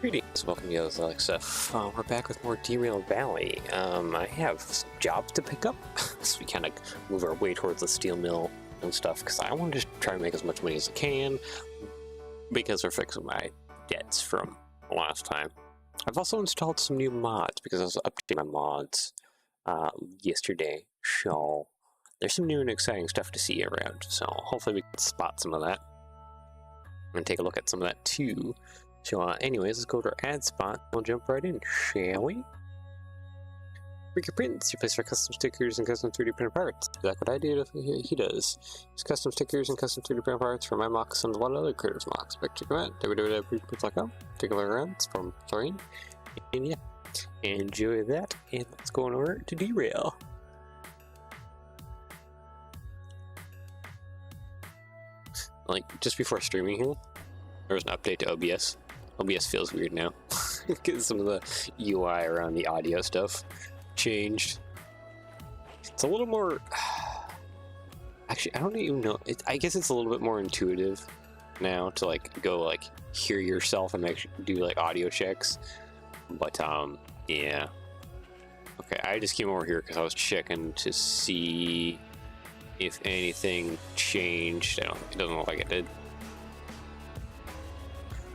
Greetings, welcome to Alexa. We're back with more Derail Valley. I have some jobs to pick up, so we kind of move our way towards the steel mill and stuff, because I want to just try to make as much money as I can, because we're fixing my debts from last time. I've also installed some new mods, because I was updating my mods yesterday, so there's some new and exciting stuff to see around, so hopefully we can spot some of that. I'm going to take a look at some of that too. So anyways, let's go to our ad spot. We'll jump right in, shall we? Bricker Prints, your place for custom stickers and custom 3D printed parts. That's what I do, he does. It's custom stickers and custom 3D printed parts for my mocks and a lot of other critters' mocks. But check them out, www.brickprints.com. Take a look around, it's from Florian. And yeah, enjoy that, and let's go on over to Derail. Like, just before streaming here, there was an update to OBS. OBS feels weird now because some of the UI around the audio stuff changed. It's a little more... Actually, I don't even know. I guess it's a little bit more intuitive now to like go like hear yourself and do like audio checks. But yeah. Okay, I just came over here because I was checking to see if anything changed. It doesn't look like it did.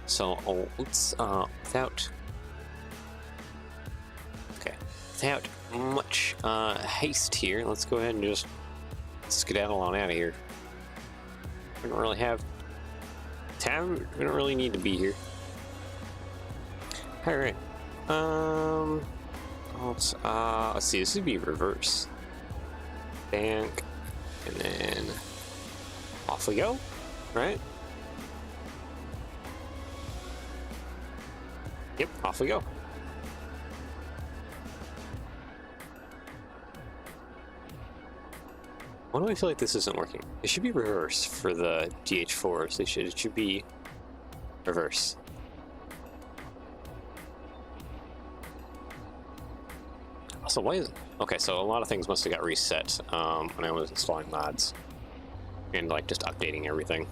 So let's without much haste here, let's go ahead and just skedaddle on out of here. We don't really have time. We don't really need to be here. All right. Let's see. This would be reverse. Bank, and then off we go. Right. Yep, off we go. Why do I feel like this isn't working? It should be reverse for the DH4s. It should be reverse. So why is it? Okay, so a lot of things must have got reset when I was installing mods and like just updating everything.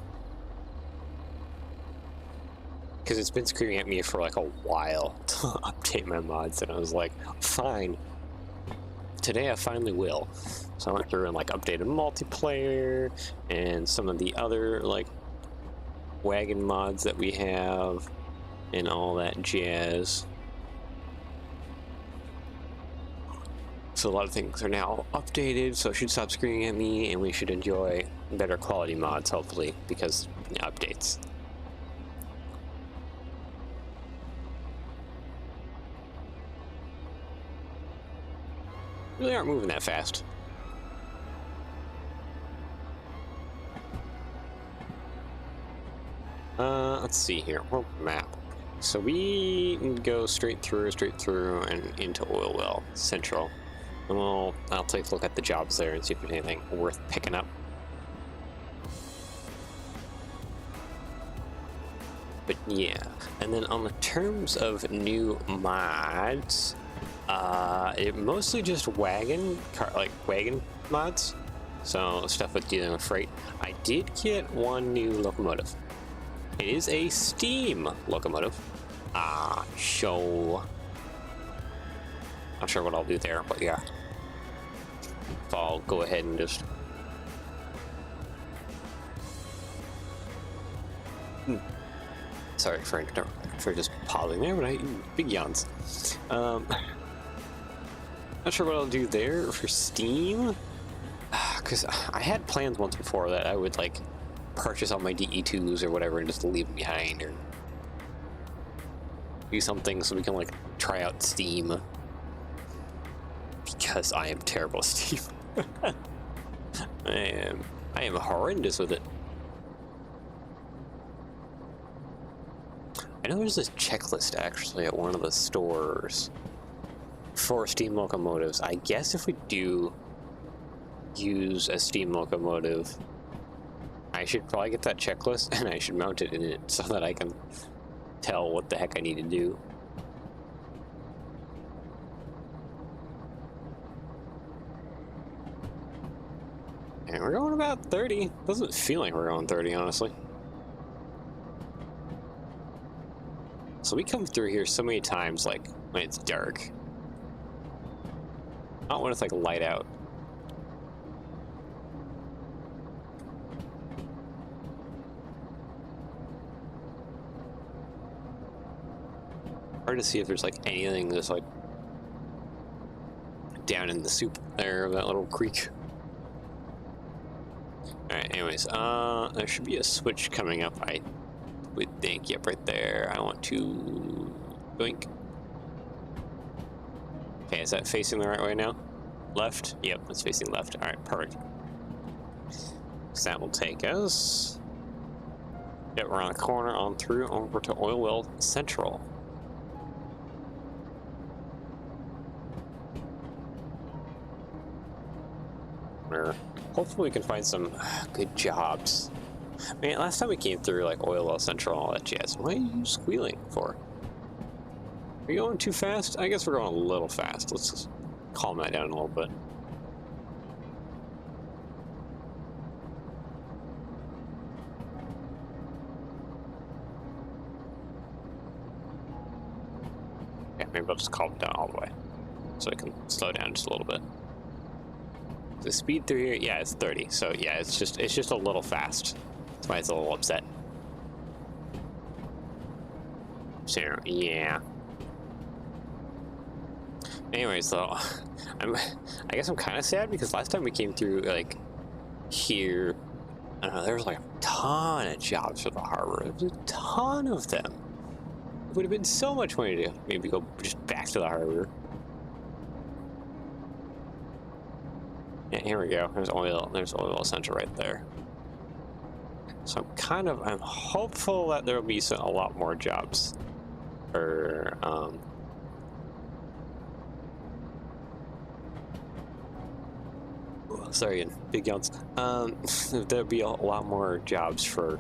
Because it's been screaming at me for like a while to update my mods, and I was like, fine. Today I finally will. So I went through and like updated multiplayer and some of the other like wagon mods that we have and all that jazz. So a lot of things are now updated, so it should stop screaming at me, and we should enjoy better quality mods, hopefully, because updates. Really aren't moving that fast. Let's see here. World map. So we go straight through and into Oil Well Central. And I'll take a look at the jobs there and see if there's anything worth picking up. But yeah, and then on the terms of new mods, it mostly just wagon mods, so stuff with dealing with freight. I did get one new locomotive. It is a steam locomotive. So not sure what I'll do there, but yeah, so I'll go ahead and just sorry for just pausing there, but big yawns. Not sure what I'll do there for steam, because I had plans once before that I would like purchase all my DE2s or whatever and just leave them behind, or do something so we can like try out steam, because I am terrible at steam. I am horrendous with it. I know there's this checklist actually at one of the stores for steam locomotives. I guess if we do use a steam locomotive, I should probably get that checklist and I should mount it in it so that I can tell what the heck I need to do. And we're going about 30. Doesn't feel like we're going 30, honestly. So we come through here so many times, like when it's dark. Not when it's like light out. Hard to see if there's like anything that's like down in the soup there of that little creek. Alright, anyways, there should be a switch coming up, I would think. Yep, right there. I want to blink. Okay, is that facing the right way now? Left? Yep, it's facing left. Alright, perfect. So that will take us, yep, around the corner, on through, over to Oil Well Central. Hopefully we can find some good jobs. Man, last time we came through like Oil Well Central and all that jazz, what are you squealing for? Are you going too fast? I guess we're going a little fast. Let's just calm that down a little bit. Yeah, maybe I'll just calm it down all the way so I can slow down just a little bit. The speed through here, yeah, it's 30. So yeah, it's just a little fast. That's why it's a little upset. So yeah. Anyways, though, I guess I'm kind of sad because last time we came through like here, I don't know, there was like a ton of jobs for the harbor. There was a ton of them. It would have been so much money to maybe go just back to the harbor. Yeah, here we go. There's Oil Central right there. So I'm hopeful that there will be a lot more jobs for sorry, big yawns. There'll be a lot more jobs for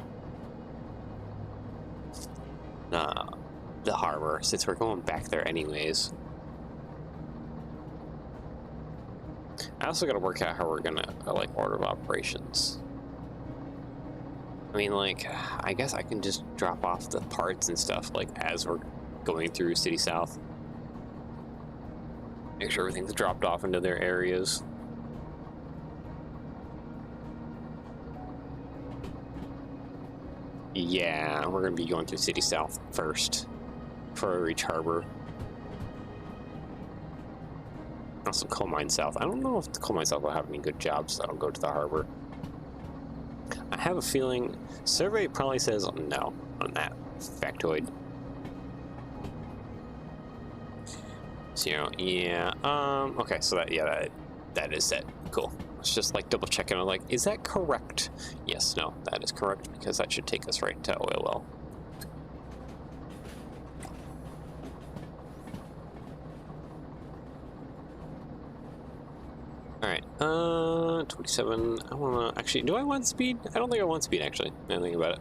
the harbor since we're going back there anyways. I also got to work out how we're gonna like order of operations. I mean, like, I guess I can just drop off the parts and stuff like as we're going through City South. Make sure everything's dropped off into their areas. Yeah, we're gonna be going through City South first before we reach harbor. Also, Coal Mine South. I don't know if the Coal Mine South will have any good jobs that'll go to the harbor. I have a feeling survey probably says no on that factoid. So yeah, okay, so that is it. Cool. It's just like double checking. I'm like, is that correct? Yes, no, that is correct because that should take us right to Oil Well. Alright, 27, I wanna, actually, do I want speed? I don't think I want speed, actually, now think about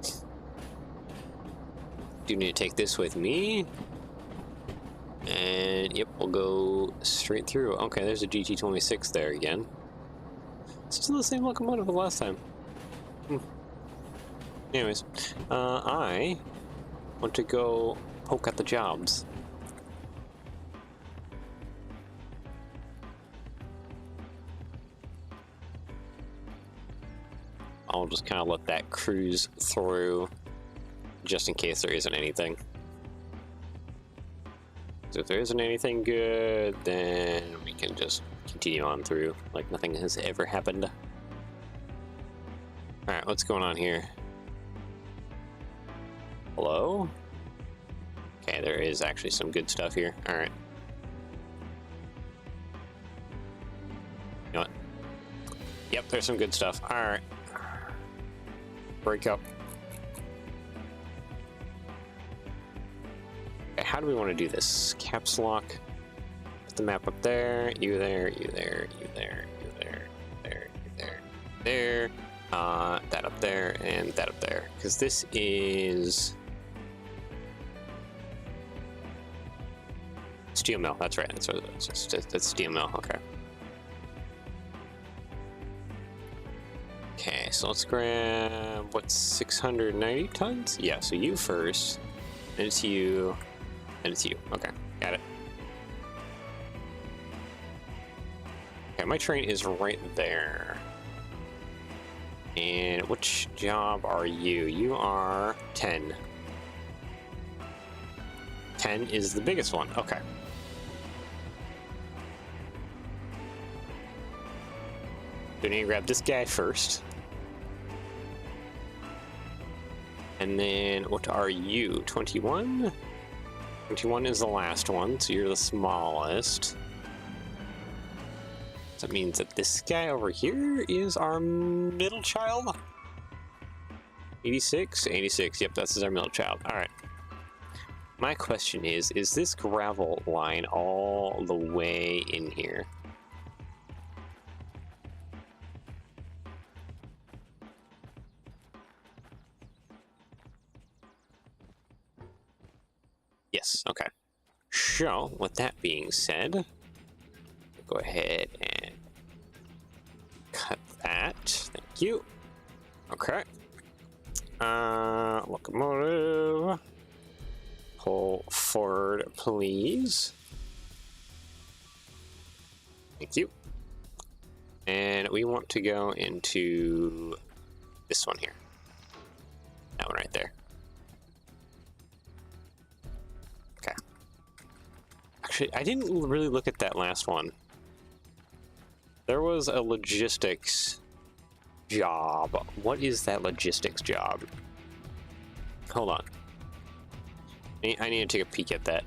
it. Do need to take this with me. And, yep, we'll go straight through. Okay, there's a GT26 there again. Still the same locomotive as last time. Anyways, I want to go poke at the jobs. I'll just kind of let that cruise through just in case there isn't anything. So if there isn't anything good, then we can just continue on through like nothing has ever happened. Alright, what's going on here? Hello? Okay, there is actually some good stuff here. Alright. You know what? Yep, there's some good stuff. Alright. Break up. Okay, how do we want to do this? Caps lock. Put the map up there. You there, you there, you there, you there, there, you there, there. That up there, and that up there. Because this is steel mill. That's right. That's steel mill. Okay. Okay, so let's grab what's 690 tons? Yeah, so you first. And it's you. And it's you. Okay, got it. Okay, my train is right there. And which job are you? You are 10. 10 is the biggest one. Okay. So we need to grab this guy first. And then what are you? 21? 21 is the last one, so you're the smallest. So that means that this guy over here is our middle child. 86? 86, yep, that's our middle child. Alright. My question is this gravel line all the way in here? Yes, okay. So, with that being said, go ahead and cut that. Thank you. Okay. Locomotive. Pull forward, please. Thank you. And we want to go into this one here. That one right there. Okay. Actually, I didn't really look at that last one. There was a logistics job. What is that logistics job? Hold on. I need to take a peek at that.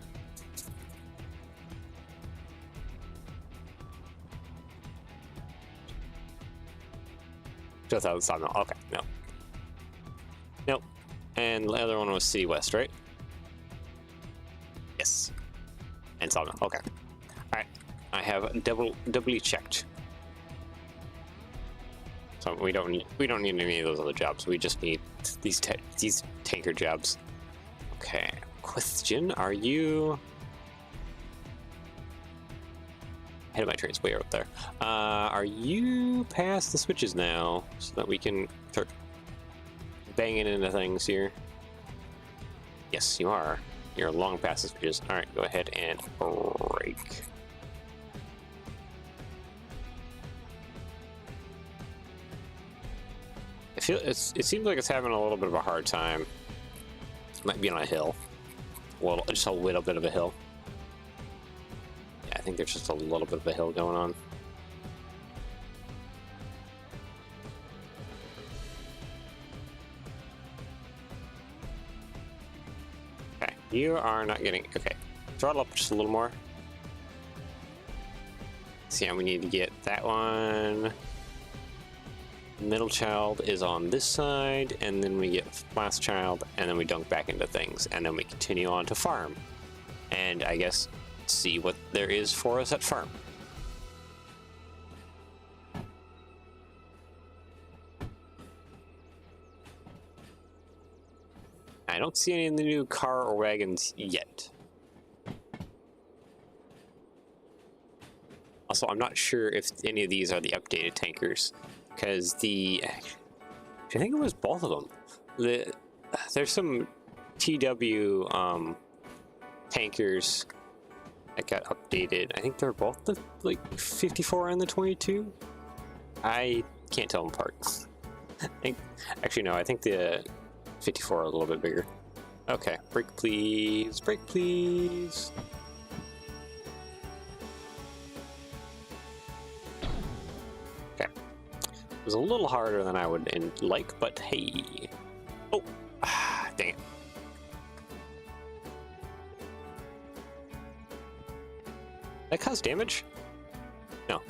Just out of the sawmill. Okay, no. Nope. And the other one was City West, right? Yes. And sawmill. Okay. Alright. I have doubly checked. So we don't need any of those other jobs. We just need these tanker jobs. Okay. Question: are you? Head of my train's way out there. Are you past the switches now, so that we can start banging into things here? Yes, you are. You're long past the switches. All right, go ahead and brake. It seems like it's having a little bit of a hard time. Might be on a hill. Well, just a little bit of a hill. Yeah, I think there's just a little bit of a hill going on. Okay, you are not getting... Okay, throttle up just a little more. So yeah, we need to get that one. Middle child is on this side, and then we get last child, and then we dunk back into things, and then we continue on to farm. And I guess see what there is for us at farm. I don't see any of the new car or wagons yet. Also, I'm not sure if any of these are the updated tankers. Because I think it was both of them. There's some TW tankers that got updated. I think they're both the like 54 and the 22. I can't tell them apart. Actually, no. I think the 54 are a little bit bigger. Okay, brake please, brake please. It was a little harder than I would like, but hey. Oh, dang it. That caused damage? No.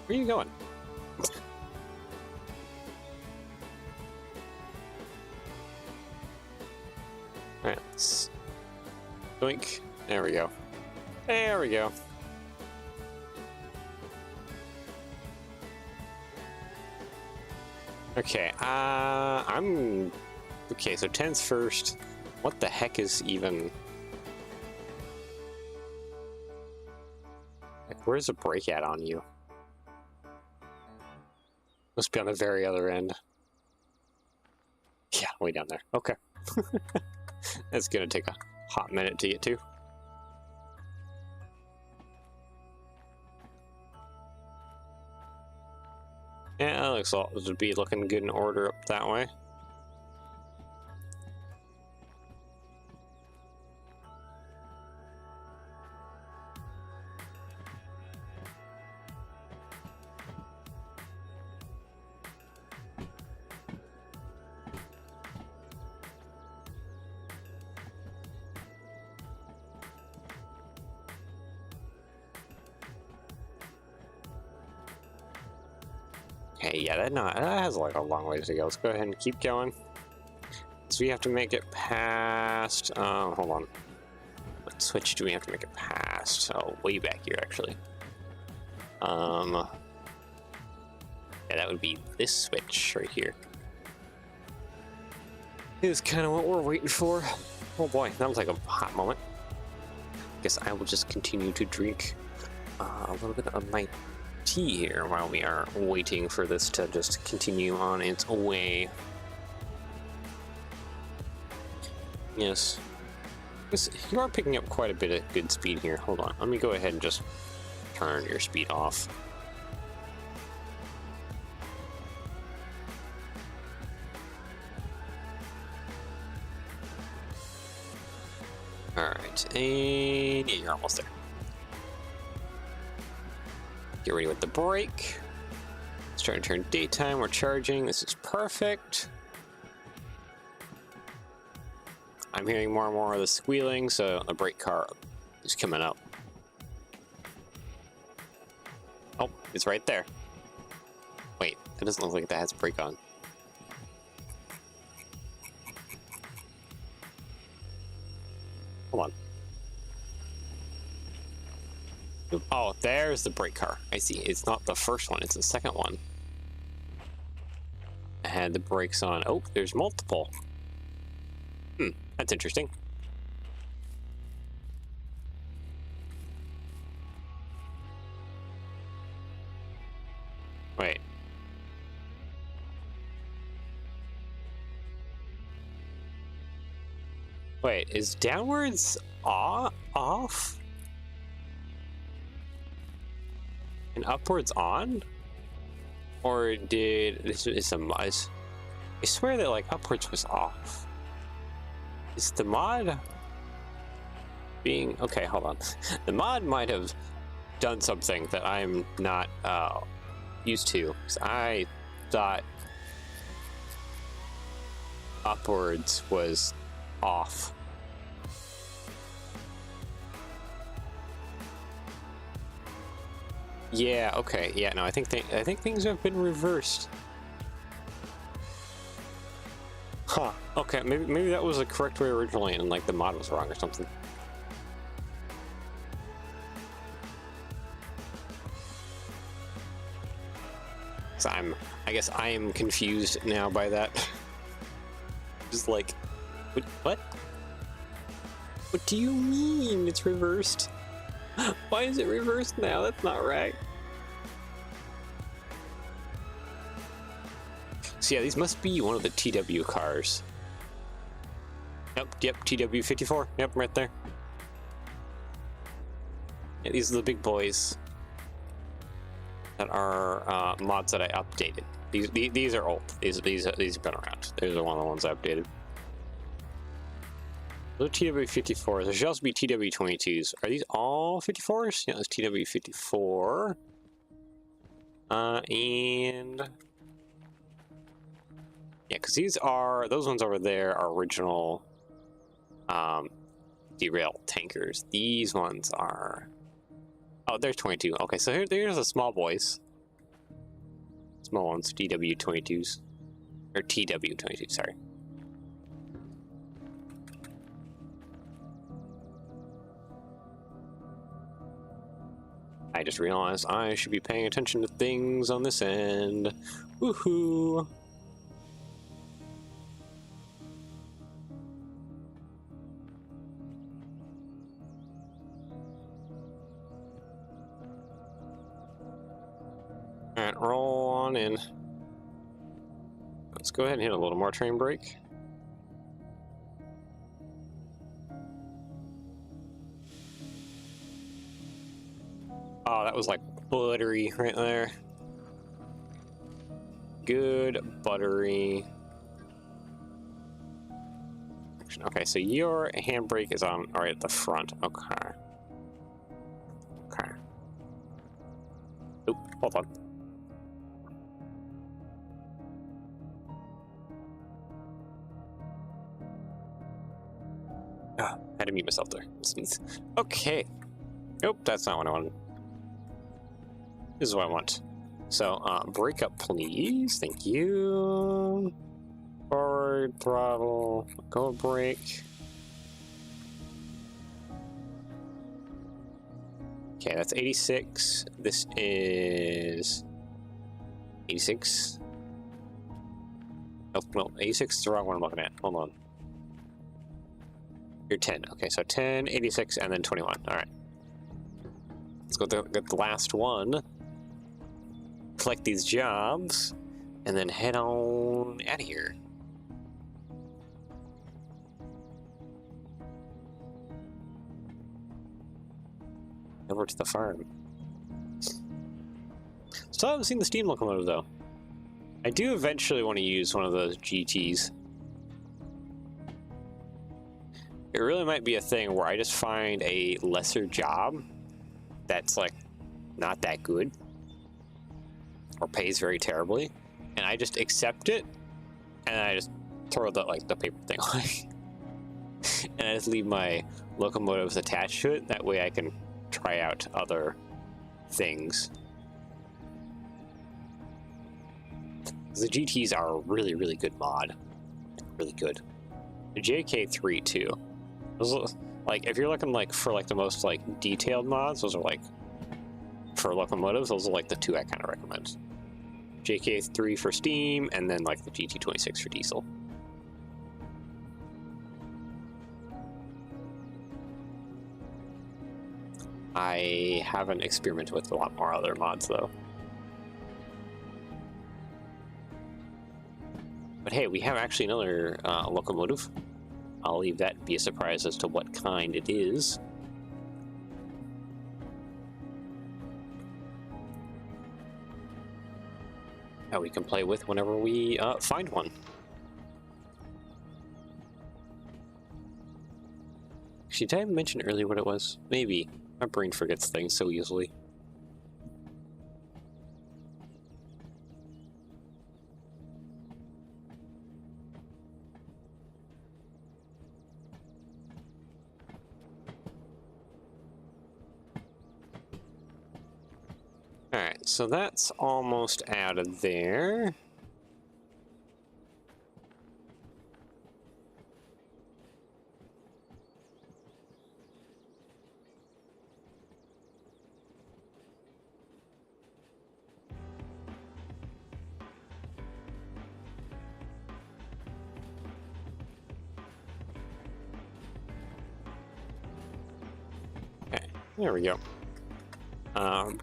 Where are you going? Alright, let's... Doink. There we go. There we go. Okay, okay, so 10's first. What the heck is even... Like, where's the brake at on you? Must be on the very other end. Yeah, way down there. Okay. That's gonna take a hot minute to get to. Yeah, that looks like it would be looking good in order up that way. Hey, yeah, that has like a long ways to go. Let's go ahead and keep going. So we have to make it past. Hold on. What switch do we have to make it past? Oh, way back here, actually. Yeah, that would be this switch right here. Is kind of what we're waiting for. Oh boy, that'll take a hot moment. Guess I will just continue to drink a little bit of my tea here while we are waiting for this to just continue on its way. Yes. You are picking up quite a bit of good speed here. Hold on. Let me go ahead and just turn your speed off. Alright, and yeah, you're almost there. Get ready with the brake. Starting to turn daytime, we're charging. This is perfect. I'm hearing more and more of the squealing, so the brake car is coming up. Oh, it's right there. Wait, that doesn't look like that has brake on. Hold on. Oh, there's the brake car. I see. It's not the first one, it's the second one. I had the brakes on. Oh, there's multiple. That's interesting. Wait. Wait, is downwards off? And upwards on? Or did this is a mod? I swear that like upwards was off. Is the mod being okay? Hold on. The mod might have done something that I'm not used to. 'Cause I thought upwards was off. Yeah. Okay. Yeah. No. I think things have been reversed. Huh. Okay. Maybe that was the correct way originally, and like the mod was wrong or something. So I guess I am confused now by that. Just like, what? What do you mean it's reversed? Why is it reversed now? That's not right. So yeah, these must be one of the TW cars. Yep, TW54. Yep, right there. Yeah, these are the big boys that are mods that I updated. These are old. These have been around. These are one of the ones I updated. Those are TW54s. There should also be TW22s. Are these all 54s? Yeah, it's TW54. And yeah, because those ones over there are original Derail tankers. These ones are, oh, there's 22. Okay, so here's the small boys. Small ones, DW22s. Or TW22, sorry. I just realized I should be paying attention to things on this end. Woohoo! Alright, roll on in. Let's go ahead and hit a little more train brake. Oh, that was like buttery right there. Good buttery. Okay, so your handbrake is on right at the front. Okay. Okay. Oop, hold on. Ah, I had to mute myself there. Sneeze. Okay. Nope, that's not what I wanted. This is what I want. So, brake up, please. Thank you. Forward, throttle, go brake. Okay, that's 86. This is 86. Oh, no, 86 is the wrong one I'm looking at. Hold on. You're 10. Okay, so 10, 86, and then 21. All right. Let's go get the last one. Collect these jobs, and then head on out of here. Over to the farm. Still haven't seen the steam locomotive, though. I do eventually want to use one of those GTs. It really might be a thing where I just find a lesser job that's, like, not that good. Or pays very terribly. And I just accept it, and I just throw the, like, the paper thing away. And I just leave my locomotives attached to it. That way I can try out other things. The GTs are a really, really good mod. Really good. The JK3 too. Those, like, if you're looking like for like the most like detailed mods, those are like for locomotives. Those are like the two I kind of recommend. JK3 for steam, and then like the GT26 for diesel. I haven't experimented with a lot more other mods, though. But hey, we have actually another locomotive. I'll leave that to be a surprise as to what kind it is. That we can play with whenever we find one. Actually, did I mention earlier what it was? Maybe. My brain forgets things so easily. Alright, so that's almost out of there. There we go.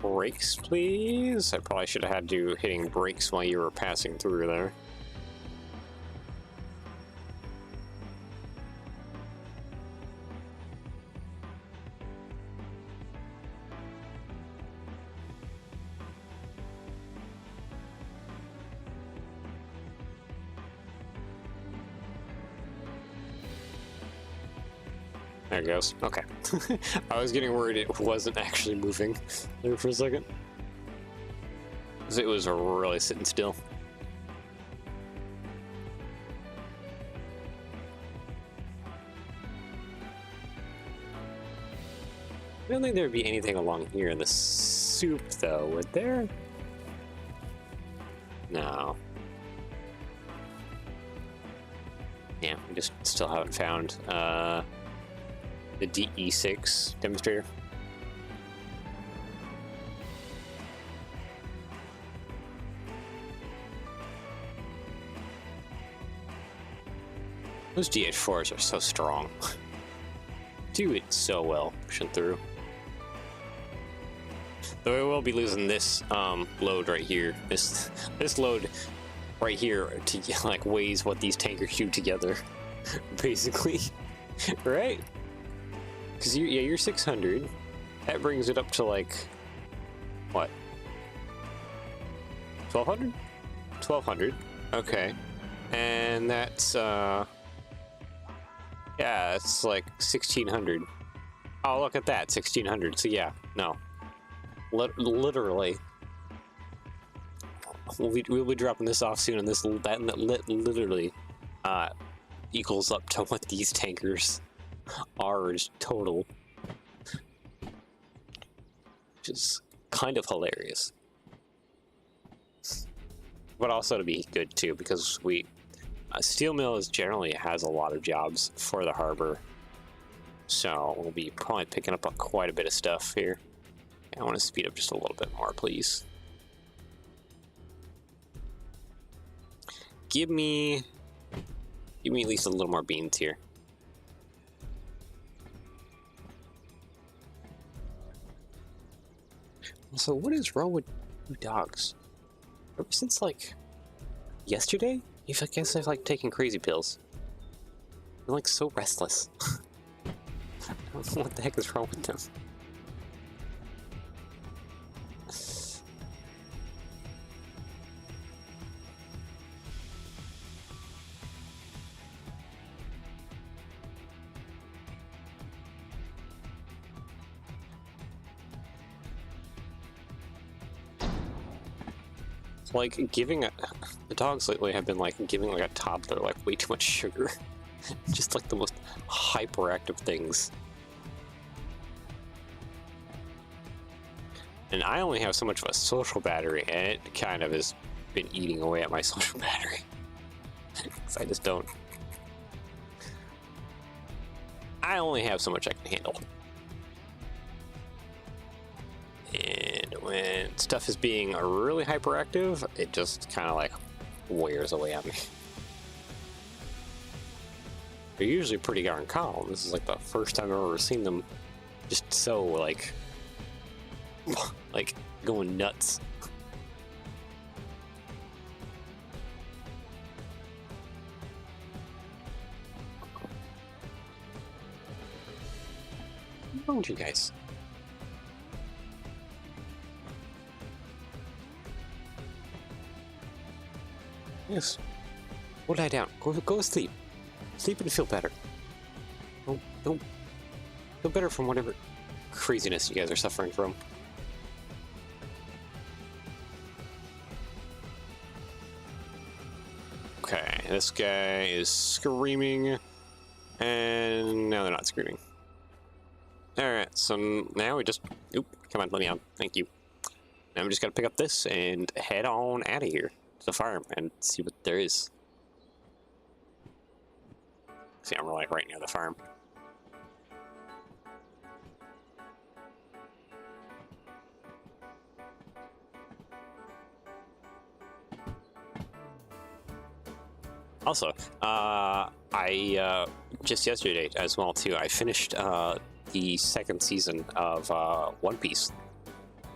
Brakes, please. I probably should have had you hitting brakes while you were passing through there. There it goes. Okay. I was getting worried it wasn't actually moving there for a second. Because it was really sitting still. I don't think there'd be anything along here in the soup, though, would there? No. Yeah, we just still haven't found, the DE6 demonstrator. Those DH4s are so strong. Do it so well, pushing through. Though I will be losing this load right here. This load right here to like weighs what these tankers do together, basically, right? Because you're 600. That brings it up to like what? 1200? 1200. Okay, and that's yeah, it's like 1600. Oh, look at that, 1600. So yeah, no, literally. We'll be dropping this off soon, and that literally equals up to what these tankers are is total, which is kind of hilarious, but also to be good too, because steel mill generally has a lot of jobs for the harbor, so we'll be probably picking up on quite a bit of stuff here. I want to speed up just a little bit more, please. Give me at least a little more beans here. So what is wrong with you dogs? Ever since like yesterday, I guess I've like taken crazy pills. They're like so restless. I don't know what the heck is wrong with them. Like the dogs lately have been like giving like a toddler like way too much sugar. Just like the most hyperactive things. And I only have so much of a social battery, and it kind of has been eating away at my social battery. Because I just don't. I only have so much I can handle. And when stuff is being really hyperactive, it just kind of like wears away on me. They're usually pretty darn calm. This is like the first time I've ever seen them just so like going nuts. What's wrong with you guys? Yes. Go lie down. Go sleep. Sleep and feel better. Don't feel better from whatever craziness you guys are suffering from. Okay, this guy is screaming, and now they're not screaming. Alright, so now we just... Oop, come on, let me on. Thank you. Now we just gotta pick up this and head on out of here to the farm and see what there is. See, I'm like right near the farm. Also, I just yesterday as well too, I finished the second season of One Piece,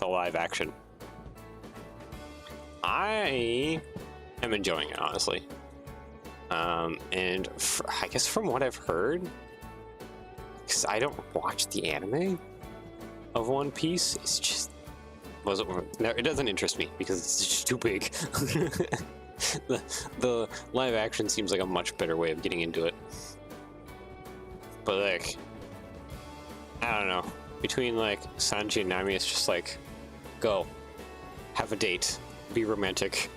the live action. I am enjoying it, honestly. And I guess from what I've heard, because I don't watch the anime of One Piece, it's just it doesn't interest me because it's just too big. The live action seems like a much better way of getting into it. But like, I don't know. Between like Sanji and Nami, it's just like, go, have a date, be romantic.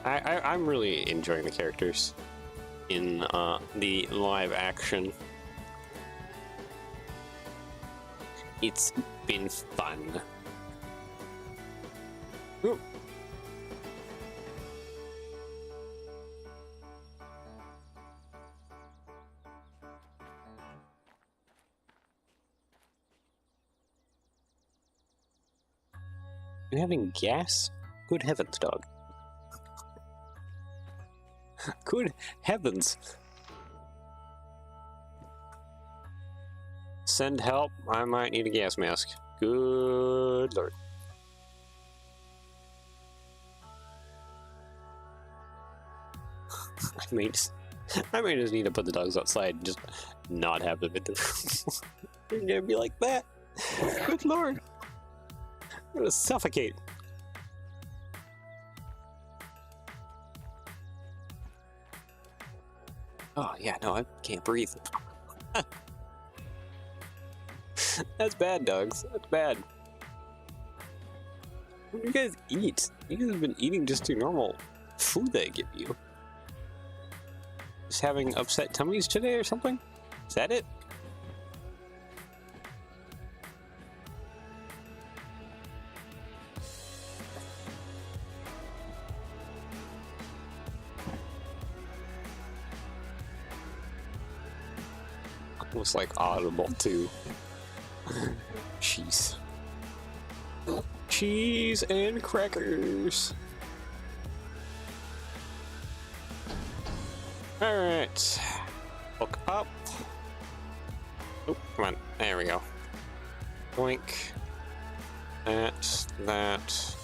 I'm really enjoying the characters in the live action. It's been fun. Ooh. You having gas? Good heavens, dog. Good heavens. Send help. I might need a gas mask. Good lord. I may just need to put the dogs outside and just not have them in the room. They're gonna be like that. Good lord. I'm gonna suffocate. Oh yeah, no, I can't breathe. That's bad, dogs. That's bad. What do you guys eat? You guys have been eating just your normal food they give you. Just having upset tummies today or something? Is that it? Almost like audible too. Cheese. Cheese and crackers. Alright. Look up. Oh, come on. There we go. Boink. That.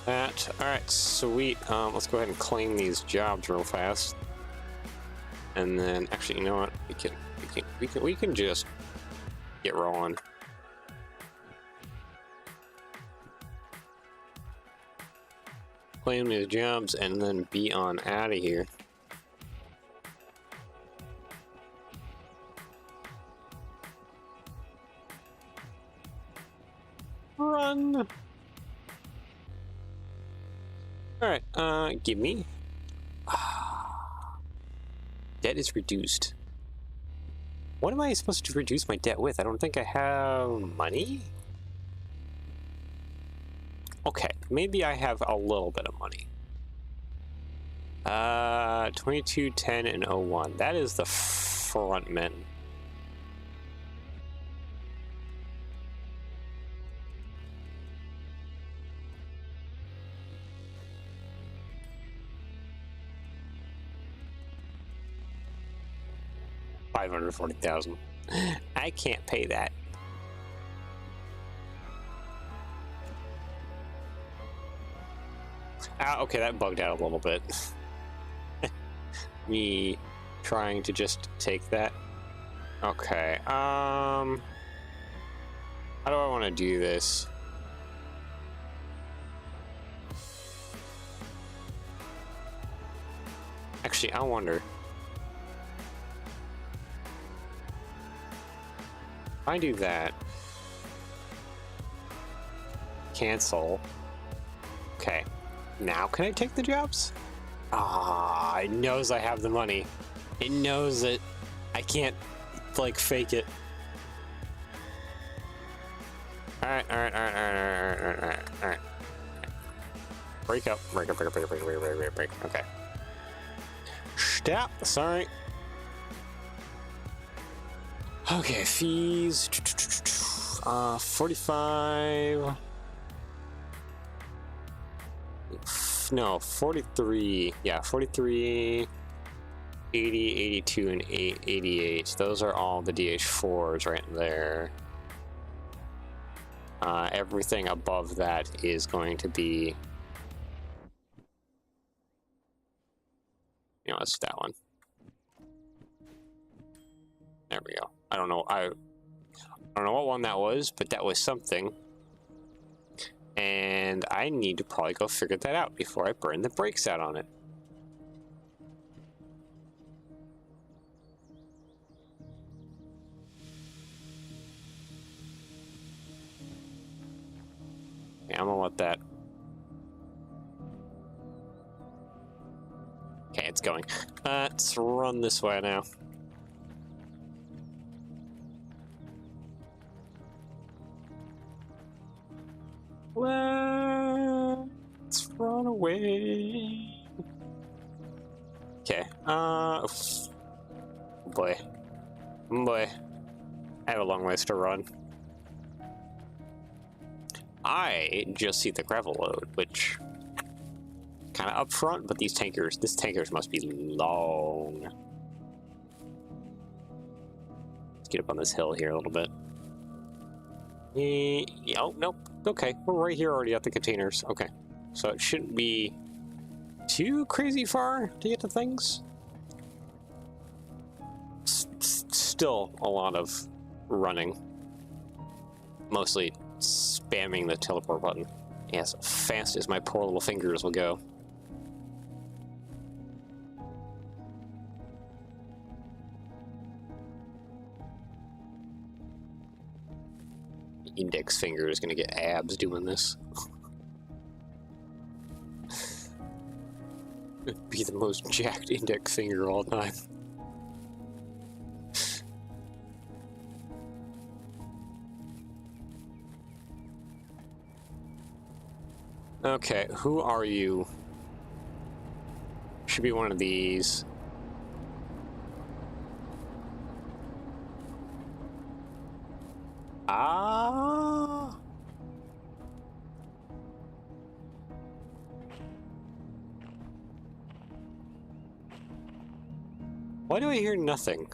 Alright, sweet. Let's go ahead and claim these jobs real fast. And then, actually, you know what? We can just get rolling. Claim these jobs and then be on out of here. Run! Alright, give me. Debt is reduced. What am I supposed to reduce my debt with? I don't think I have money? Okay, maybe I have a little bit of money. 22, 10, and 01. That is the front men. $540,000. I can't pay that. Okay, that bugged out a little bit. Me trying to just take that. Okay, how do I want to do this? Actually, I wonder. If I do that. Cancel. Okay. Now can I take the jobs? Ah, it knows I have the money. It knows that I can't, like, fake it. Alright. Break up. Break. Okay. Stop. Sorry. Okay, fees. 45. No, 43. Yeah, 43, 80, 82, and 88. Those are all the DH4s right there. Everything above that is going to be... You know, it's that one. There we go. I don't know what one that was, but that was something. And I need to probably go figure that out before I burn the brakes out on it. Yeah, I'm gonna let that. Okay, it's going. Let's run this way now. Let's run away. Okay. Boy. I have a long ways to run. I just see the gravel load, which kind of up front, but this tankers must be long. Let's get up on this hill here a little bit. Oh, nope. Okay, we're right here already at the containers. Okay, so it shouldn't be too crazy far to get to things. still a lot of running. Mostly spamming the teleport button. As fast as my poor little fingers will go. The index finger is gonna get abs doing this. Be the most jacked index finger of all time. Okay, who are you? Should be one of these. Ah. Why do I hear nothing?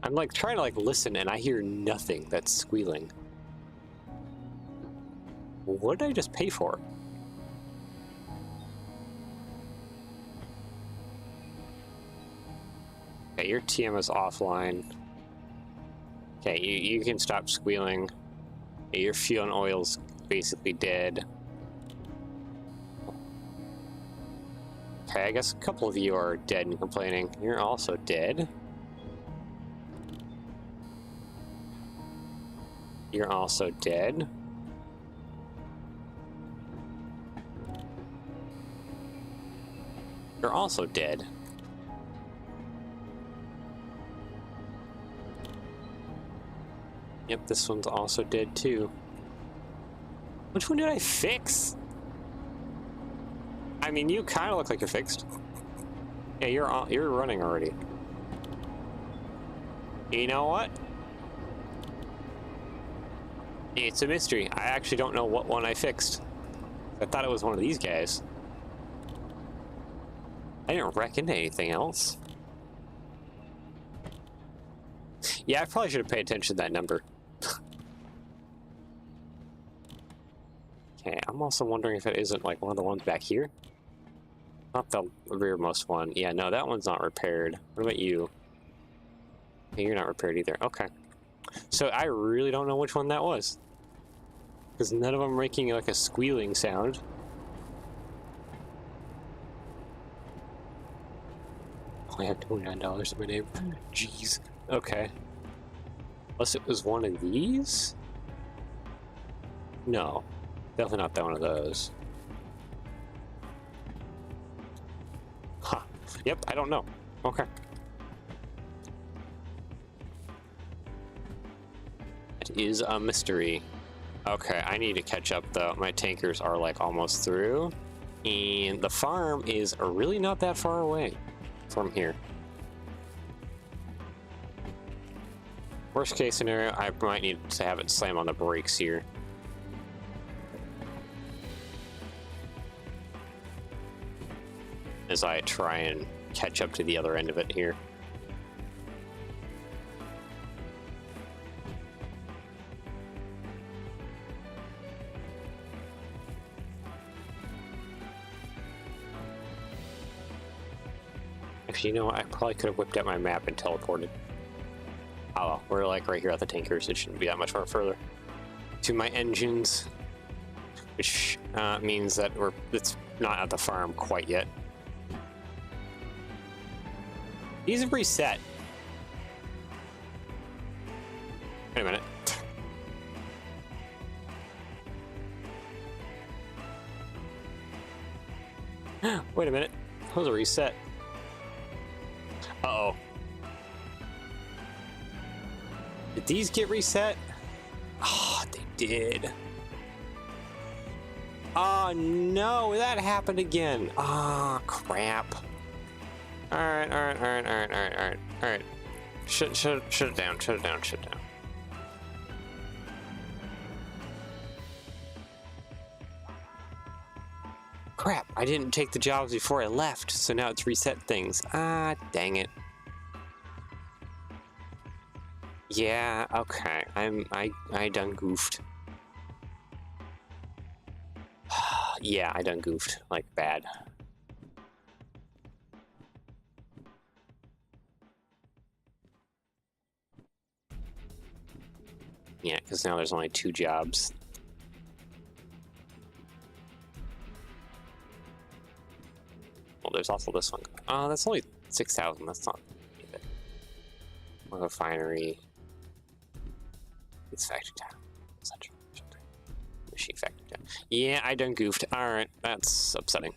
I'm like trying to like listen and I hear nothing that's squealing. What did I just pay for? Okay, your TM is offline. Okay, you can stop squealing. Okay, your fuel and oil's basically dead. Okay, I guess a couple of you are dead and complaining. You're also dead. You're also dead. You're also dead. Yep, this one's also dead too. Which one did I fix? I mean, you kind of look like you're fixed. Yeah, you're running already. You know what? It's a mystery. I actually don't know what one I fixed. I thought it was one of these guys. I didn't reckon anything else. Yeah, I probably should have paid attention to that number. Okay, I'm also wondering if it isn't like one of the ones back here. Not the rearmost one. Yeah, no, that one's not repaired. What about you? Okay, you're not repaired either. Okay. So I really don't know which one that was. Because none of them are making like a squealing sound. I have $29 in my name. Jeez. Okay. Unless it was one of these? No. Definitely not that one of those. Huh. Yep, I don't know. Okay. It is a mystery. Okay, I need to catch up though. My tankers are like almost through. And the farm is really not that far away from here. Worst case scenario, I might need to have it slam on the brakes here. As I try and catch up to the other end of it here. Actually, you know what? I probably could have whipped out my map and teleported. Oh, well, we're like right here at the tankers. It shouldn't be that much more further. To my engines, which means that it's not at the farm quite yet. These have reset. Wait a minute. Wait a minute. Those are reset. Uh-oh. Did these get reset? Oh, they did. Oh, no. That happened again. Oh, crap. Alright. Shut it down. Crap, I didn't take the jobs before I left, so now it's reset things. Ah, dang it. Yeah, okay. I done goofed. Yeah, I done goofed. Like, bad. Yeah, because now there's only 2 jobs. Well, there's also this one. Oh, that's only 6,000. That's not it. Refinery. It's factory town. Central. Machine factory town. Yeah, I done goofed. Alright, that's upsetting.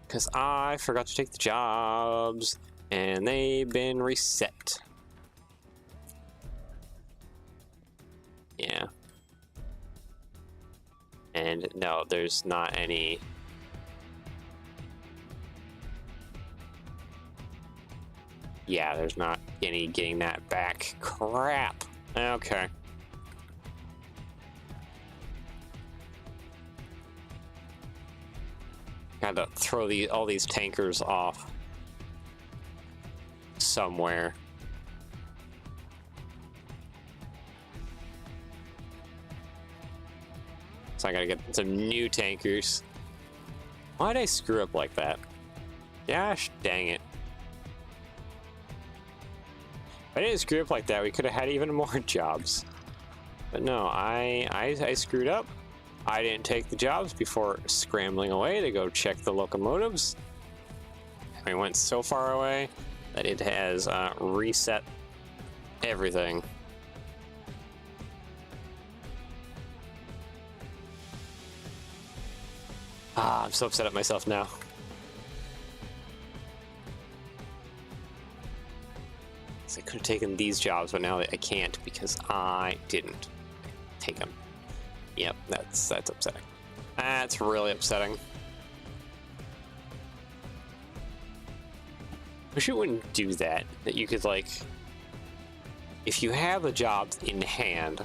Because I forgot to take the jobs, and they've been reset. Yeah. And no, there's not any... Yeah, there's not any getting that back. Crap. Okay. Had to throw all these tankers off somewhere. So I gotta get some new tankers. Why'd I screw up like that? Gosh dang it. If I didn't screw up like that, we could have had even more jobs. But no, I screwed up. I didn't take the jobs before scrambling away to go check the locomotives. We went so far away that it has reset everything. Ah, I'm so upset at myself now. So I could have taken these jobs, but now I can't because I didn't take them. Yep, that's upsetting. That's really upsetting. Wish it wouldn't do that. That you could, like, if you have the jobs in hand,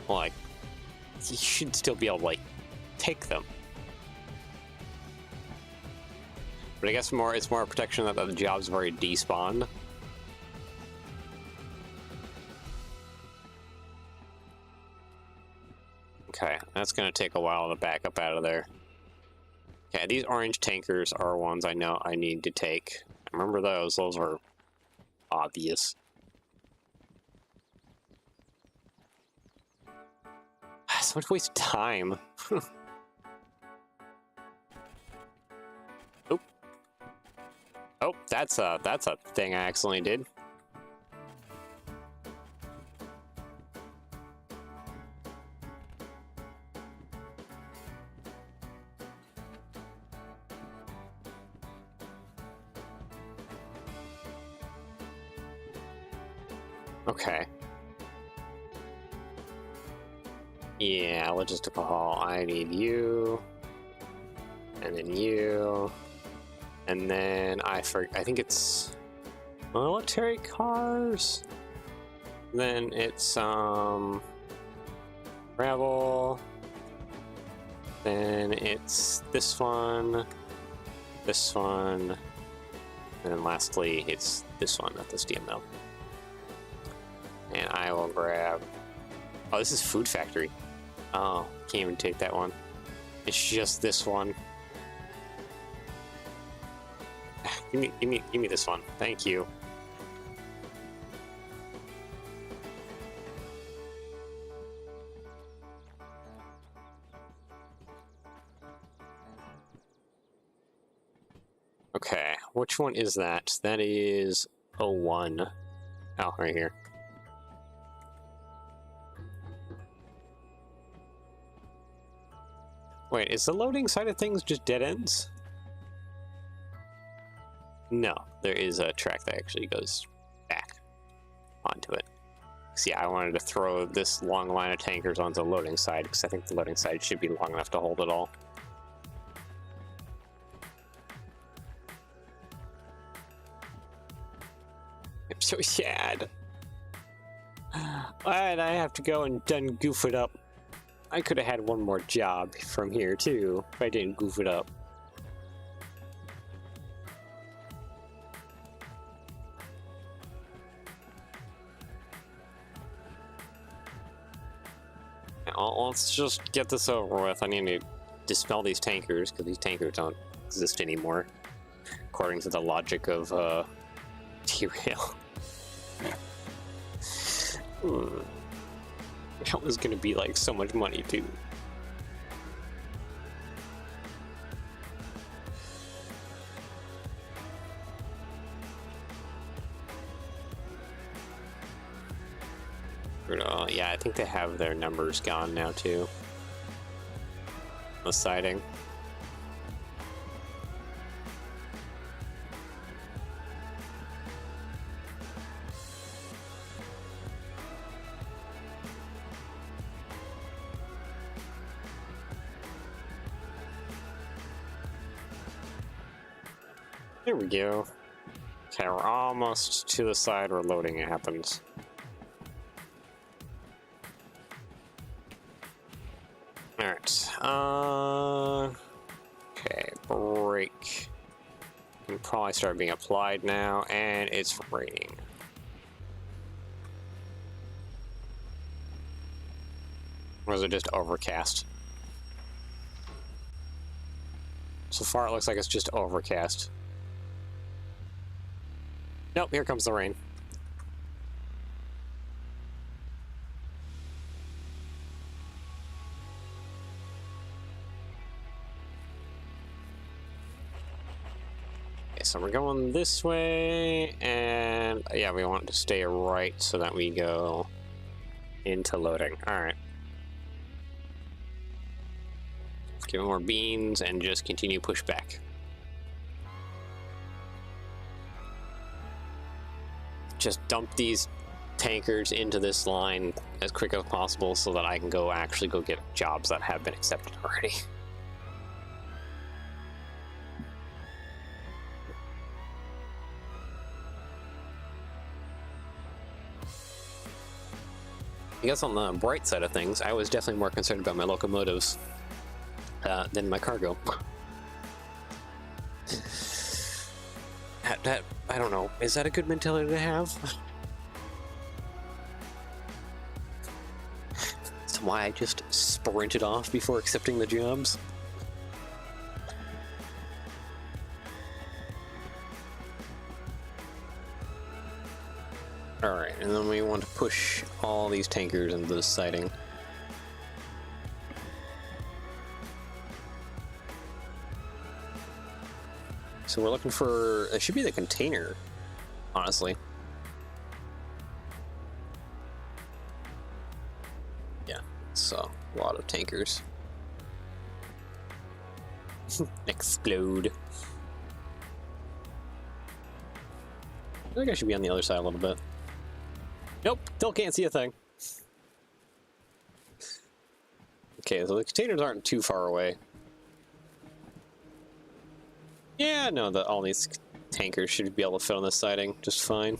like, you should still be able to, like, take them. But I guess it's more a protection that the jobs have already despawned. Okay, that's gonna take a while to back up out of there. Okay, these orange tankers are ones I know I need to take. I remember those. Those are obvious. So much waste of time. Oop. Oh, that's a thing I accidentally did. Okay. Yeah, logistical haul. I need you. And then you. And then I think it's military cars. Then it's rebel. Then it's this one, and then lastly it's this one at the steel mill. And I will grab. Oh, this is food factory. Oh, can't even take that one. It's just this one. Give me this one. Thank you. Okay, which one is that? That is 01. Oh, right here. Wait, is the loading side of things just dead ends? No, there is a track that actually goes back onto it. See, I wanted to throw this long line of tankers onto the loading side because I think the loading side should be long enough to hold it all. I'm so sad. And I have to go and done goof it up. I could have had one more job from here too if I didn't goof it up. well, let's just get this over with. I need to dispel these tankers, because these tankers don't exist anymore, according to the logic of Derail. That was gonna be like so much money too. Yeah, I think they have their numbers gone now too. The siding. There we go. Okay, we're almost to the side where loading happens. Alright, okay, brake. Can probably start being applied now, and it's raining. Or is it just overcast? So far it looks like it's just overcast. Nope, here comes the rain. Okay, so we're going this way, and yeah, we want to stay right so that we go into loading. Alright. Give it more beans and just continue push back. Just dump these tankers into this line as quick as possible so that I can go actually go get jobs that have been accepted already. I guess on the bright side of things, I was definitely more concerned about my locomotives than my cargo. That, I don't know. Is that a good mentality to have? That's why I just sprinted off before accepting the jobs. Alright, and then we want to push all these tankers into the siding. So we're looking for... It should be the container, honestly. Yeah, so a lot of tankers. Explode. I think I should be on the other side a little bit. Nope, still can't see a thing. Okay, so the containers aren't too far away. Yeah, no, all these tankers should be able to fit on this siding just fine.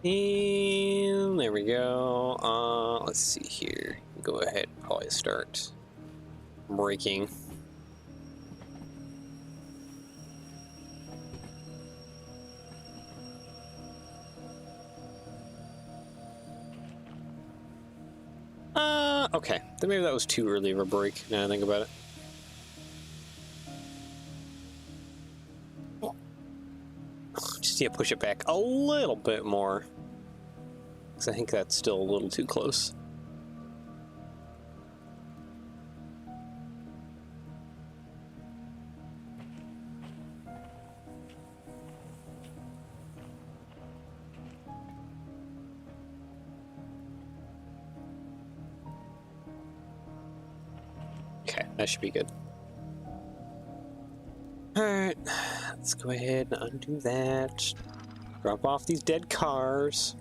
And there we go. Let's see here. Go ahead and probably start braking. Okay. Then maybe that was too early of a brake, now I think about it. Just need to push it back a little bit more, because I think that's still a little too close. Okay, that should be good. Alright, let's go ahead and undo that. Drop off these dead cars.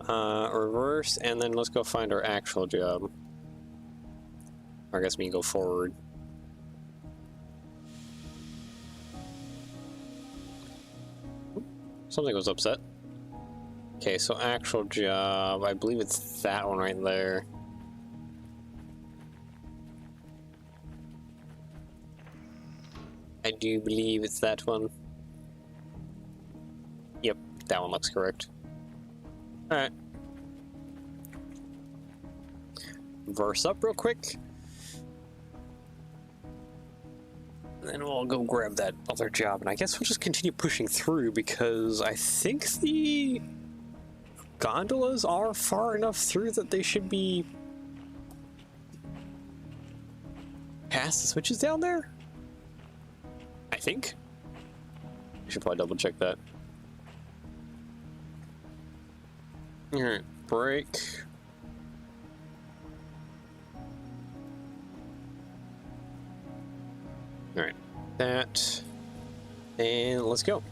Reverse, and then let's go find our actual job. Or I guess we can go forward. Something was upset. Okay, so actual job. I believe it's that one right there. I do believe it's that one. Yep, that one looks correct. Alright. Verse up real quick. And then we'll go grab that other job. And I guess we'll just continue pushing through because I think the gondolas are far enough through that they should be past the switches down there. I think. I should probably double check that. Alright, break. Alright, that. And let's go.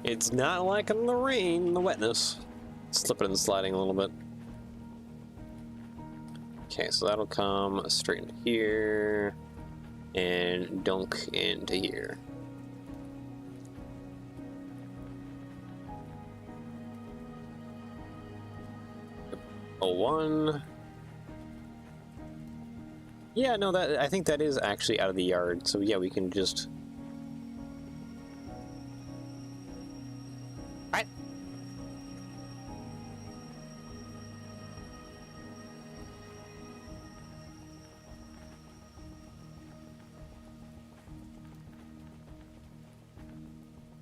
It's not liking the rain, the wetness. Slipping and sliding a little bit. Okay, so that'll come straight into here and dunk into here. Oh, one. Yeah, no, that I think that is actually out of the yard. So yeah, we can just.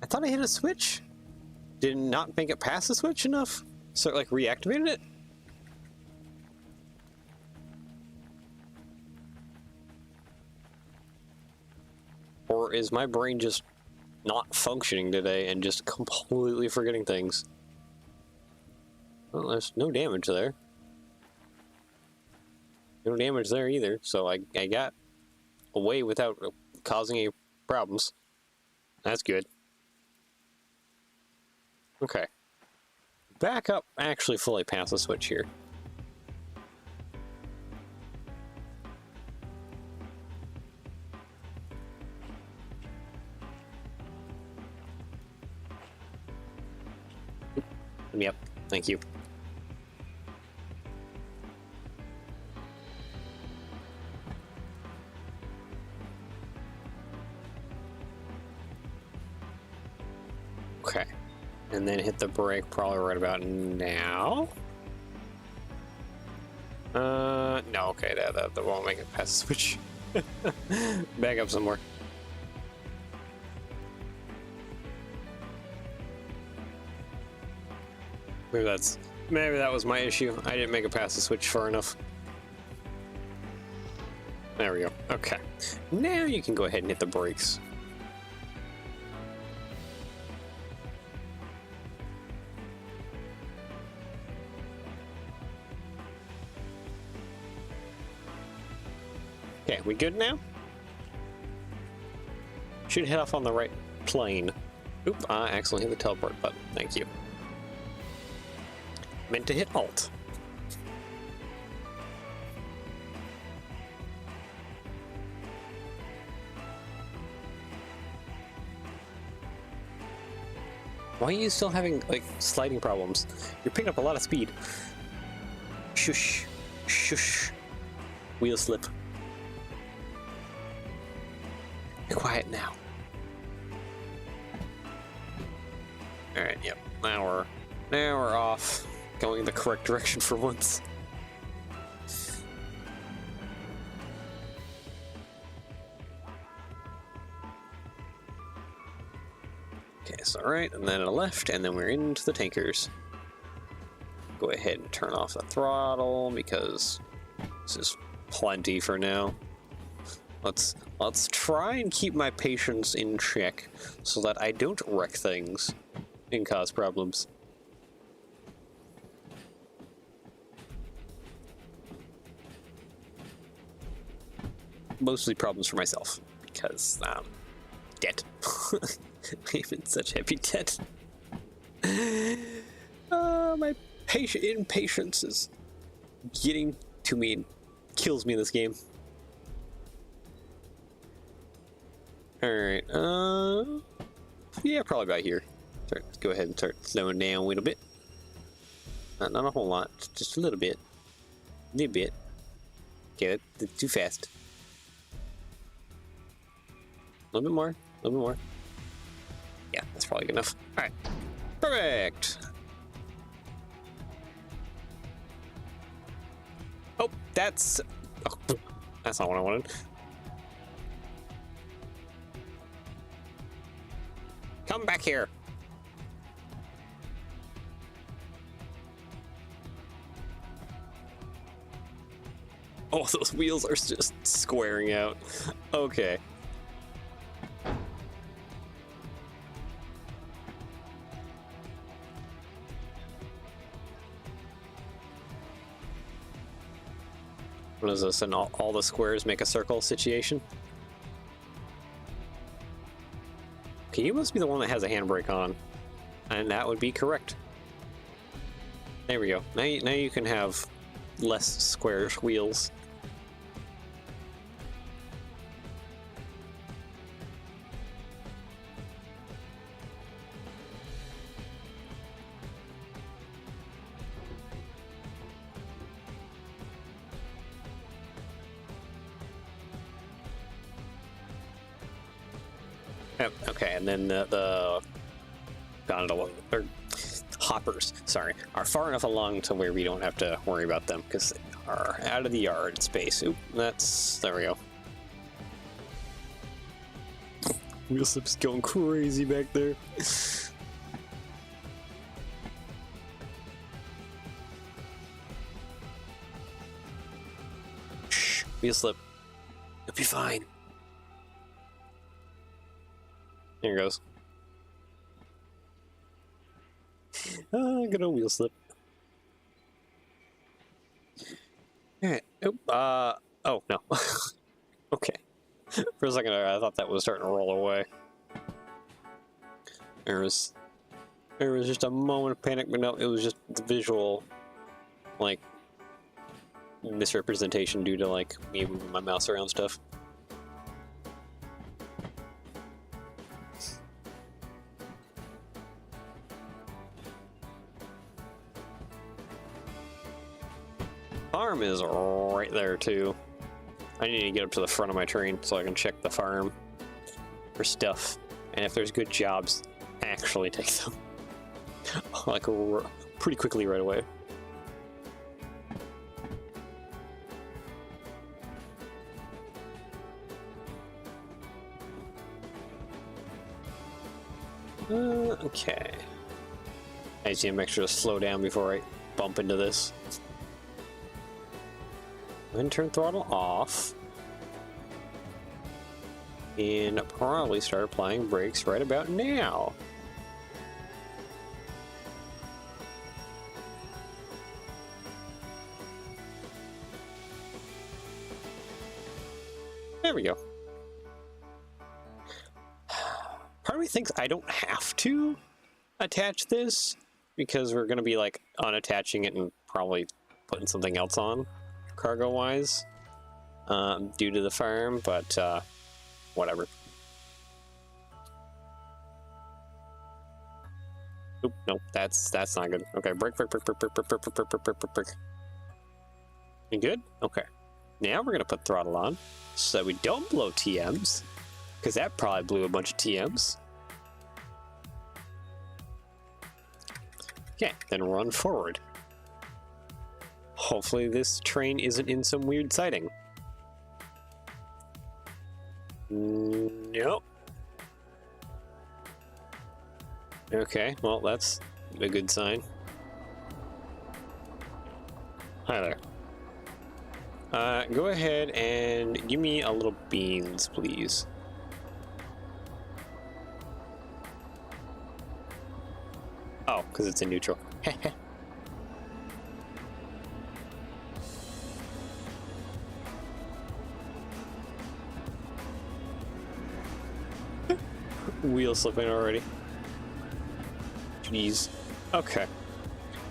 I thought I hit a switch. Did not make it past the switch enough? So it like reactivated it? Or is my brain just not functioning today and just completely forgetting things? Well, there's no damage there. No damage there either, so I got away without causing any problems. That's good. Okay. Back up actually fully past the switch here. Yep, thank you. Okay. And then hit the brake probably right about now. No, okay, that won't make it past the switch. Back up some more. Maybe that was my issue. I didn't make it past the switch far enough. There we go. Okay. Now you can go ahead and hit the brakes. Okay, we good now? Should head off on the right plane. Oop, I accidentally hit the teleport button. Thank you. Meant to hit Alt. Why are you still having, like, sliding problems? You're picking up a lot of speed. Shush. Shush. Wheel slip. Be quiet now. Alright, yep. Now we're off. Going in the correct direction for once. Okay, so right, and then a left, and then we're into the tankers. Go ahead and turn off the throttle because this is plenty for now. Let's try and keep my patience in check so that I don't wreck things and cause problems. Mostly problems for myself because debt. I'm in such heavy debt. My impatience is getting to me and kills me in this game. Alright, yeah, probably about here. Let's go ahead and start slowing down a little bit. Not a whole lot, just a little bit. A little bit. Okay, that's too fast. A little bit more, a little bit more. Yeah, that's probably good enough. Alright, perfect! Oh, that's not what I wanted. Come back here. Oh, those wheels are just squaring out. Okay. What is this? And all the squares make a circle situation? Okay, you must be the one that has a handbrake on. And that would be correct. There we go. Now you can have less square wheels. Yep, okay, and then the gondola, or hoppers, sorry, are far enough along to where we don't have to worry about them because they are out of the yard space. Oop, there we go. Wheel slip's going crazy back there. Shh, wheel slip. You'll be fine. Here it goes. Good old wheel slip. Alright. Oh, no. Okay. For a second I thought that was starting to roll away. There was just a moment of panic, but no, it was just the visual, like, misrepresentation due to, like, me moving my mouse around stuff. Farm is right there too. I need to get up to the front of my train so I can check the farm for stuff, and if there's good jobs, actually take them like pretty quickly right away. Okay. I just need to make sure to slow down before I bump into this. And turn throttle off. And probably start applying brakes right about now. There we go. Part of me thinks I don't have to attach this because we're going to be like unattaching it and probably putting something else on cargo wise due to the farm, but whatever. Oop, nope, that's not good. Okay, brake. You good? Okay. Now we're gonna put throttle on so that we don't blow TMs, because that probably blew a bunch of TMs. Okay, then run forward. Hopefully this train isn't in some weird siding. Nope. Okay, well that's a good sign. Hi there. Go ahead and give me a little beans, please. Oh, because it's in neutral. Wheel slipping already. Jeez. Okay.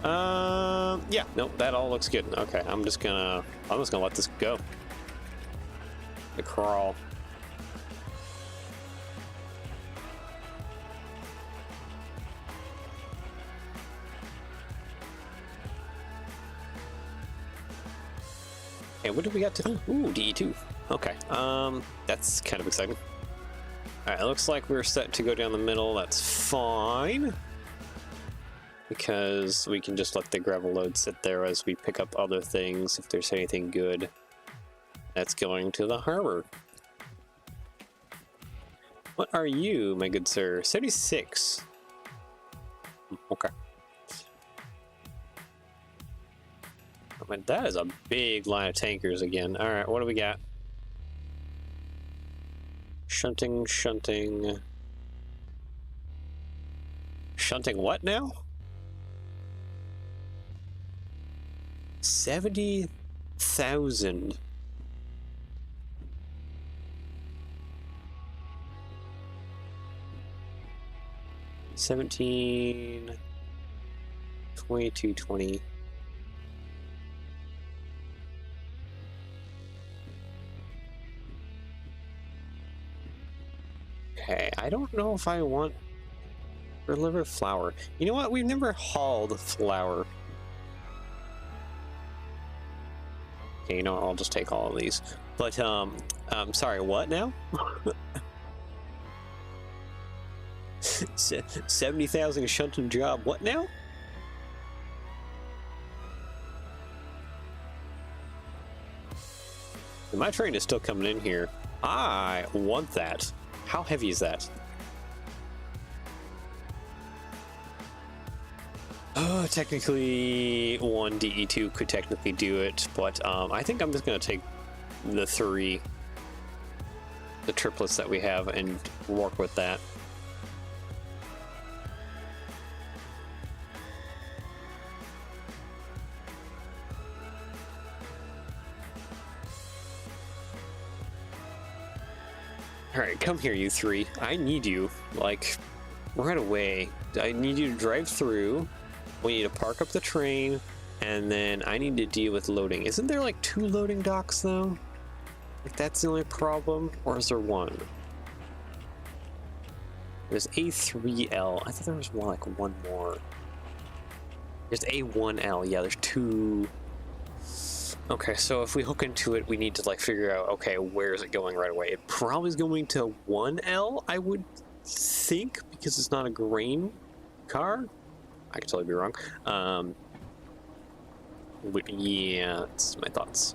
Yeah, no, that all looks good. Okay, I'm just gonna let this go. The crawl. Okay, what do we got to? Ooh, DE2. Okay, that's kind of exciting. All right, it looks like we're set to go down the middle. That's fine, because we can just let the gravel load sit there as we pick up other things if there's anything good that's going to the harbor. What are you, my good sir? 76. Okay. I mean, that is a big line of tankers again. All right, what do we got? Shunting. Shunting what now? 70,000. $17, 2220. Okay, I don't know if I want to deliver flour. You know what? We've never hauled flour. Okay, you know what? I'll just take all of these. But I'm sorry, what now? 70,000 shunting job. What now? My train is still coming in here. I want that. How heavy is that? Technically, one DE2 could technically do it, but I think I'm just going to take the triplets that we have and work with that. Alright, come here, you three. I need you, like, right away. I need you to drive through. We need to park up the train, and then I need to deal with loading. Isn't there, like, 2 loading docks, though? Like, that's the only problem? Or is there one? There's A3L. I thought there was one more. There's A1L. Yeah, there's 2... Okay, so if we hook into it, we need to like figure out, okay, where is it going right away? It probably is going to 1L, I would think, because it's not a grain car. I could totally be wrong. But yeah, that's my thoughts.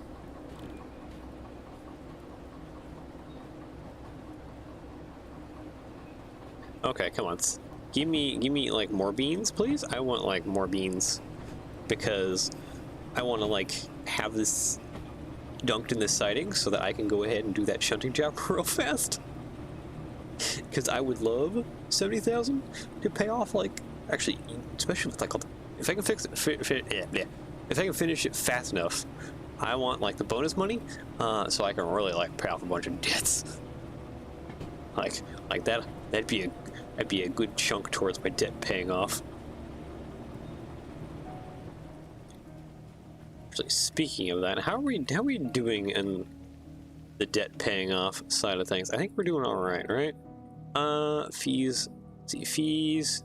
Okay, come on. Give me like more beans, please. I want like more beans because I want to like have this dunked in this siding so that I can go ahead and do that shunting job real fast. Because I would love 70,000 to pay off, like, actually, especially with like if I can fix it, if I can finish it fast enough, I want like the bonus money, so I can really like pay off a bunch of debts. Like that'd be a good chunk towards my debt paying off. Actually, speaking of that, how are we doing in the debt paying off side of things? I think we're doing all right, right? Fees. Let's see, fees.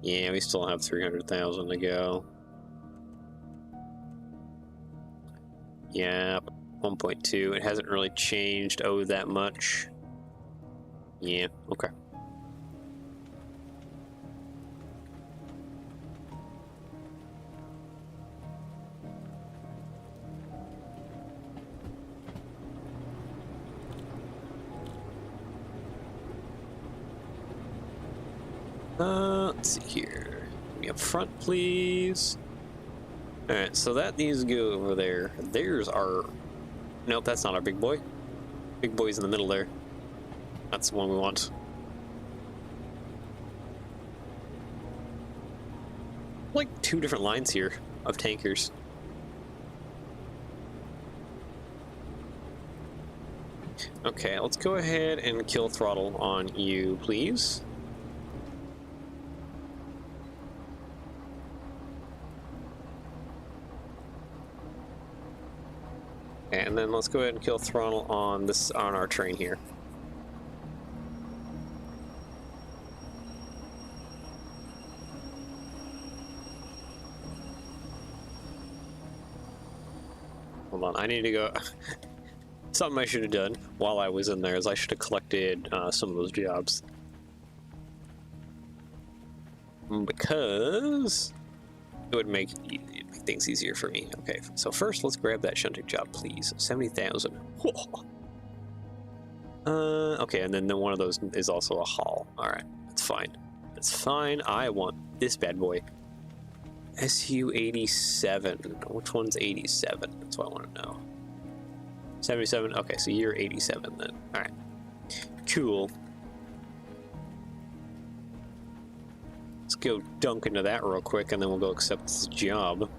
Yeah, we still have 300,000 to go. Yeah, 1.2. It hasn't really changed that much. Yeah, okay. Let's see here. Give me up front, please. Alright, so that needs to go over there. There's our... Nope, that's not our big boy. Big boy's in the middle there. That's the one we want. Like 2 different lines here of tankers. Okay, let's go ahead and kill throttle on you, please. let's go ahead and kill throttle on this on our train here. Hold on, I need to go. Something I should have done while I was in there is I should have collected some of those jobs. Because it would make things easier for me. Okay, so first let's grab that shunting job, please. 70,000. Okay, and then one of those is also a haul. All right, that's fine. That's fine. I want this bad boy. SU 87. Which one's 87? That's what I want to know. 77. Okay, so you're 87 then. All right, cool. Let's go dunk into that real quick, and then we'll go accept this job.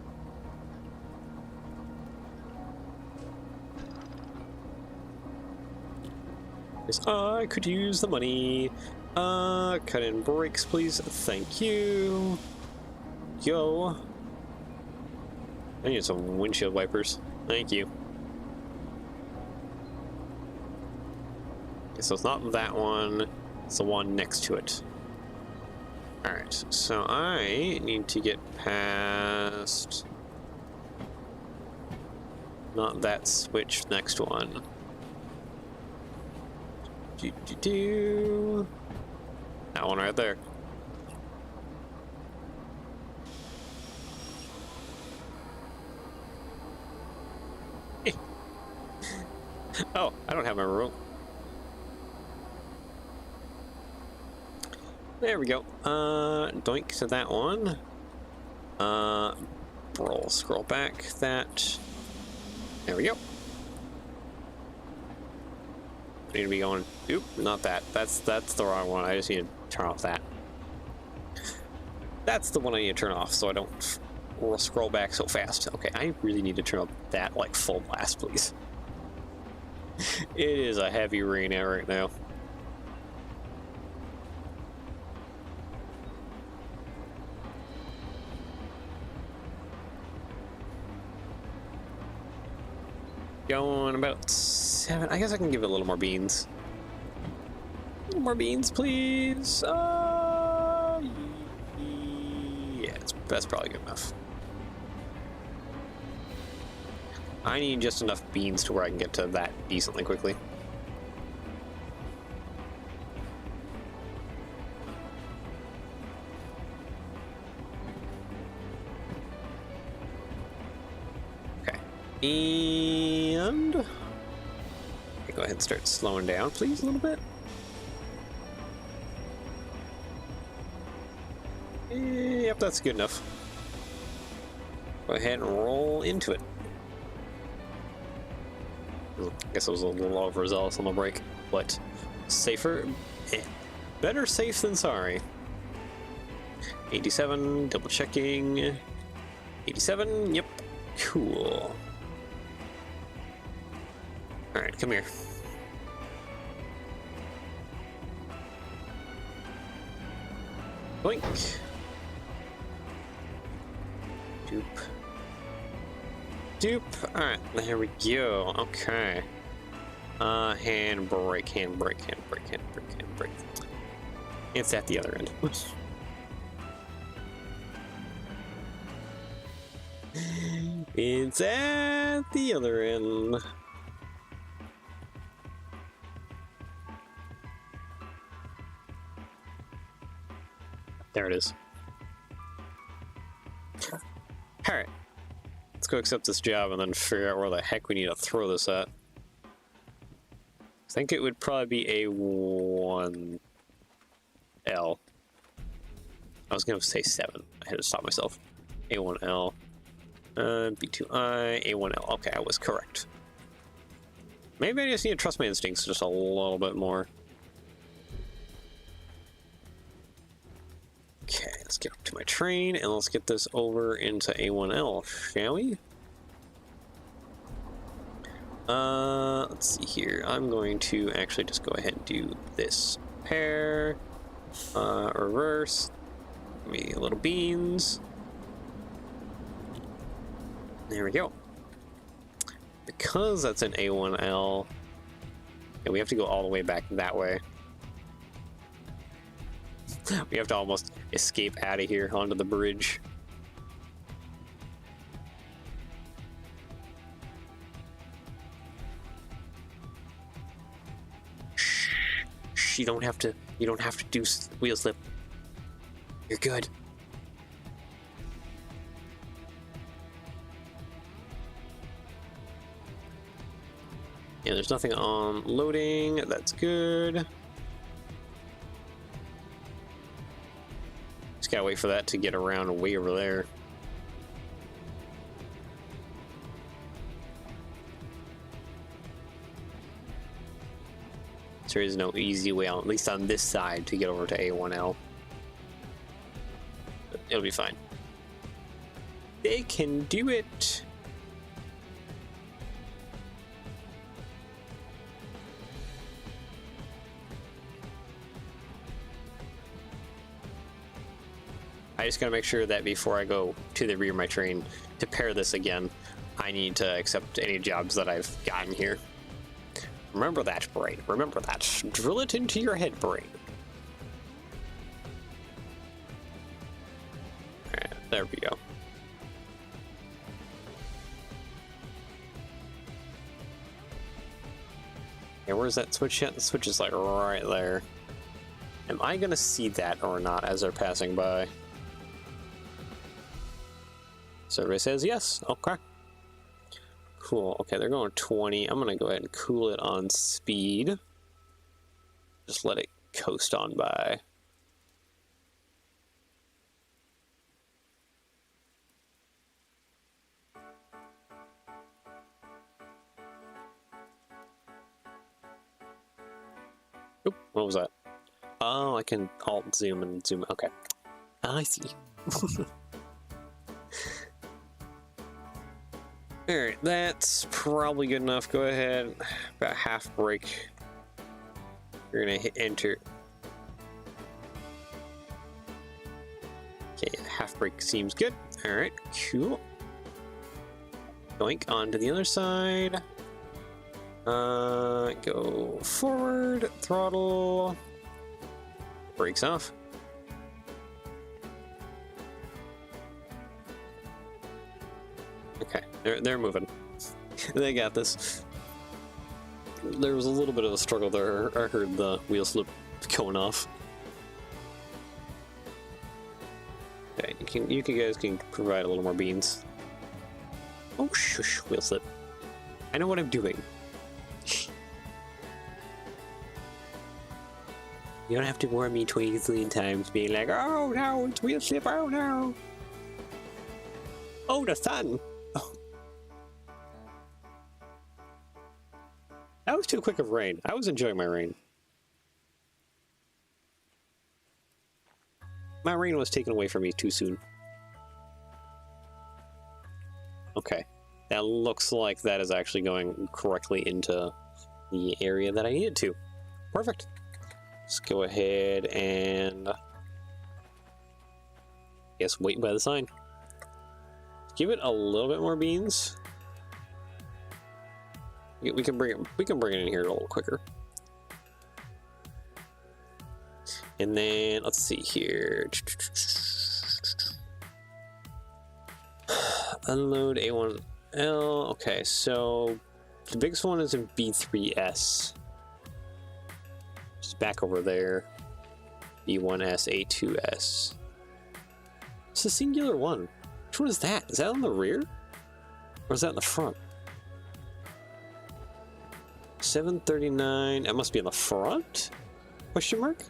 Yes, I could use the money. Cut in brakes, please. Thank you. Yo. I need some windshield wipers. Thank you. Okay, so it's not that one. It's the one next to it. Alright, so I need to get past... not that switch, next one. That one right there. Oh, I don't have my remote. There we go. Doink to that one. Scroll back that. There we go. I need to be going. Oop, not that. That's the wrong one. I just need to turn off that. That's the one I need to turn off so I don't scroll back so fast. Okay, I really need to turn up that like full blast, please. It is a heavy rain out right now. Going about 7. I guess I can give it a little more beans. A little more beans, please. Yeah, that's probably good enough. I need just enough beans to where I can get to that decently quickly. Okay. And okay, go ahead and start slowing down, please, a little bit. Yep, that's good enough. Go ahead and roll into it. I guess I was a little overzealous on the brake, but safer. Better safe than sorry. 87, double checking. 87, yep, cool. Alright, come here. Boink. Doop. Doop. Alright, there we go. Okay. Hand brake, hand brake, hand brake, hand brake, hand brake. It's at the other end. It's at the other end. There it is. Alright. Let's go accept this job and then figure out where the heck we need to throw this at. I think it would probably be A1L. I was going to say 7. I had to stop myself. A1L. B2I. A1L. Okay, I was correct. Maybe I just need to trust my instincts just a little bit more. Okay, let's get up to my train and let's get this over into A1L, shall we? Let's see here. I'm going to actually just go ahead and do this. Pair, reverse, maybe a little beans. There we go. because that's an A1L, and we have to go all the way back that way. We have to almost escape out of here onto the bridge. Shh, you don't have to do wheel slip. You're good. Yeah, there's nothing on loading. That's good. Just gotta wait for that to get around way over there. There is no easy way, at least on this side, to get over to A1L. But it'll be fine. They can do it. I just gotta make sure that before I go to the rear of my train to pair this again, I need to accept any jobs that I've gotten here. Remember that, brain. Remember that. Drill it into your head, brain. Alright, there we go. Okay, where's that switch yet? The switch is like right there. Am I gonna see that or not as they're passing by? Survey says yes. Okay. Cool. Okay, they're going 20. I'm gonna go ahead and cool it on speed. Just let it coast on by. Oop, what was that? Oh, I can alt zoom and zoom. Okay. I see. Alright, that's probably good enough. Go ahead. About half brake. You're gonna hit enter. Okay, half brake seems good. Alright, cool. Doink on to the other side. Go forward, throttle. Brakes off. Okay, they're moving. They got this. There was a little bit of a struggle there. I heard the wheel slip going off. Okay, you guys can provide a little more beans. Oh shush, wheel slip. I know what I'm doing. You don't have to warn me 20 zillion times, being like, "Oh no, it's wheel slip! Oh no! Oh, the sun!" That was too quick of rain. I was enjoying my rain. My rain was taken away from me too soon. Okay. That looks like that is actually going correctly into the area that I needed to. Perfect. Let's go ahead and... Yes, wait by the sign. Give it a little bit more beans. We can bring it in here a little quicker. And then let's see here. Unload A1L. Okay, so the biggest one is in B3S. Just back over there. B1S, A2S. It's a singular one. Which one is that? Is that on the rear? Or is that in the front? 739. That must be in the front? Question mark?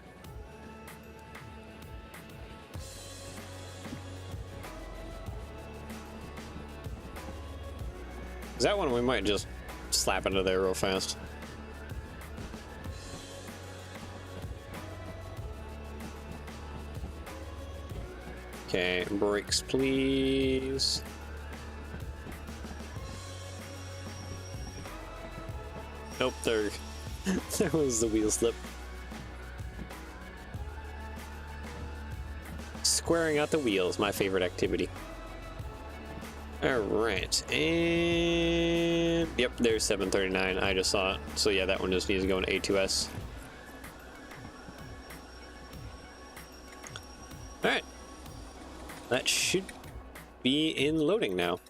Is that one we might just slap into there real fast? Okay, brakes please. Nope, there was the wheel slip. Squaring out the wheels, my favorite activity. All right, and yep, there's 739. I just saw it. So yeah, that one just needs to go in A2S. All right, that should be in loading now.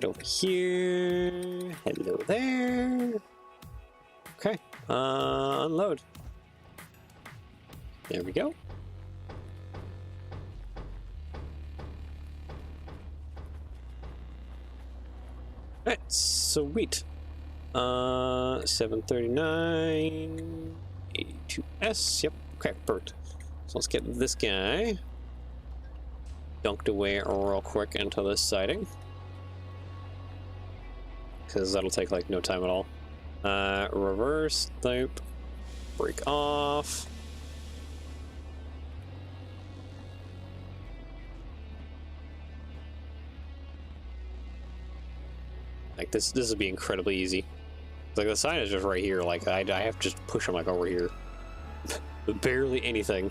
Over here. Hello there. Okay, unload. There we go. Alright, sweet. 739 A2S. Yep. Okay, perfect. So let's get this guy dunked away real quick into this siding, because that'll take like no time at all. Reverse, nope. Break off. Like this would be incredibly easy. Like the sign is just right here. Like I have to just push them like over here. Barely anything.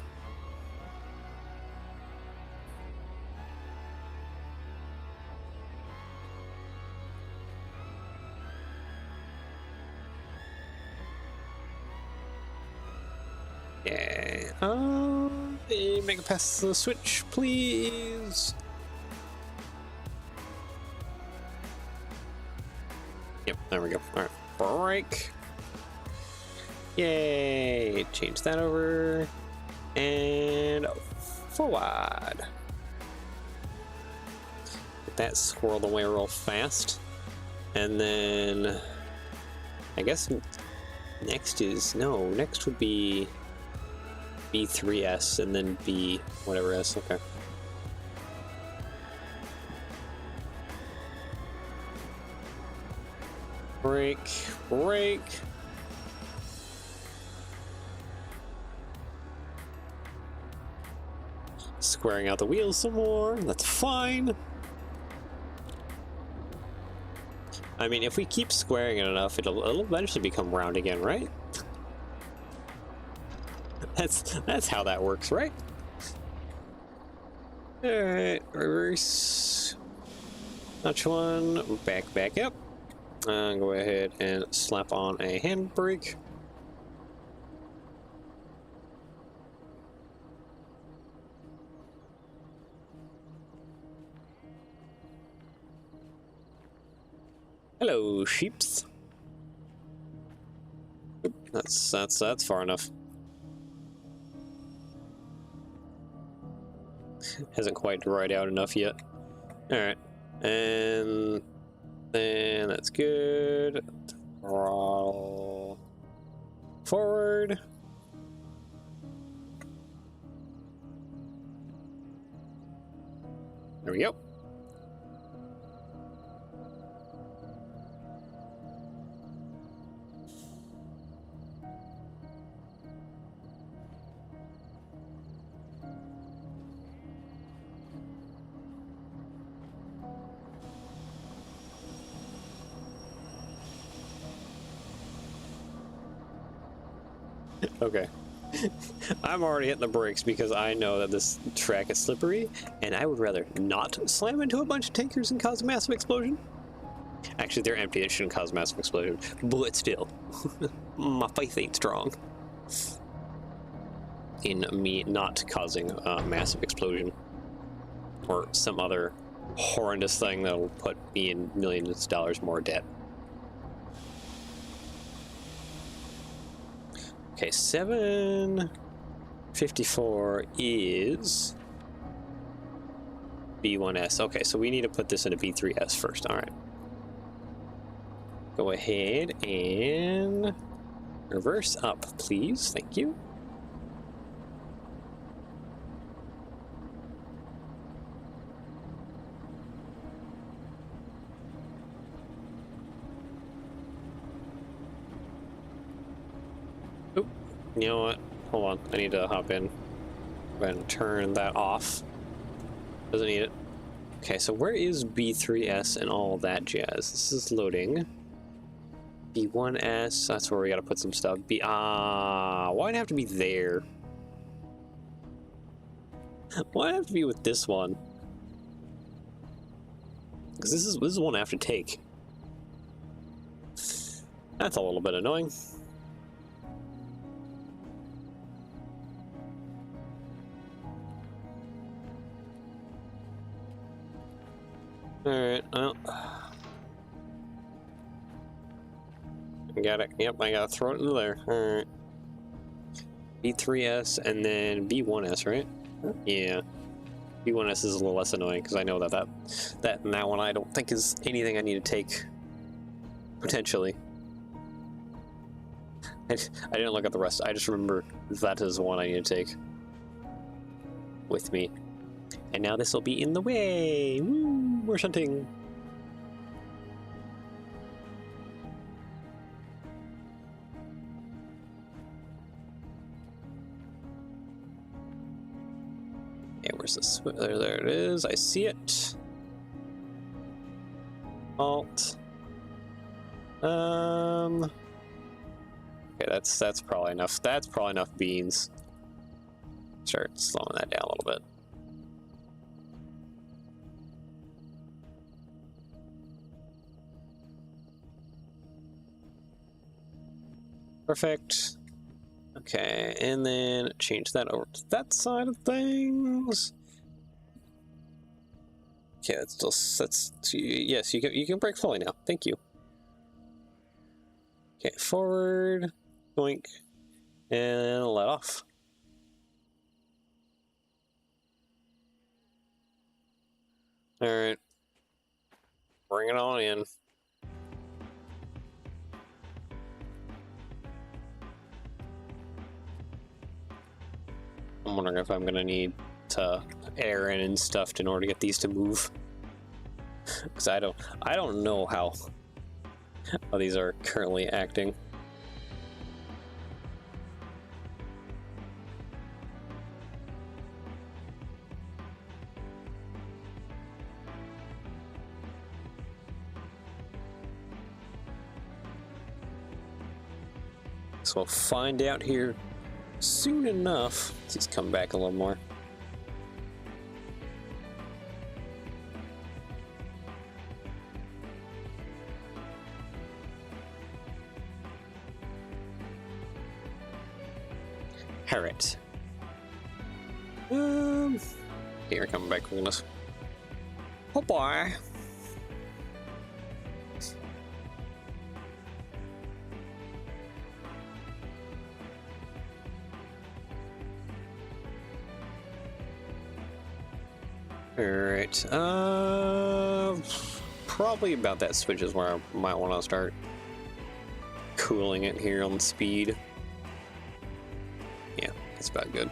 Yeah. Make it past the switch, please. Yep, there we go. All right, break. Yay! Change that over and forward. Get that squirreled away real fast, and then I guess next would be B3S and then B whatever S. Okay. Break. Squaring out the wheels some more. That's fine. I mean, if we keep squaring it enough, it'll eventually become round again, right? That's how that works, right? All right, reverse. Notch one. Back up. Go ahead and slap on a handbrake. Hello, sheeps. That's far enough. Hasn't quite dried out enough yet. All right, and then that's good. Throttle forward. There we go. Okay. I'm already hitting the brakes because I know that this track is slippery, and I would rather not slam into a bunch of tankers and cause a massive explosion. Actually, they're empty. It shouldn't cause a massive explosion, but still. My faith ain't strong in me not causing a massive explosion or some other horrendous thing that'll put me in millions of dollars more debt. Okay, 754 is B1S. Okay, so we need to put this into B3S first. All right. Go ahead and reverse up, please. Thank you. Oop. You know what? Hold on. I need to hop in. Go ahead and turn that off. Doesn't need it. Okay, so where is B3S and all that jazz? This is loading. B1S, that's where we gotta put some stuff. Why'd it have to be there? Why'd it have to be with this one? Because this is one I have to take. That's a little bit annoying. Alright, well. I got it. Yep, I gotta throw it into there. Alright. B3S and then B1S, right? Yeah. B1S is a little less annoying because I know that one I don't think is anything I need to take. Potentially. I didn't look at the rest. I just remember that is one I need to take with me. And now this will be in the way. Woo! We're shunting. Yeah, where's this? There it is. I see it. Alt. Okay, that's probably enough. That's probably enough beans. Start slowing that down a little bit. Perfect. Okay, and then change that over to that side of things. Okay, that's yes, you can break fully now. Thank you. Okay, forward, boink, and let off. All right, bring it on in. I'm wondering if I'm gonna need to air in and stuff in order to get these to move, because I don't know how these are currently acting. So we'll find out here soon enough. Let's come back a little more. Alright. Here, coming back with us. Oh boy. Alright, probably about that switch is where I might want to start cooling it here on speed. Yeah, that's about good.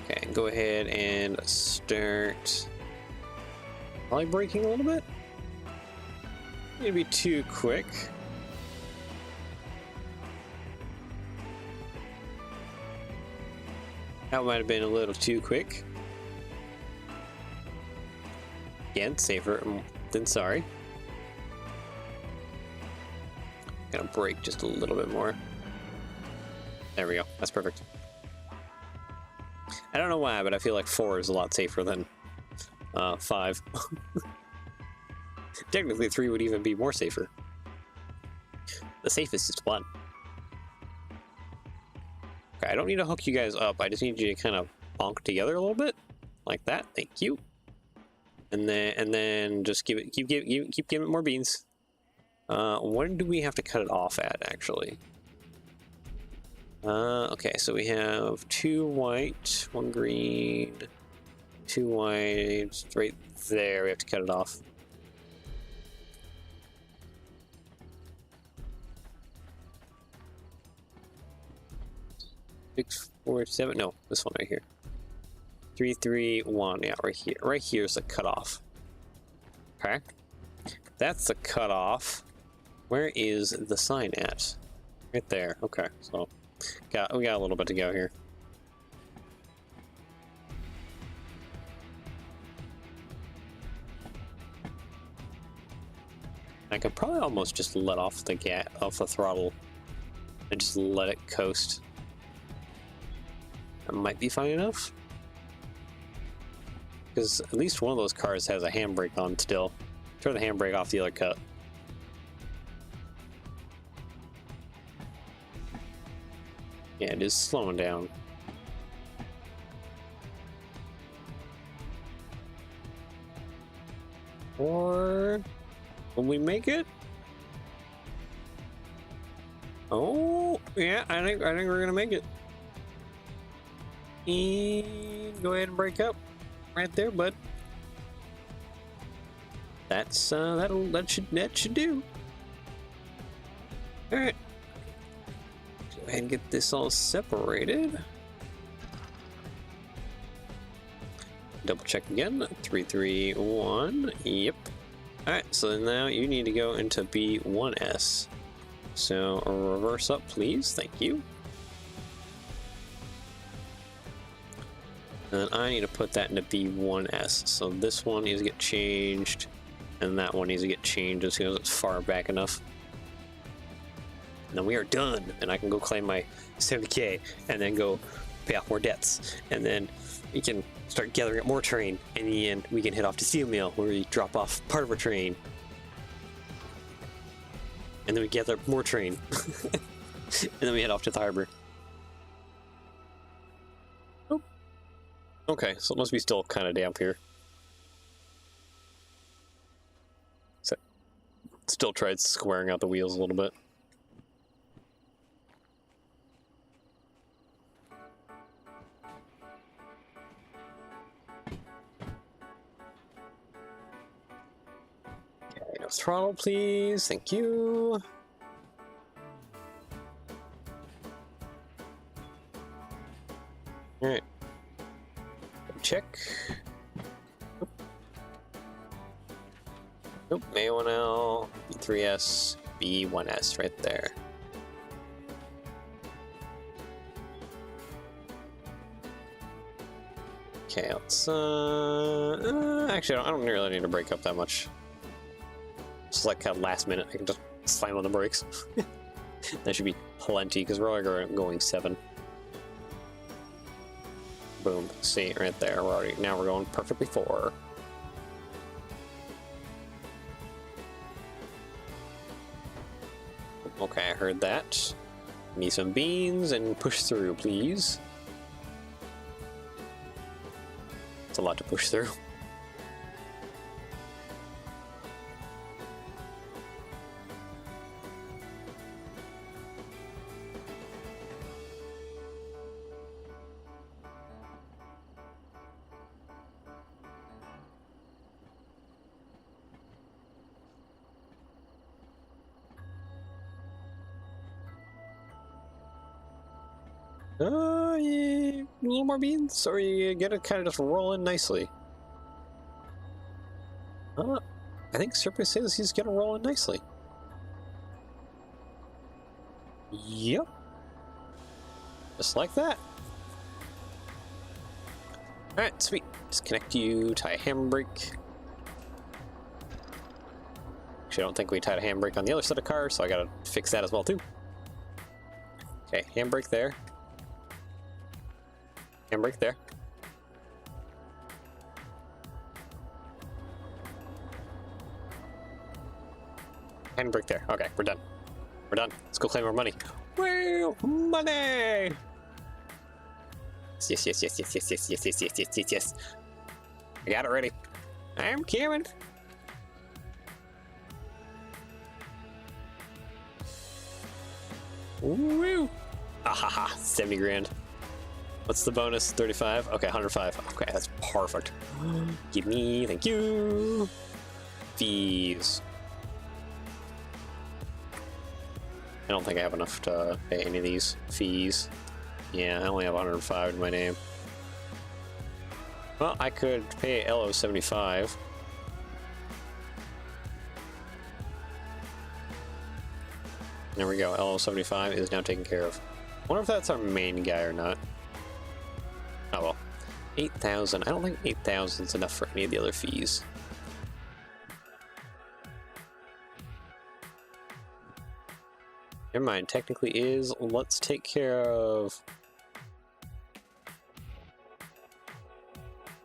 Okay, go ahead and start probably braking a little bit. It'd be too quick. That might have been a little too quick. Again, safer than sorry. Gonna brake just a little bit more. There we go. That's perfect. I don't know why, but I feel like 4 is a lot safer than 5. Technically, 3 would even be more safer. The safest is 1. Okay, I don't need to hook you guys up. I just need you to kind of bonk together a little bit, like that. Thank you. And then just keep giving it more beans. When do we have to cut it off at, actually? Okay, so we have 2 white, 1 green, 2 white, right there. We have to cut it off. Six, 4, 7. No, this one right here. 3, 3, 1. Yeah, right here. Right here is the cutoff. Okay, that's the cutoff. Where is the sign at? Right there. Okay, so we got a little bit to go here. I could probably almost just let off the throttle and just let it coast. That might be fine enough. Because at least one of those cars has a handbrake on still Turn the handbrake off the other cut. Yeah, it is slowing down. Or will we make it? Oh, yeah, I think we're gonna make it. And go ahead and break up right there, bud. That's that should do. All right. Go ahead and get this all separated. Double check again. 331. Yep. All right. So now you need to go into B1S. So reverse up, please. Thank you. And then I need to put that into B1S. So this one needs to get changed, and that one needs to get changed as soon as it's far back enough. And then we are done, and I can go claim my 70K, and then go pay off more debts, and then we can start gathering up more terrain. In the end, we can head off to Steel Mill, where we drop off part of our train, and then we gather up more train, and then we head off to the harbor. Oh. Okay, so it must be still kind of damp here. So, still tried squaring out the wheels a little bit. Okay, no throttle, please. Thank you. All right. Check. Nope. A1L, B3S, B1S right there. Okay, let's actually I don't really need to brake up that much. Just like kind of last minute, I can just slam on the brakes. That should be plenty because we're only going 7. Boom. See, right there. Now we're going perfectly 4. Okay, I heard that. Need some beans and push through, please. It's a lot to push through. Yeah, a little more beans, or you get it kind of just rolling nicely. I think Serpent says he's gonna roll in nicely. Yep. Just like that. Alright, sweet. Disconnect you, tie a handbrake. Actually, I don't think we tied a handbrake on the other set of cars, so I gotta fix that as well, too. Okay, handbrake there. Handbrake there. Handbrake there. Okay, we're done. We're done. Let's go claim our money. Woo! Money! Yes, yes, yes, yes, yes, yes, yes, yes, yes, yes, yes, yes. I got it ready. I'm coming. Woo! Ah ha ha, 70 grand. What's the bonus? 35? Okay, 105. Okay, that's perfect. Give me, thank you. Fees. I don't think I have enough to pay any of these fees. Yeah, I only have 105 in my name. Well, I could pay LO 75. There we go. LO 75 is now taken care of. I wonder if that's our main guy or not. Oh well. 8,000. I don't think 8,000 is enough for any of the other fees. Never mind. Technically is. Let's take care of...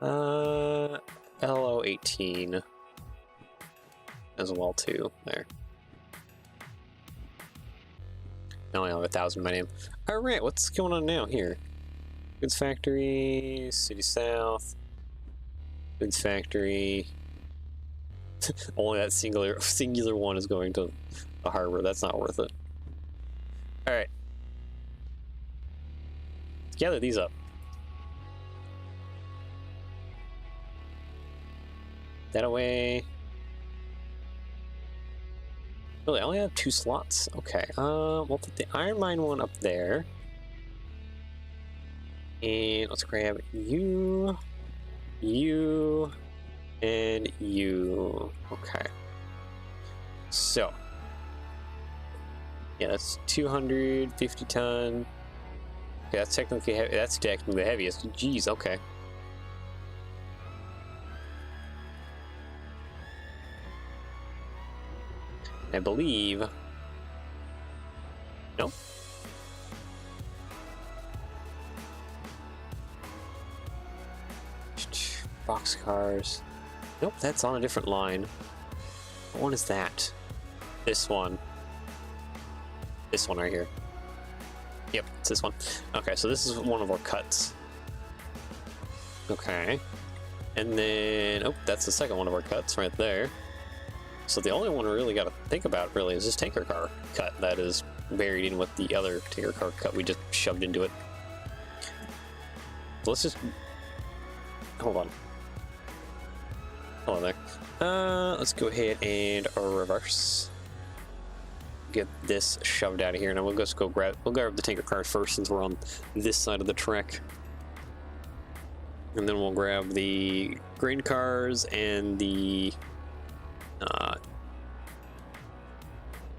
LO 18. as well too. There. I only have 1,000 by name. All right, what's going on now here? Goods factory, city south. Goods factory. Only that singular one is going to the harbor. That's not worth it. All right. Let's gather these up. That away. Really, I only have 2 slots. Okay. We'll put the iron mine one up there. And let's grab you, you, and you. Okay. So. Yeah, that's 250 ton. Okay, that's technically heavy. That's technically the heaviest. Jeez, okay. I believe. Nope. Boxcars. Nope, that's on a different line. What one is that? This one. This one right here. Yep, it's this one. Okay, so this is one of our cuts. Okay. And then, oh, that's the second one of our cuts right there. So the only one we really got to think about really is this tanker car cut that is buried in with the other tanker car cut we just shoved into it. So let's just hold on. Hold on there. Let's go ahead and reverse. Get this shoved out of here, and we'll just go grab. We'll grab the tanker car first since we're on this side of the trek, and then we'll grab the grain cars and the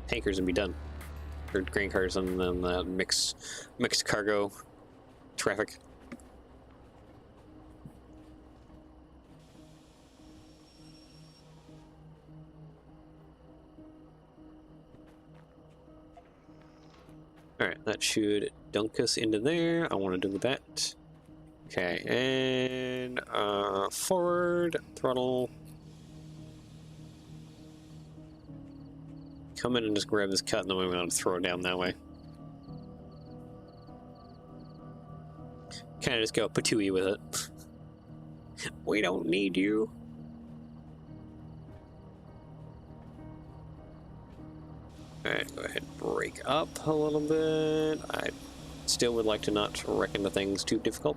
tankers and be done. Or grain cars and then the mixed cargo traffic. Alright, that should dunk us into there. I want to do that. Okay, and forward, throttle. Come in and just grab this cut, and then we're going to throw it down that way. Kind of just go patooey with it. We don't need you. Alright, go ahead and break up a little bit. I still would like to not wreck into things too difficult.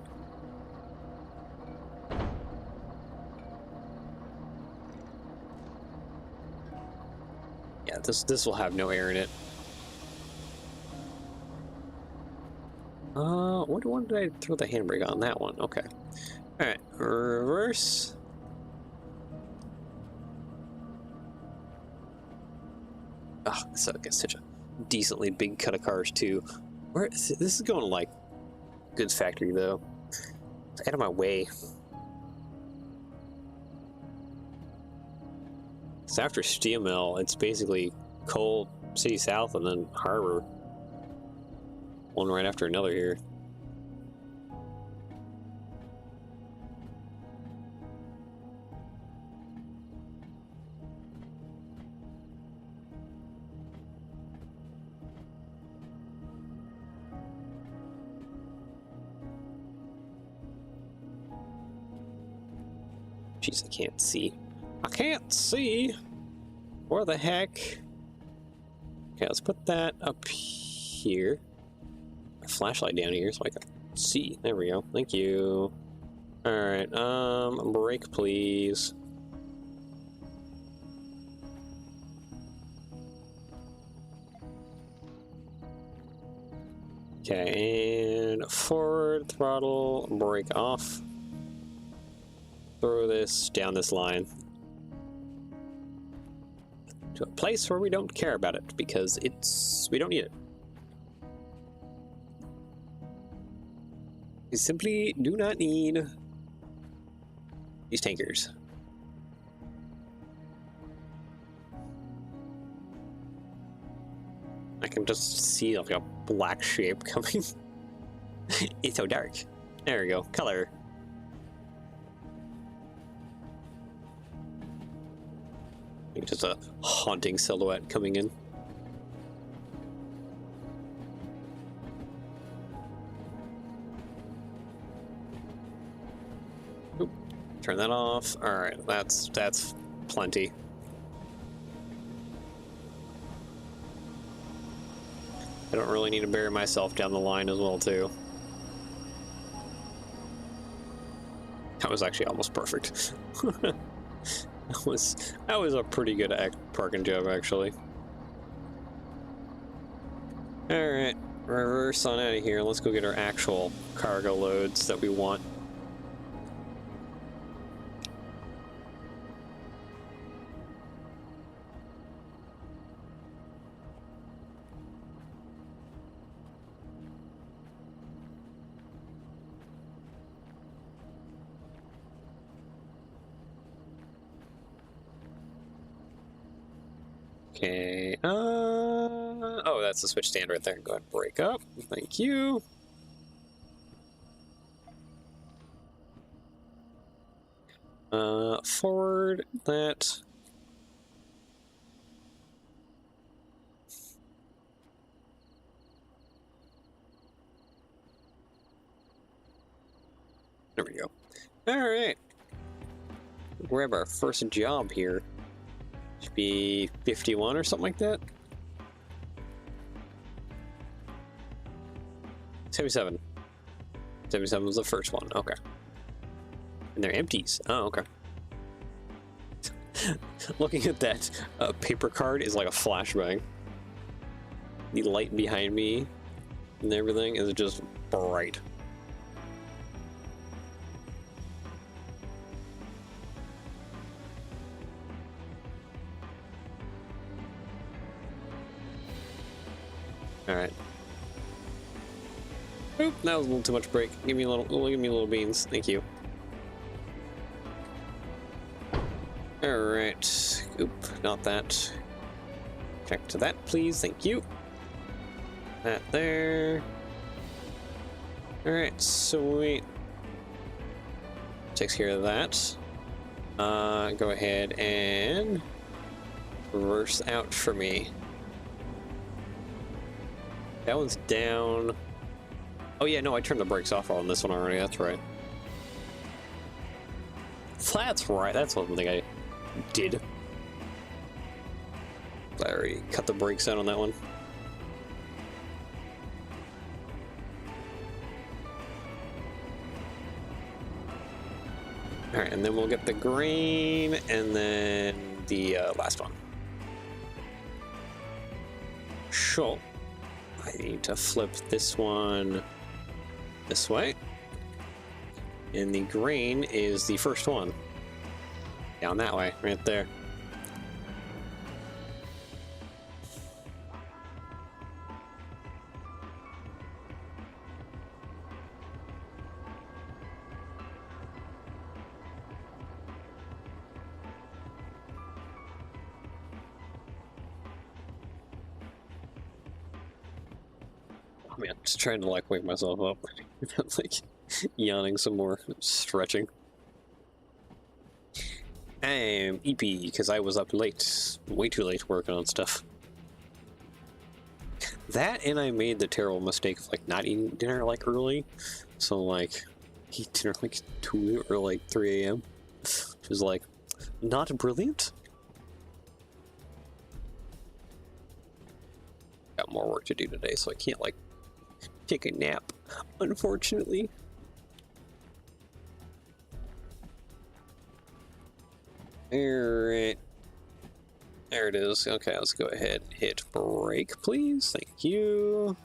Yeah, this will have no air in it. What one did I throw the handbrake on? That one, okay. Alright, reverse. Oh, this is such a decently big cut of cars too. This is going to like goods factory though. It's out of my way. So after steel mill, it's basically coal, city south, and then harbor. One right after another here. Jeez, I can't see. I can't see! Where the heck? Okay, let's put that up here. A flashlight down here so I can see. There we go. Thank you. Alright, brake please. Okay, and forward, throttle, brake off. Throw this down this line to a place where we don't care about it because we don't need it. We simply do not need these tankers. I can just see like a black shape coming. It's so dark. There we go. Color. Just a haunting silhouette coming in. Oop. Turn that off. All right, that's plenty. I don't really need to bury myself down the line as well, too. That was actually almost perfect. That was a pretty good parking job, actually. All right, reverse on out of here. Let's go get our actual cargo loads that we want. Okay, oh, that's the switch stand right there. Go ahead and break up. Thank you. Forward that. There we go. All right. Grab our first job here. Should be 51 or something like that. 77. 77 was the first one. Okay. And they're empties. Oh, okay. Looking at that paper card is like a flashbang. The light behind me and everything is just bright. All right. Oop, that was a little too much break. Give me a little beans. Thank you. All right. Oop, not that. Check to that, please. Thank you. That there. All right, sweet. Takes care of that. Go ahead and reverse out for me. That one's down. Oh yeah, no, I turned the brakes off on this one already. That's right. That's right. That's one thing I did. I already cut the brakes out on that one. All right, and then we'll get the green, and then the last one. Sure. I need to flip this one this way. And the green is the first one. Down that way, right there. Oh man, just trying to like wake myself up. Like yawning some more, stretching. I'm EP because I was up late, way too late working on stuff. That, and I made the terrible mistake of like not eating dinner like early, so like eat dinner like 2 or like 3 a.m. which is like not brilliant. Got more work to do today, so I can't like take a nap, unfortunately. Alright. There it is. Okay, let's go ahead and hit brake, please. Thank you.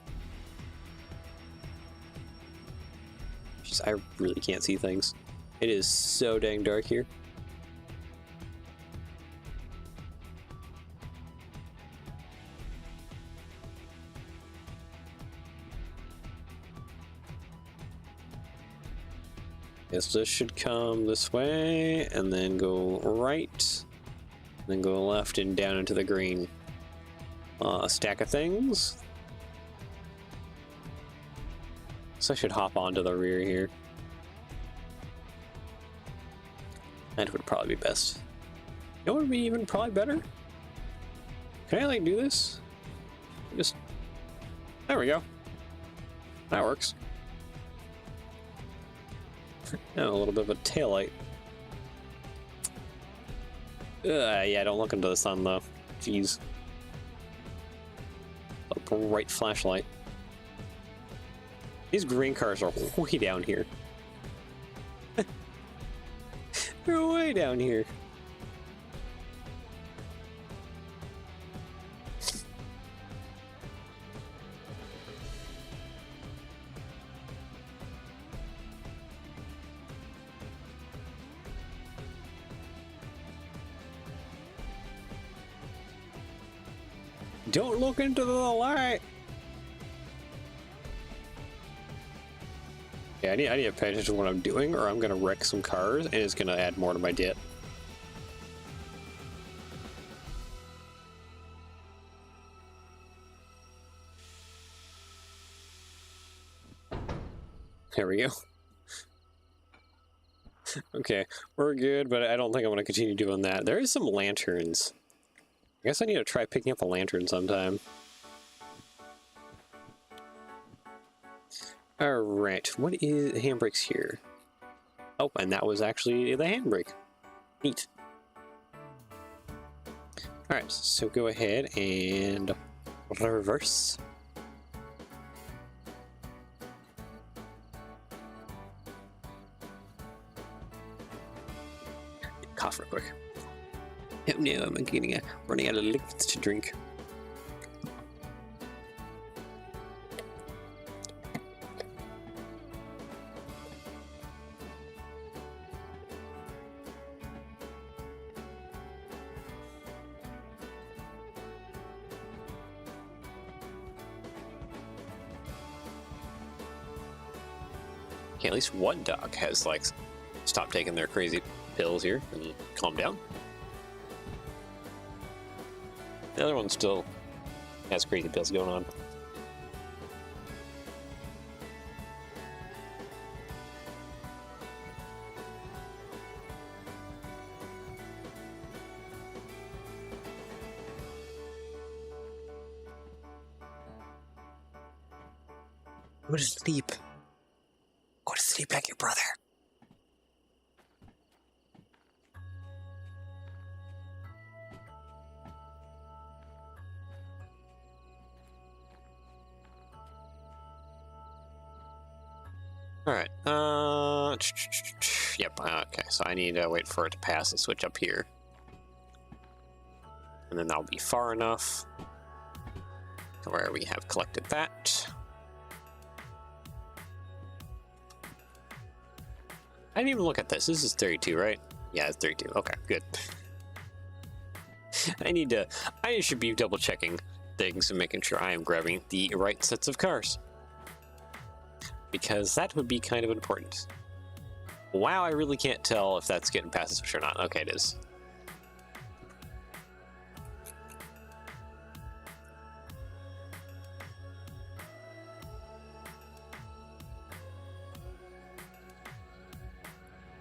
Jeez, I really can't see things. It is so dang dark here. Guess this should come this way, and then go right, and then go left and down into the green. A stack of things. So I should hop onto the rear here. That would probably be best. know what would be even probably better? Can I like do this? Just, there we go. That works. And a little bit of a tail light. Yeah, don't look into the sun though. Jeez. A bright flashlight. These green cars are way down here. They're way down here. Don't look into the light. Yeah, I need to pay attention to what I'm doing, or I'm gonna wreck some cars, and it's gonna add more to my debt. There we go. Okay, we're good, but I don't think I'm gonna continue doing that. There is some lanterns. I guess I need to try picking up a lantern sometime. Alright, what is the handbrake's here? Oh, and that was actually the handbrake. Neat. Alright, so go ahead and reverse. Cough real quick. Oh no, I'm running out of liquids to drink. Okay, at least one dog has like stopped taking their crazy pills here and calmed down. The other one still has crazy pills going on. Go to sleep. Go to sleep like your brother. Alright, yep, okay, so I need to wait for it to pass the switch up here. And then that'll be far enough to where we have collected that. I didn't even look at this. This is 32, right? Yeah, it's 32. Okay, good. I should be double checking things and making sure I am grabbing the right sets of cars. Because that would be kind of important. Wow, I really can't tell if that's getting past the switch or not. Okay, it is.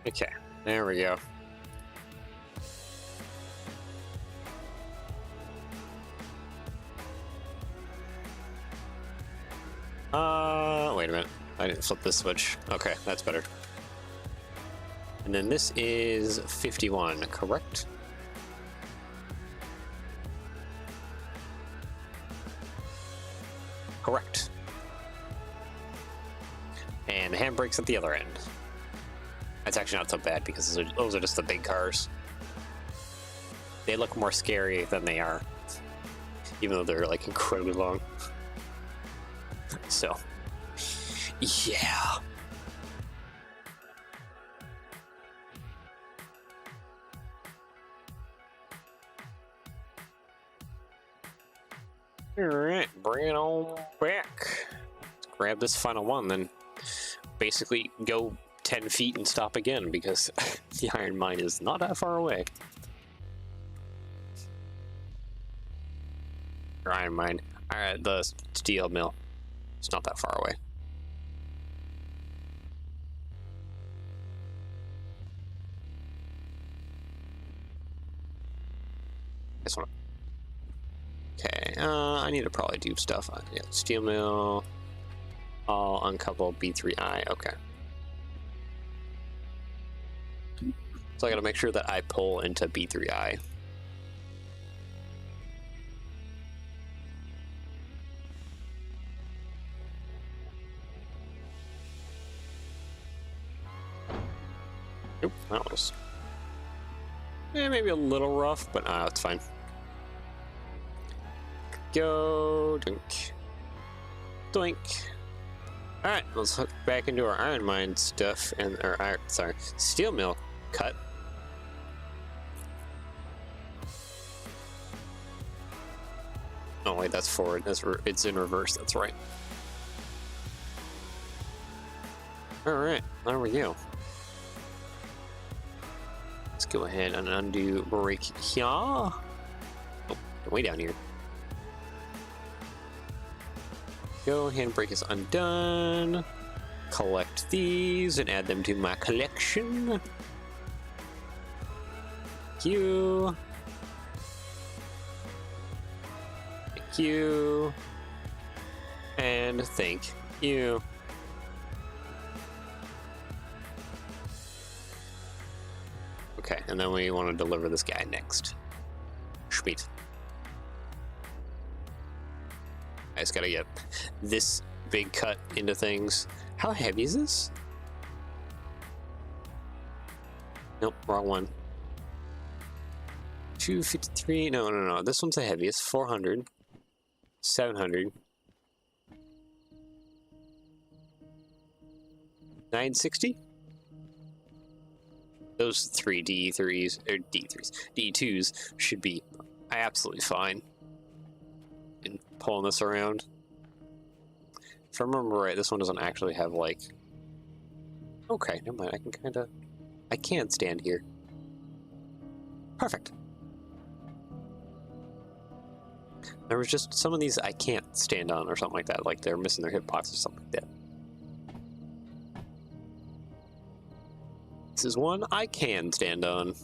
Okay, there we go. Wait a minute. I didn't flip this switch. Okay, that's better. And then this is 51, correct? Correct. And the handbrake's at the other end. That's actually not so bad because those are just the big cars. They look more scary than they are, even though they're like incredibly long. So, yeah. Alright, bring it on back. Let's grab this final one, then basically go 10 feet and stop again because the iron mine is not that far away. Or iron mine. Alright, the steel mill. It's not that far away. guess what? Okay, I need to probably do stuff. Yeah, steel mill. I'll uncouple B3I. Okay. So I gotta make sure that I pull into B3I. Oop, that was maybe a little rough, but it's fine. Go dunk. Doink. Alright, let's hook back into our iron mine stuff and steel mill cut. Oh wait, that's forward. It's in reverse, that's right. Alright, there we go. Let's go ahead and undo break here. Oh, way down here. Go, handbrake is undone. Collect these and add them to my collection. Thank you. Thank you. And thank you. Okay, and then we want to deliver this guy next. Sweet. I just gotta get this big cut into things. How heavy is this? Nope, wrong one. 253. No. This one's the heaviest. 400. 700. 960. Those three D3s or D3s, D2s should be absolutely fine in pulling this around. If I remember right, this one doesn't actually have like. Okay, never mind. I can stand here. Perfect. There was just some of these I can't stand on or something like that, like they're missing their hitbox or something like that. This is one I can stand on.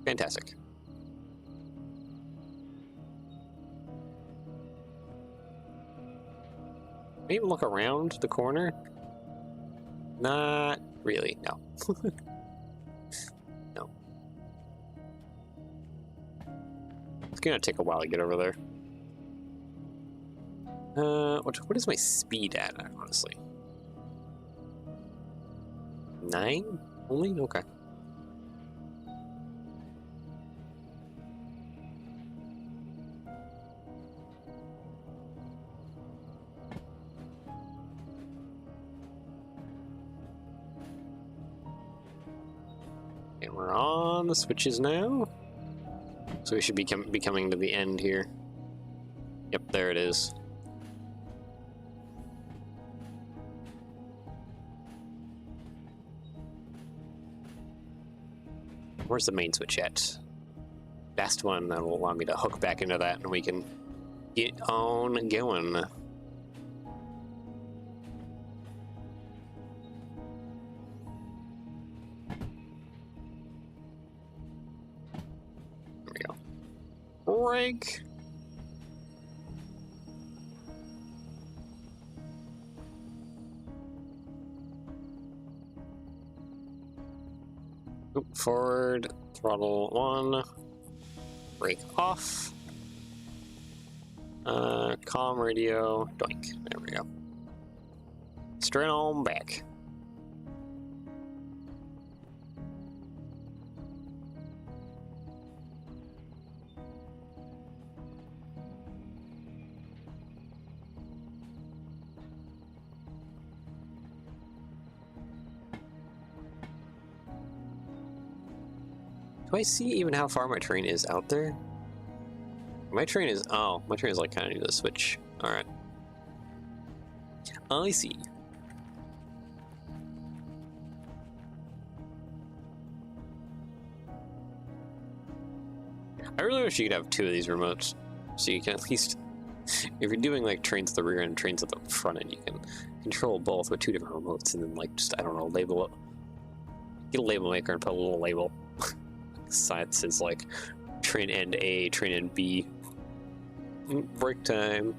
Fantastic. Can I even look around the corner? Not really, no. No. It's gonna take a while to get over there. What is my speed at, honestly? 9? Only? Okay. And we're on the switches now. So we should be coming to the end here. Yep, there it is. Where's the main switch at? Last one that will allow me to hook back into that and we can get on going. There we go. Break. Forward, throttle 1, brake off, comm radio, doink, there we go. Straight on back. Do I see even how far my train is out there? My train is like kind of near the switch. Alright. I see. I really wish you could have 2 of these remotes. So you can at least, if you're doing like trains at the rear end and trains at the front end, you can control both with 2 different remotes and then like just, I don't know, label it. Get a label maker and put a little label. Side says like train end A, train end B. Break time.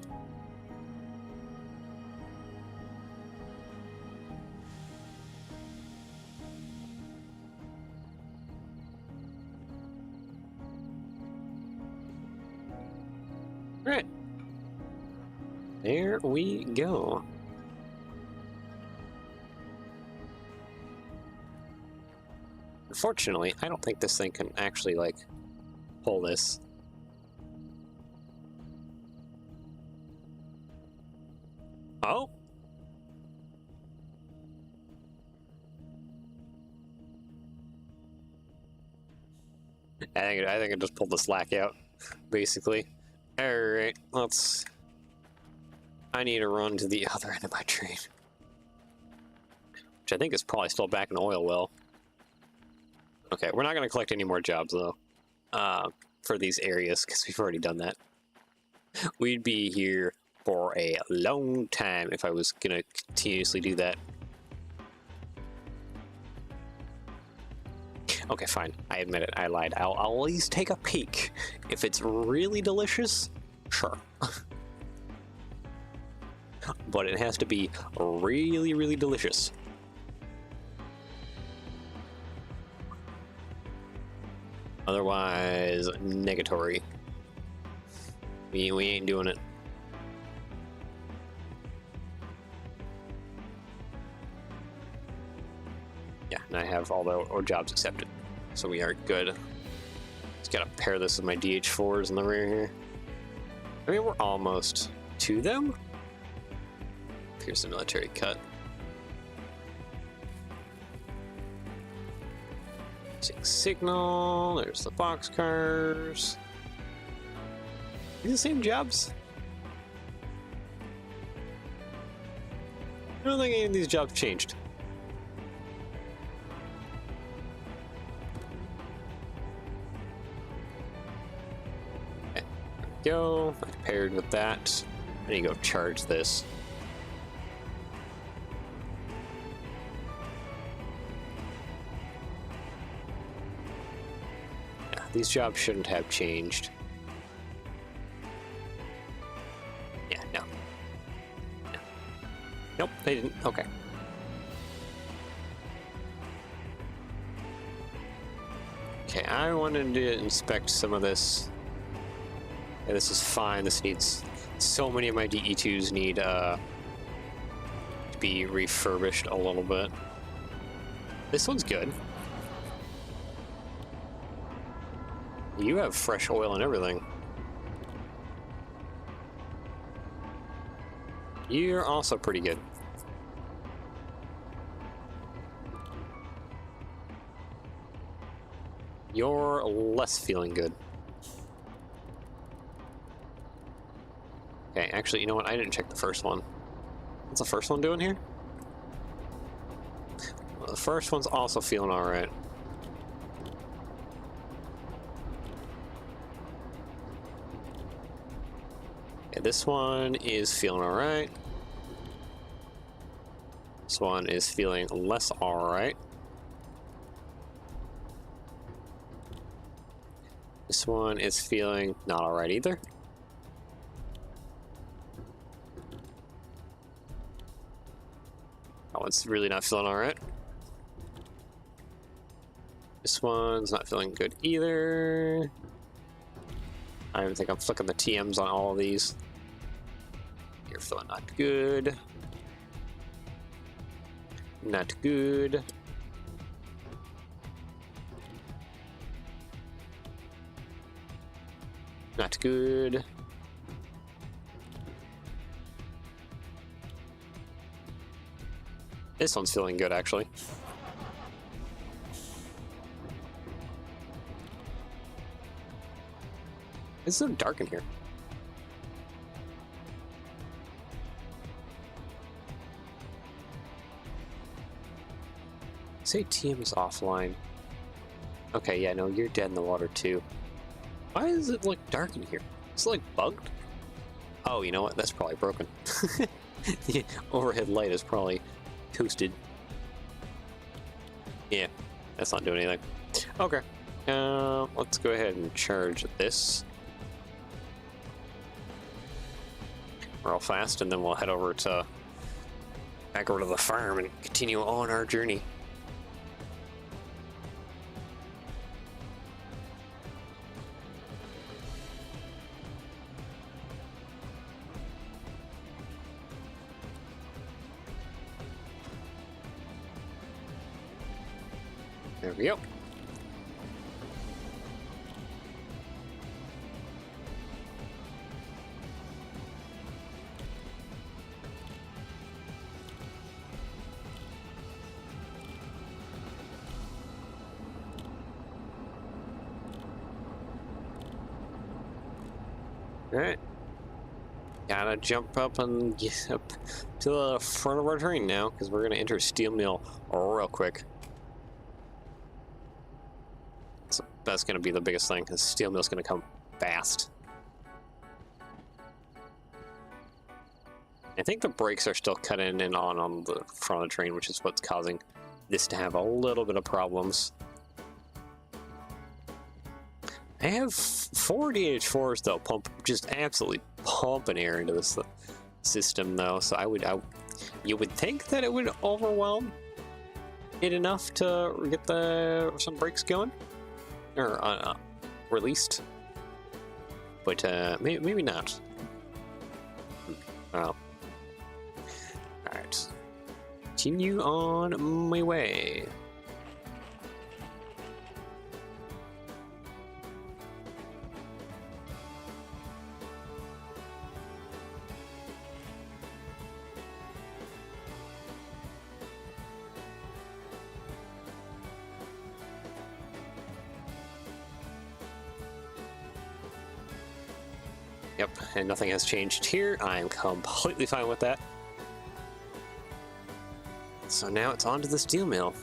All right. There we go. Unfortunately, I don't think this thing can actually, like, pull this. Oh? I think I just pulled the slack out, basically. Alright, let's... I need to run to the other end of my train. Which I think is probably still back in the oil well. Okay, we're not going to collect any more jobs, though. For these areas, because we've already done that. We'd be here for a long time if I was going to continuously do that. Okay, fine. I admit it. I lied. I'll at least take a peek. If it's really delicious, sure. But it has to be really, really delicious. Otherwise, negatory. We ain't doing it. Yeah, and I have all our jobs accepted. So we are good. Just gotta pair this with my DH4s in the rear here. I mean, we're almost to them. Here's the military cut. Signal, there's the boxcars. These are the same jobs? I don't think any of these jobs changed. Okay, there we go. I paired with that. I need to go charge this. These jobs shouldn't have changed. Yeah, no. Nope, they didn't. Okay. Okay, I wanted to inspect some of this. Yeah, this is fine. This needs... So many of my DE2s need to be refurbished a little bit. This one's good. You have fresh oil and everything. You're also pretty good. You're less feeling good. Okay, actually, you know what? I didn't check the first one. What's the first one doing here? Well, the first one's also feeling alright. This one is feeling alright. This one is feeling less alright. This one is feeling not alright either. That one's really not feeling alright. This one's not feeling good either. I don't think I'm flicking the TMs on all of these. You're feeling not good. Not good. Not good. This one's feeling good, actually. It's so dark in here. Say TM is offline. Okay, yeah, no, you're dead in the water too. Why does it look dark in here? Is it like bugged? Oh, you know what? That's probably broken. The overhead light is probably toasted. Yeah, that's not doing anything. Okay. Let's go ahead and charge this real fast, and then we'll head over to back over to the farm and continue on our journey. There we go. Alright. Gotta jump up and get up to the front of our train now, because we're gonna enter steel mill real quick. So that's gonna be the biggest thing, because steel mill's gonna come fast. I think the brakes are still cut in and on the front of the train, which is what's causing this to have a little bit of problems. I have 4 DH4s though, just absolutely pumping air into this system though. So you would think that it would overwhelm it enough to get some brakes going or released, but maybe not. Well, all right, continue on my way. Yep, and nothing has changed here. I'm completely fine with that. So now it's on to the steel mill.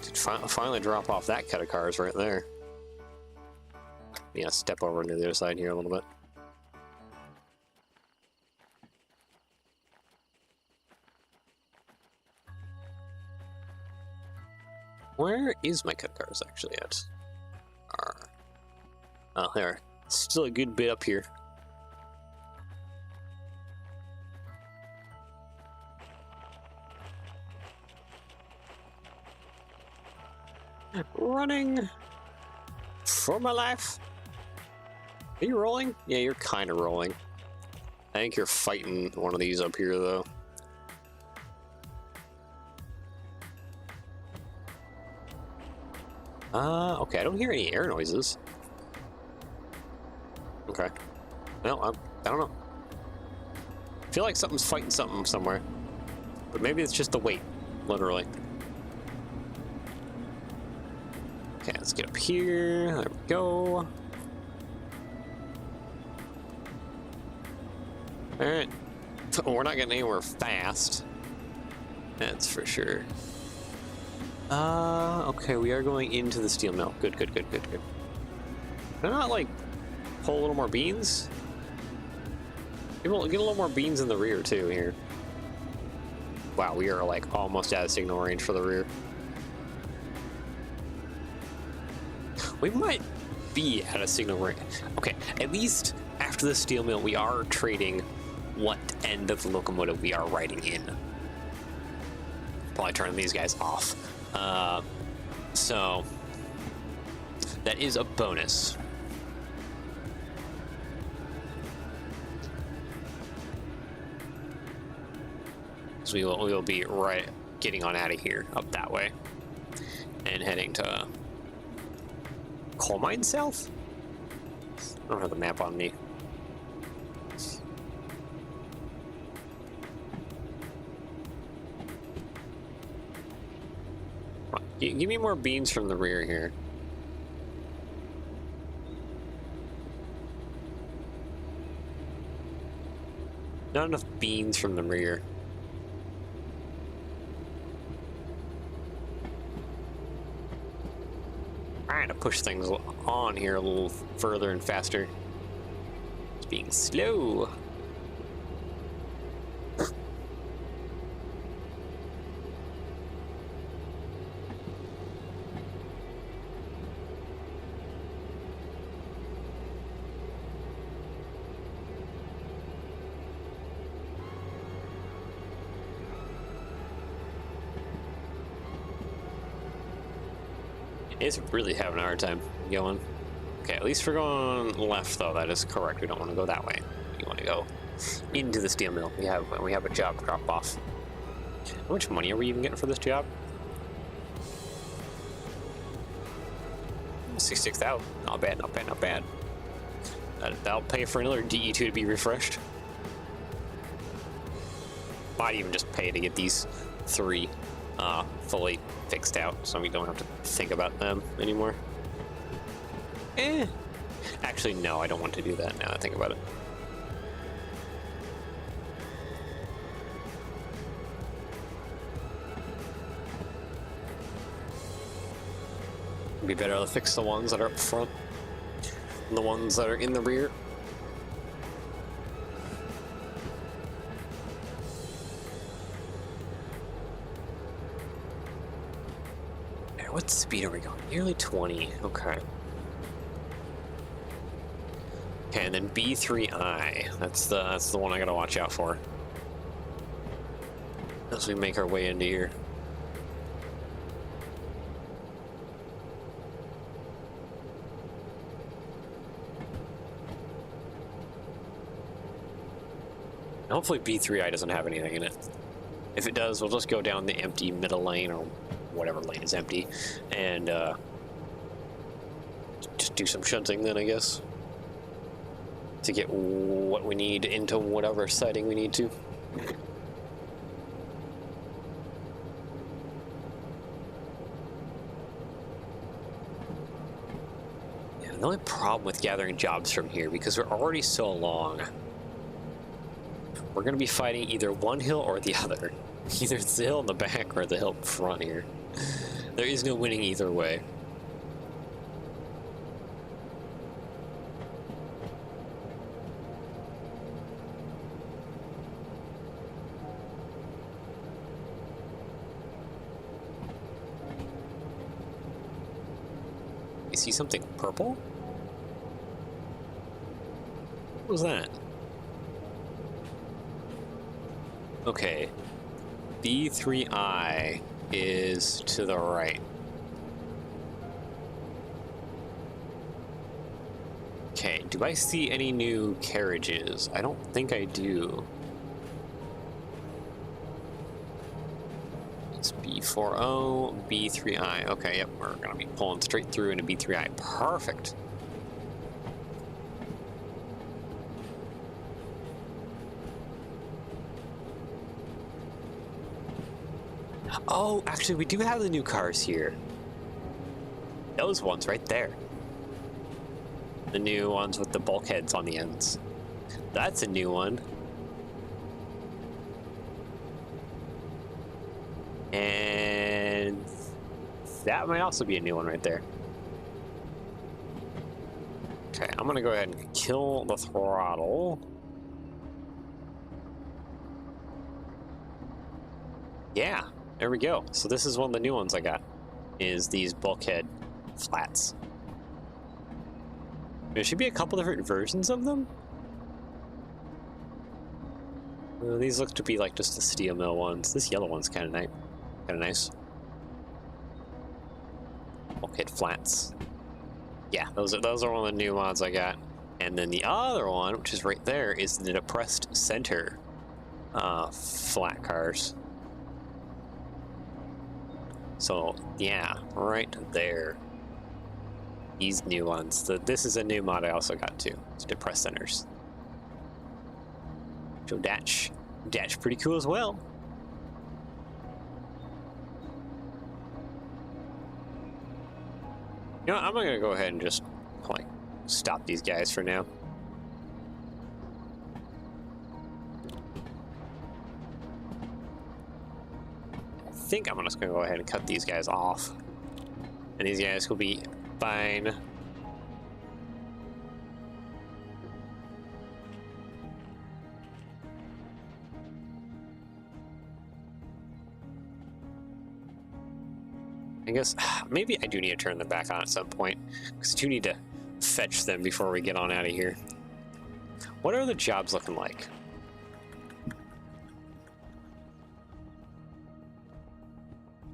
To finally drop off that cut of cars right there. Yeah, step over to the other side here a little bit. Where is my cut cars actually at? Oh, there. Still a good bit up here. Running for my life. Are you rolling? Yeah, you're kind of rolling. I think you're fighting one of these up here, though. Okay, I don't hear any air noises. Okay. Well, I don't know. I feel like something's fighting something somewhere. But maybe it's just the weight, literally. Okay, let's get up here. There we go. Alright. We're not getting anywhere fast. That's for sure. Okay, we are going into the steel mill. Good. Can I not, like, pull a little more beans? Get a little more beans in the rear, too, here. Wow, we are, like, almost out of signal range for the rear. We might be at a signal range. Okay, at least after the steel mill, we are trading what end of the locomotive we are riding in. Probably turning these guys off. So that is a bonus. So we will be right getting on out of here up that way and heading to Coal Mine South? I don't have the map on me. Give me more beans from the rear here. Not enough beans from the rear. Trying to push things on here a little further and faster. It's being slow. It's really having a hard time going. Okay, at least we're going left though. That is correct. We don't want to go that way. We want to go into the steel mill. We have a job drop off. How much money are we even getting for this job? 66,000. Not bad, not bad, not bad. That'll pay for another DE2 to be refreshed. Might even just pay to get these 3 fully fixed out, so we don't have to think about them anymore. Actually, no, I don't want to do that now I think about it. It'd be better to fix the ones that are up front than the ones that are in the rear. What speed are we going? Nearly 20. Okay. Okay, and then B3I. That's the one I gotta watch out for as we make our way into here. Hopefully B3I doesn't have anything in it. If it does, we'll just go down the empty middle lane or whatever lane is empty and just do some shunting then, I guess, to get what we need into whatever siding we need to. Yeah, the only problem with gathering jobs from here, because we're already so long, we're going to be fighting either one hill or the other. Either it's the hill in the back or the hill in front here. There is no winning either way. You see something purple? What was that? Okay. B3I is to the right. Okay, do I see any new carriages? I don't think I do. It's B40, B3I. Okay, yep, we're gonna be pulling straight through into B3I. Perfect. Oh, actually, we do have the new cars here. Those ones right there. The new ones with the bulkheads on the ends. That's a new one. And that might also be a new one right there. Okay, I'm gonna go ahead and kill the throttle. Yeah. There we go. So this is one of the new ones I got, is these bulkhead flats. There should be a couple different versions of them. These look to be like just the steel mill ones. This yellow one's kind of nice. Bulkhead flats. Yeah, those are one of the new mods I got. And then the other one, which is right there, is the depressed center flat cars. So, yeah, right there. These new ones. This is a new mod I also got too. It's depressed centers. So Datch pretty cool as well. You know, I'm gonna go ahead and just like stop these guys for now. I think I'm just gonna go ahead and cut these guys off, and these guys will be fine. I guess maybe I do need to turn them back on at some point, because I do need to fetch them before we get on out of here. What are the jobs looking like?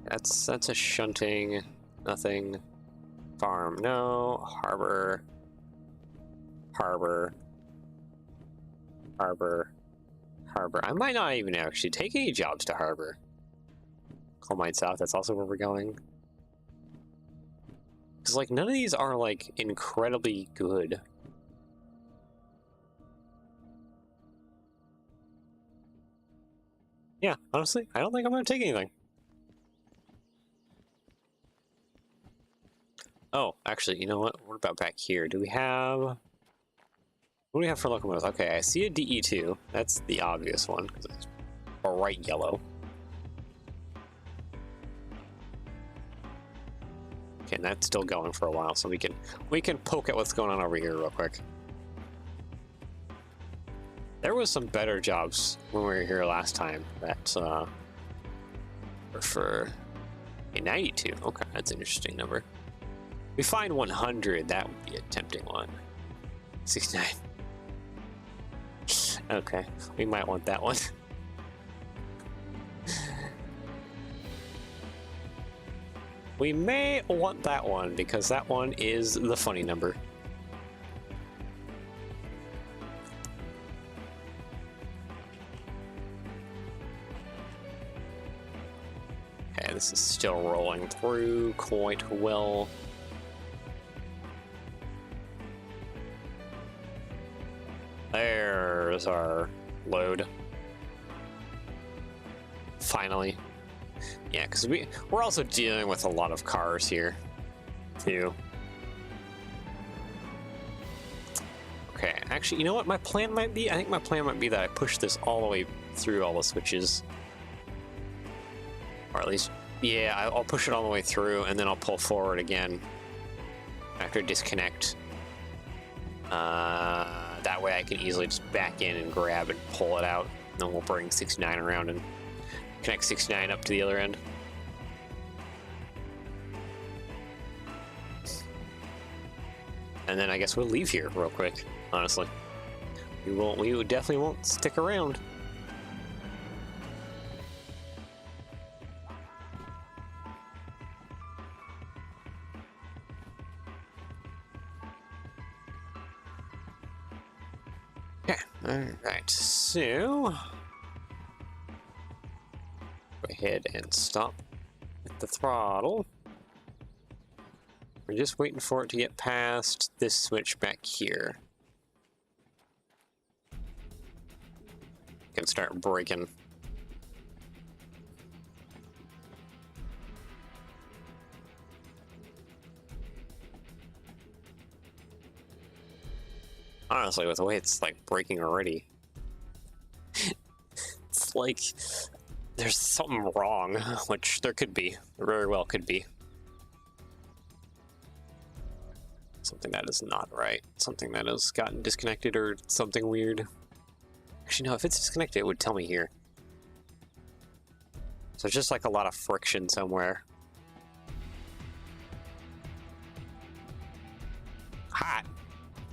That's a shunting, nothing. Farm, no. Harbor. Harbor. Harbor. Harbor. I might not even actually take any jobs to Harbor. Coal Mine South, that's also where we're going. Because, like, none of these are, like, incredibly good. Yeah, honestly, I don't think I'm going to take anything. Oh, actually, you know what? What about back here? Do we have... What do we have for locomotives? Okay, I see a DE2. That's the obvious one, because it's bright yellow. Okay, and that's still going for a while, so we can poke at what's going on over here real quick. There was some better jobs when we were here last time. That were for a 92. Okay, that's an interesting number. We find 100. That would be a tempting one. 69. Okay, we might want that one. We may want that one because that one is the funny number. Okay, this is still rolling through quite well. There's our load. Finally. Yeah, because we're also dealing with a lot of cars here, too. Okay, actually, you know what my plan might be? I think my plan might be that I push this all the way through all the switches. Or at least, yeah, I'll push it all the way through, and then I'll pull forward again after disconnect. That way I can easily just back in and grab and pull it out. And then we'll bring 69 around and connect 69 up to the other end. And then I guess we'll leave here real quick, honestly. We definitely won't stick around. Okay, alright, so go ahead and stop at the throttle. We're just waiting for it to get past this switch back here. Can start braking. Honestly, with the way it's like braking already, it's like there's something wrong, which there could be. There very well could be. Something that is not right. Something that has gotten disconnected or something weird. Actually, no, if it's disconnected, it would tell me here. So it's just like a lot of friction somewhere. Hot?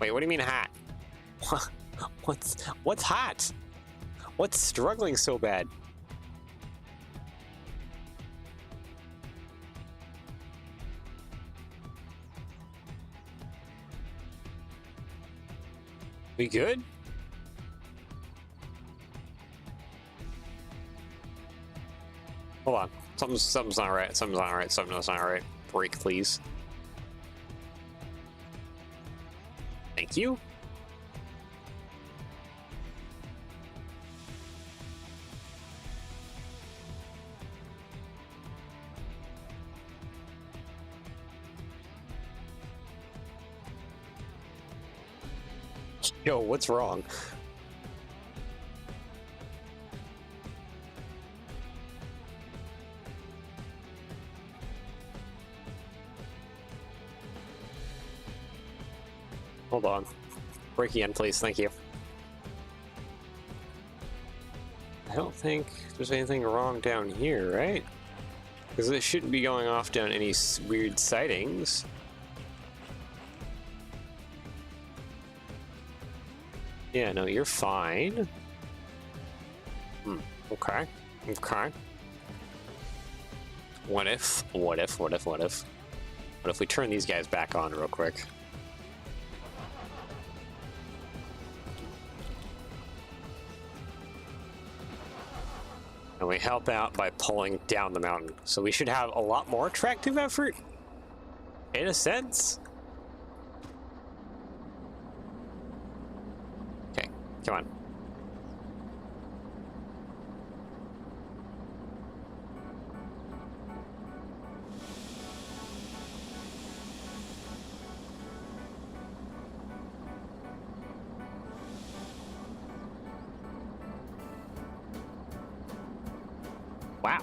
Wait, what do you mean hot? What's hot? What's struggling so bad? We good? Hold on. Something's not right. Something's not right. Something's not right. Brake, please. Thank you. Yo, what's wrong? Hold on. Brake again, please. Thank you. I don't think there's anything wrong down here, right? Because it shouldn't be going off down any weird sightings. Yeah, no, you're fine. Okay. Okay. What if? But if we turn these guys back on real quick. And we help out by pulling down the mountain. So we should have a lot more attractive effort, in a sense. Okay, come on. Wow.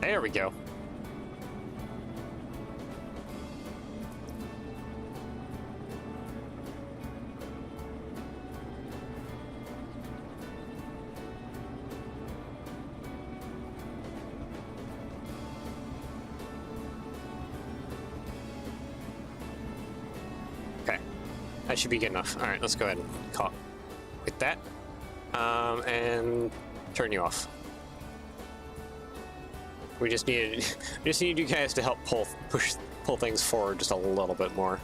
There we go. Okay, that should be good enough. All right, let's go ahead and call with that, and turn you off. We just need you guys to help pull things forward just a little bit more.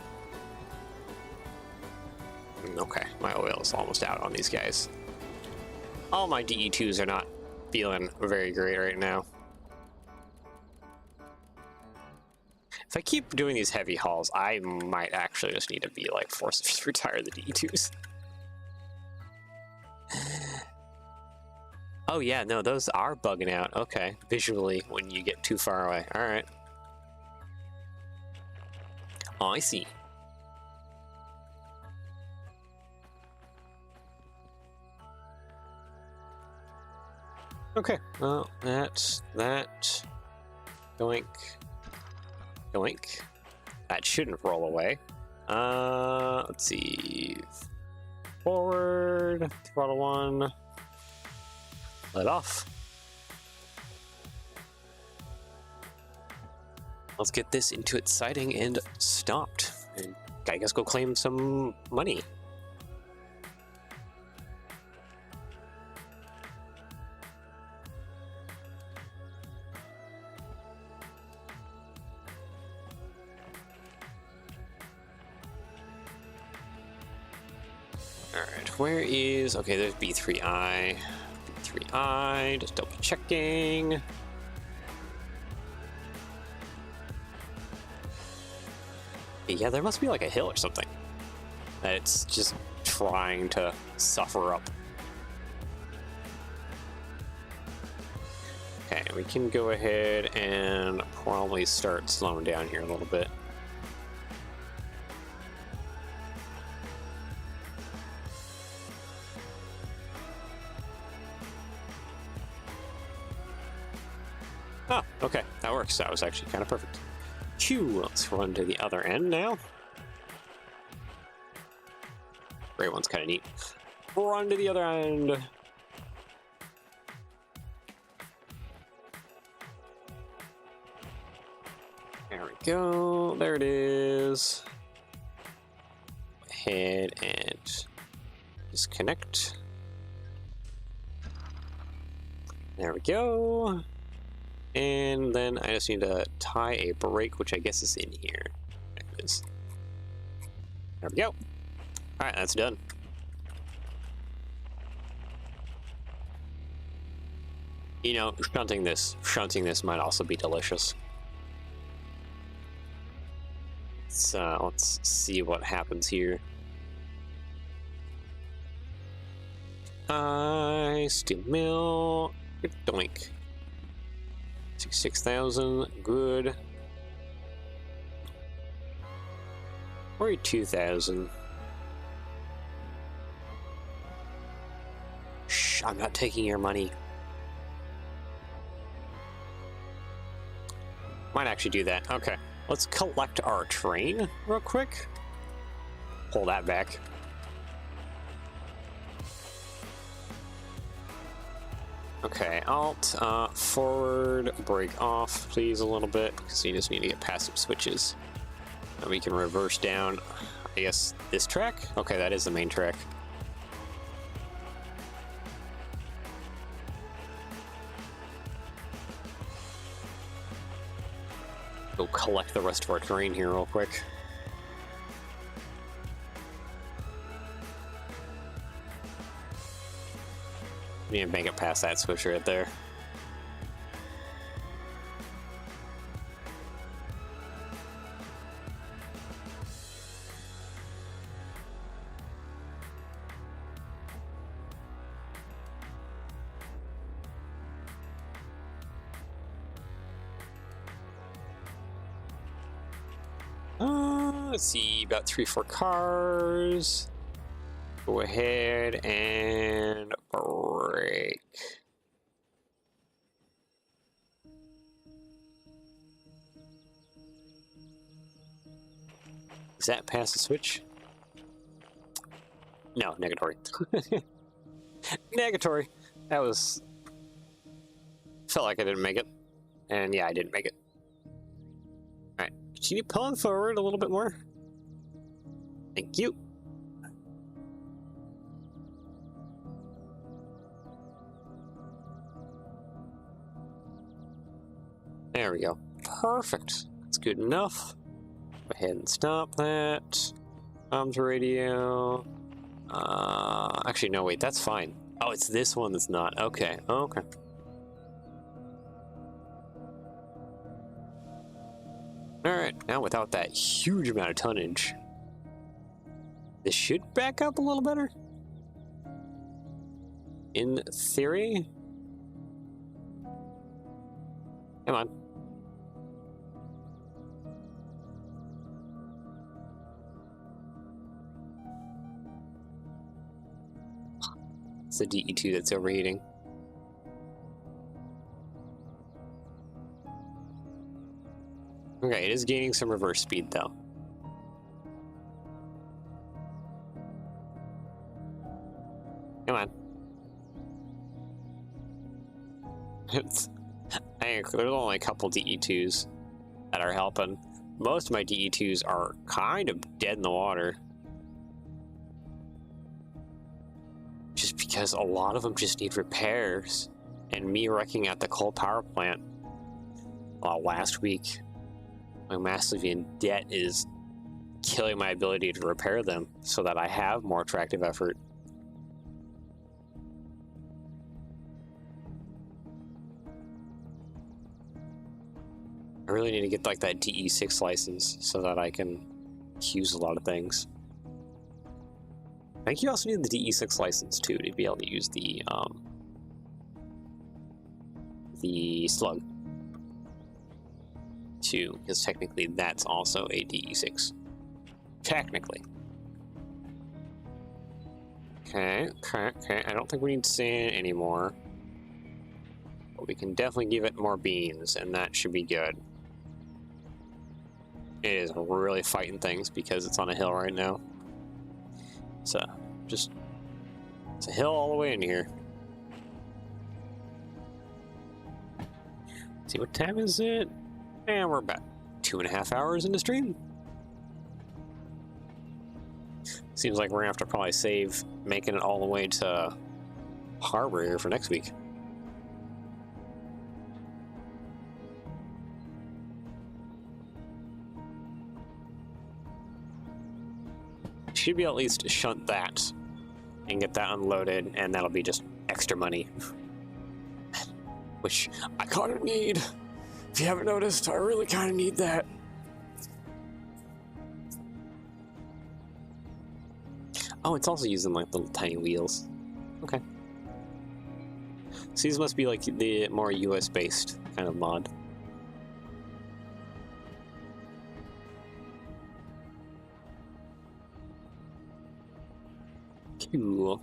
Okay, my oil is almost out on these guys. All my DE2s are not feeling very great right now. If I keep doing these heavy hauls, I might actually just need to be like forced to retire the DE2s. Oh yeah, no, those are bugging out. Okay, visually when you get too far away. All right. Oh, I see. Okay, well, that's that. Doink. Doink. That shouldn't roll away. Let's see. Forward, throttle 1. Let off. Let's get this into its sighting and stopped. And I guess go claim some money. Alright, where is... Okay, there's B3I. B3I, just double checking. Yeah, there must be like a hill or something that it's just trying to suffer up. Okay, we can go ahead and probably start slowing down here a little bit. Oh, okay, that works. That was actually kind of perfect. Q, let's run to the other end now. Gray one's kind of neat. Run to the other end. There we go. There it is. Go ahead and disconnect. There we go. And then I just need to tie a brake, which I guess is in here. There it is. There we go. Alright, that's done. You know, shunting this might also be delicious. Let's see what happens here. Steel mill. Doink. 6,000, good. 42,000. Shh, I'm not taking your money. Might actually do that. Okay, let's collect our train real quick. Pull that back. Okay, Alt, forward, break off, please, a little bit, because you just need to get past some switches. And we can reverse down, I guess, this track? Okay, that is the main track. Go collect the rest of our terrain here real quick. Need to make it past that switch right there. Let's see, about 3-4 cars. Go ahead and brake. Is that past the switch? No, negatory. Negatory. That was... Felt like I didn't make it. And yeah, I didn't make it. Alright, continue pulling forward a little bit more. Thank you. There we go. Perfect. That's good enough. Go ahead and stop that. Comms radio. Actually, no, wait, that's fine. Oh, it's this one that's not. Okay, okay. Alright, now without that huge amount of tonnage, this should back up a little better. In theory. Come on. It's the DE2 that's overheating. Okay, it is gaining some reverse speed though. Come on. There's only a couple DE2s that are helping. Most of my DE2s are kind of dead in the water. Just because a lot of them just need repairs. And me wrecking at the coal power plant last week, my massively in debt is killing my ability to repair them so that I have more attractive effort. I really need to get like that DE6 license so that I can use a lot of things. I think you also need the DE6 license too to be able to use the slug too, because technically that's also a DE6. Technically. Okay. I don't think we need sand anymore. But we can definitely give it more beans, and that should be good. It is really fighting things because it's on a hill right now. So, it's a hill all the way in here. See, what time is it? And we're about 2.5 hours into stream. Seems like we're gonna have to probably save making it all the way to Harbor here for next week. Should be able to at least shunt that and get that unloaded, and that'll be just extra money. Which I kind of need. If you haven't noticed, I really kind of need that. Oh, it's also using like little tiny wheels. Okay. So these must be like the more US based kind of mod. Cool.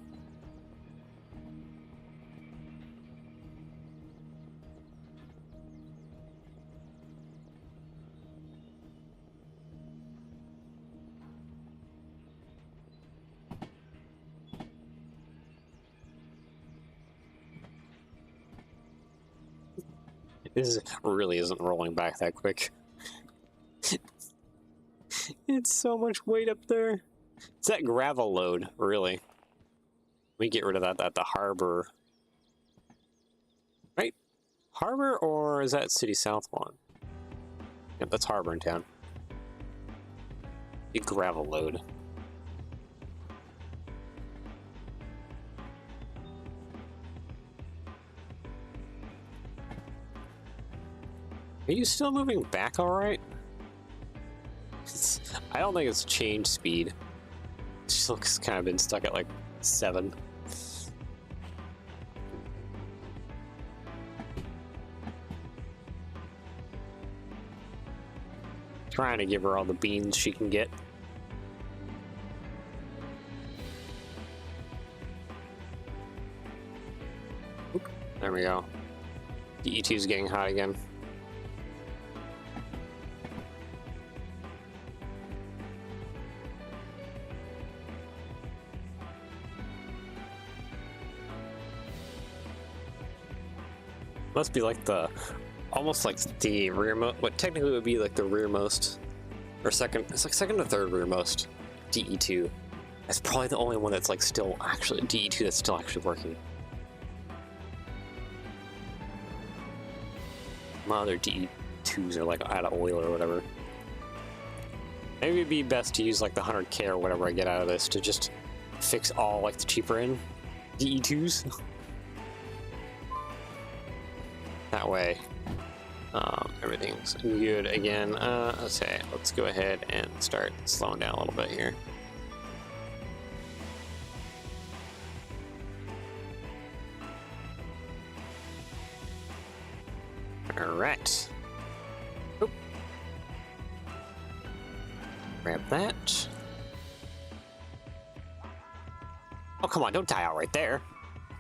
This really isn't rolling back that quick. It's so much weight up there. It's that gravel load, really. We get rid of that at the harbor. Right? Harbor, or is that City South one? Yep, that's harbor in town. Big gravel load. Are you still moving back all right? I don't think it's changed speed. It just looks kind of been stuck at like 7. Trying to give her all the beans she can get. Oop, there we go. DE2 is getting hot again. Must be like the, almost like the rearmost, what technically would be like the rearmost, or second, it's like second or third rearmost DE2. That's probably the only one that's like still actually, DE2 that's still actually working. My other DE2s are like out of oil or whatever. Maybe it'd be best to use like the 100K or whatever I get out of this to just fix all like the cheaper end DE2s. That way, everything's good again. Okay, let's go ahead and start slowing down a little bit here. All right. Oop. Grab that. Oh, come on, don't die out right there.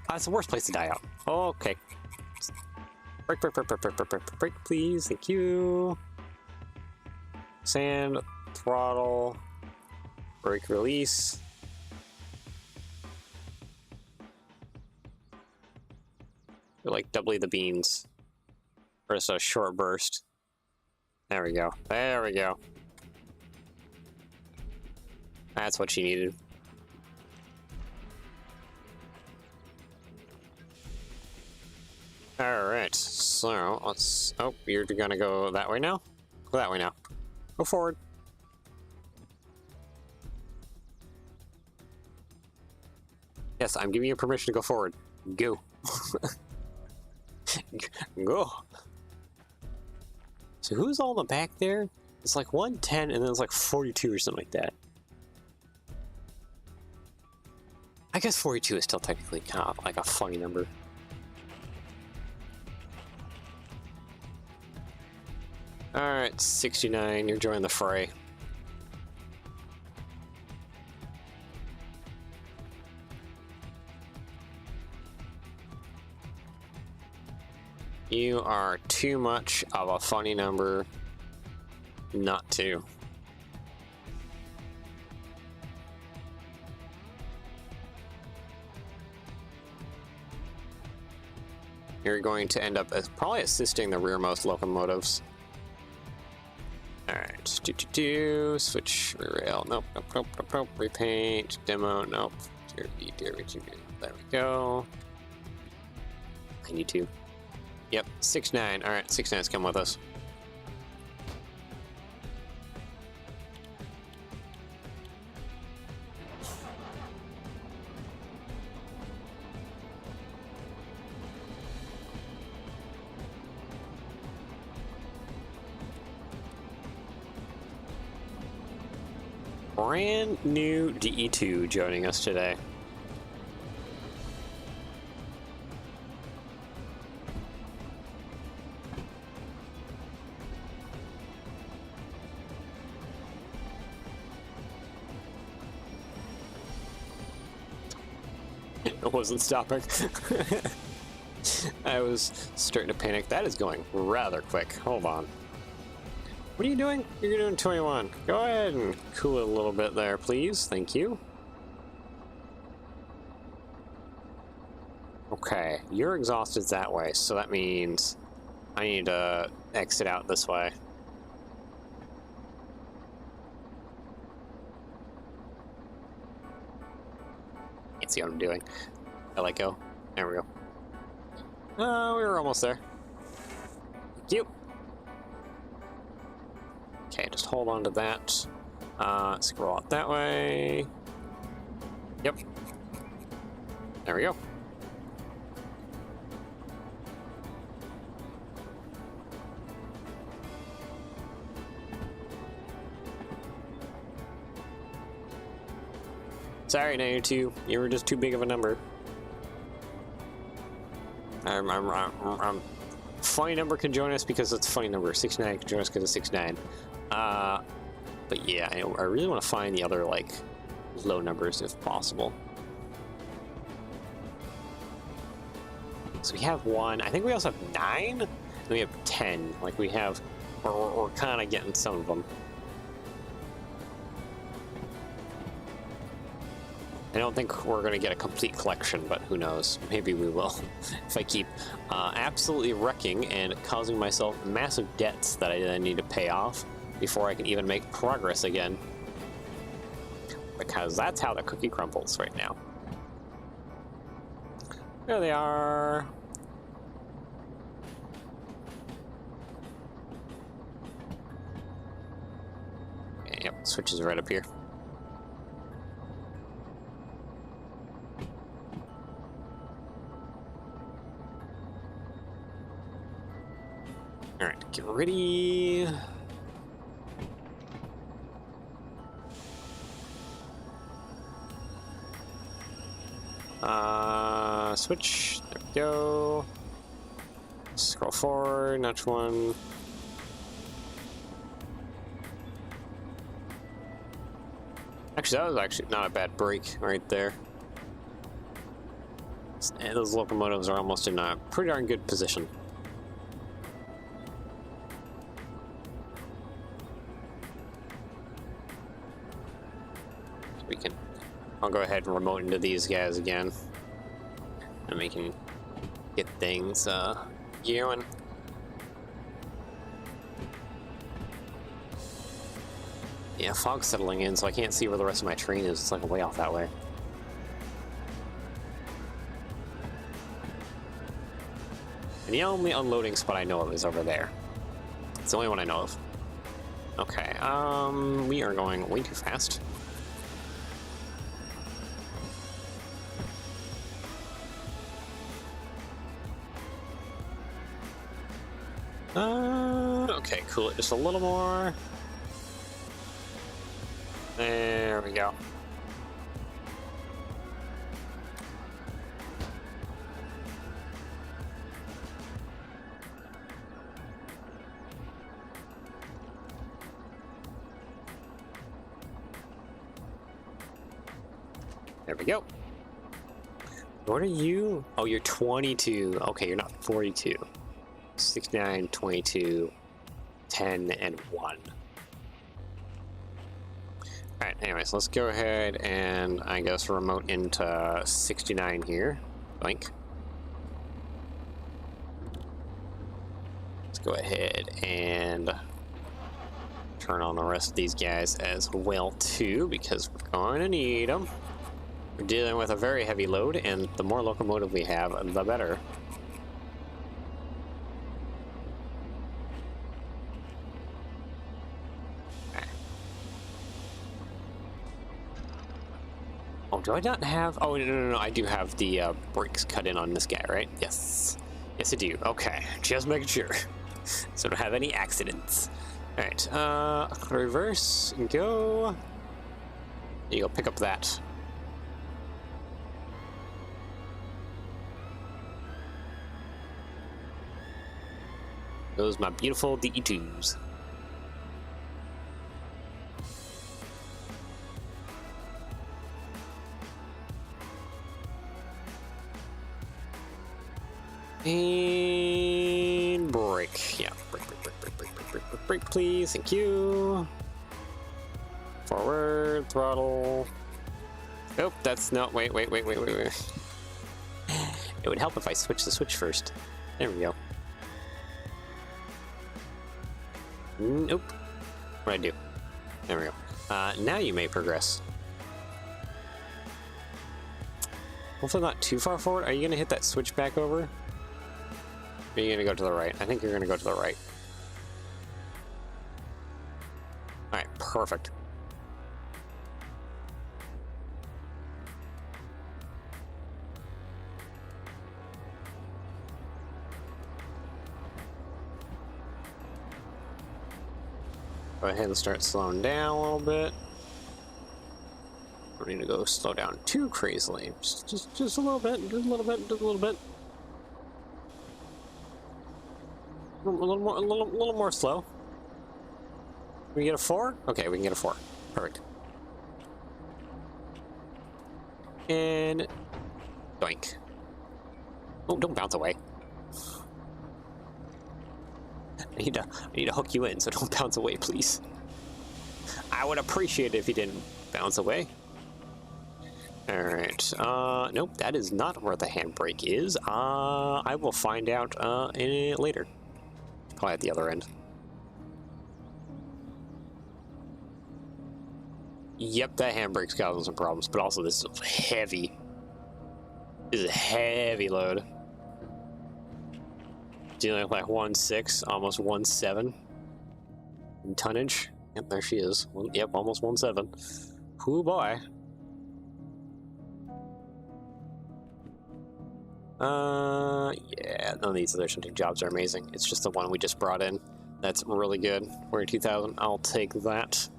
That's the worst place to die out. Okay. Break, please. Thank you. Sand, throttle, brake release. You're like doubly the beans. Or just a short burst. There we go. There we go. That's what she needed. Alright, so let's... Oh, you're gonna go that way now? Go that way now. Go forward. Yes, I'm giving you permission to go forward. Go. Go. So who's all in the back there? It's like 110 and then it's like 42 or something like that. I guess 42 is still technically kind of like a funny number. Alright, 69, you're joining the fray. You are too much of a funny number not to. You're going to end up as probably assisting the rearmost locomotives. Alright, switch rail, nope, repaint, demo, nope, there we go. 92. Yep, 6-9, alright, 6-9's come with us. Brand new DE2 joining us today. It wasn't stopping. I was starting to panic. That is going rather quick. Hold on. What are you doing? You're doing 21. Go ahead and cool it a little bit there, please. Thank you. Okay, you're exhausted that way, so that means I need to exit out this way. Can't see what I'm doing. I let go. There we go. We were almost there. Thank you. Okay, just hold on to that. Scroll out that way. Yep. There we go. Sorry, 92. You were just too big of a number. Funny number can join us because it's a funny number. 69 can join us because it's 69. But yeah, I really want to find the other, like, low numbers if possible. So we have 1. I think we also have 9. And we have 10. Like, we have... We're kind of getting some of them. I don't think we're going to get a complete collection, but who knows? Maybe we will. If I keep absolutely wrecking and causing myself massive debts that I then need to pay off before I can even make progress again. Because that's how the cookie crumbles right now. There they are. Yep, switch is right up here. Alright, get ready. Switch. There we go. Scroll forward, notch 1. Actually, that was actually not a bad break right there. And those locomotives are almost in a pretty darn good position. So we can... I'll go ahead and remote into these guys again. And we can get things going. Yeah, fog's settling in, so I can't see where the rest of my train is. It's like way off that way. And the only unloading spot I know of is over there. It's the only one I know of. Okay, we are going way too fast. Okay, cool it just a little more. There we go. There we go. What are you? Oh, you're 22. Okay, you're not 42. 69, 22, 10, and 1. Alright, anyways, let's go ahead and I guess remote into 69 here. Blank. Let's go ahead and turn on the rest of these guys as well too, because we're going to need them. We're dealing with a very heavy load, and the more locomotive we have, the better. Oh, do I not have... Oh, no, I do have the brakes cut in on this guy, right? Yes. Yes, I do. Okay, just making sure. So I don't have any accidents. Alright, reverse, and go. There you go, pick up that. Those my beautiful DE2s. And brake. Yeah, brake, please. Thank you. Forward, throttle. Nope, that's not. Wait. It would help if I switch the switch first. There we go. Nope. What'd I do? There we go. Now you may progress. Hopefully not too far forward. Are you going to hit that switch back over? Or are you going to go to the right? I think you're going to go to the right. Alright, perfect. Go ahead and start slowing down a little bit. Don't need to go slow down too crazily. Just a little bit, just a little bit, just a little bit. A little more slow. Can we get a 4? Okay, we can get a 4. Perfect. And doink. Oh, don't bounce away. I need to hook you in, so don't bounce away, please. I would appreciate it if you didn't bounce away. Alright, nope, that is not where the handbrake is. I will find out later. Probably at the other end. Yep, that handbrake's causing some problems, but also this is heavy. This is a heavy load. Dealing with like 1.6, almost 1.7 in tonnage. Yep, there she is. Yep, almost 1.7. Hoo boy. Yeah, none of these other shunting jobs are amazing. It's just the one we just brought in. That's really good. 42,000. I'll take that.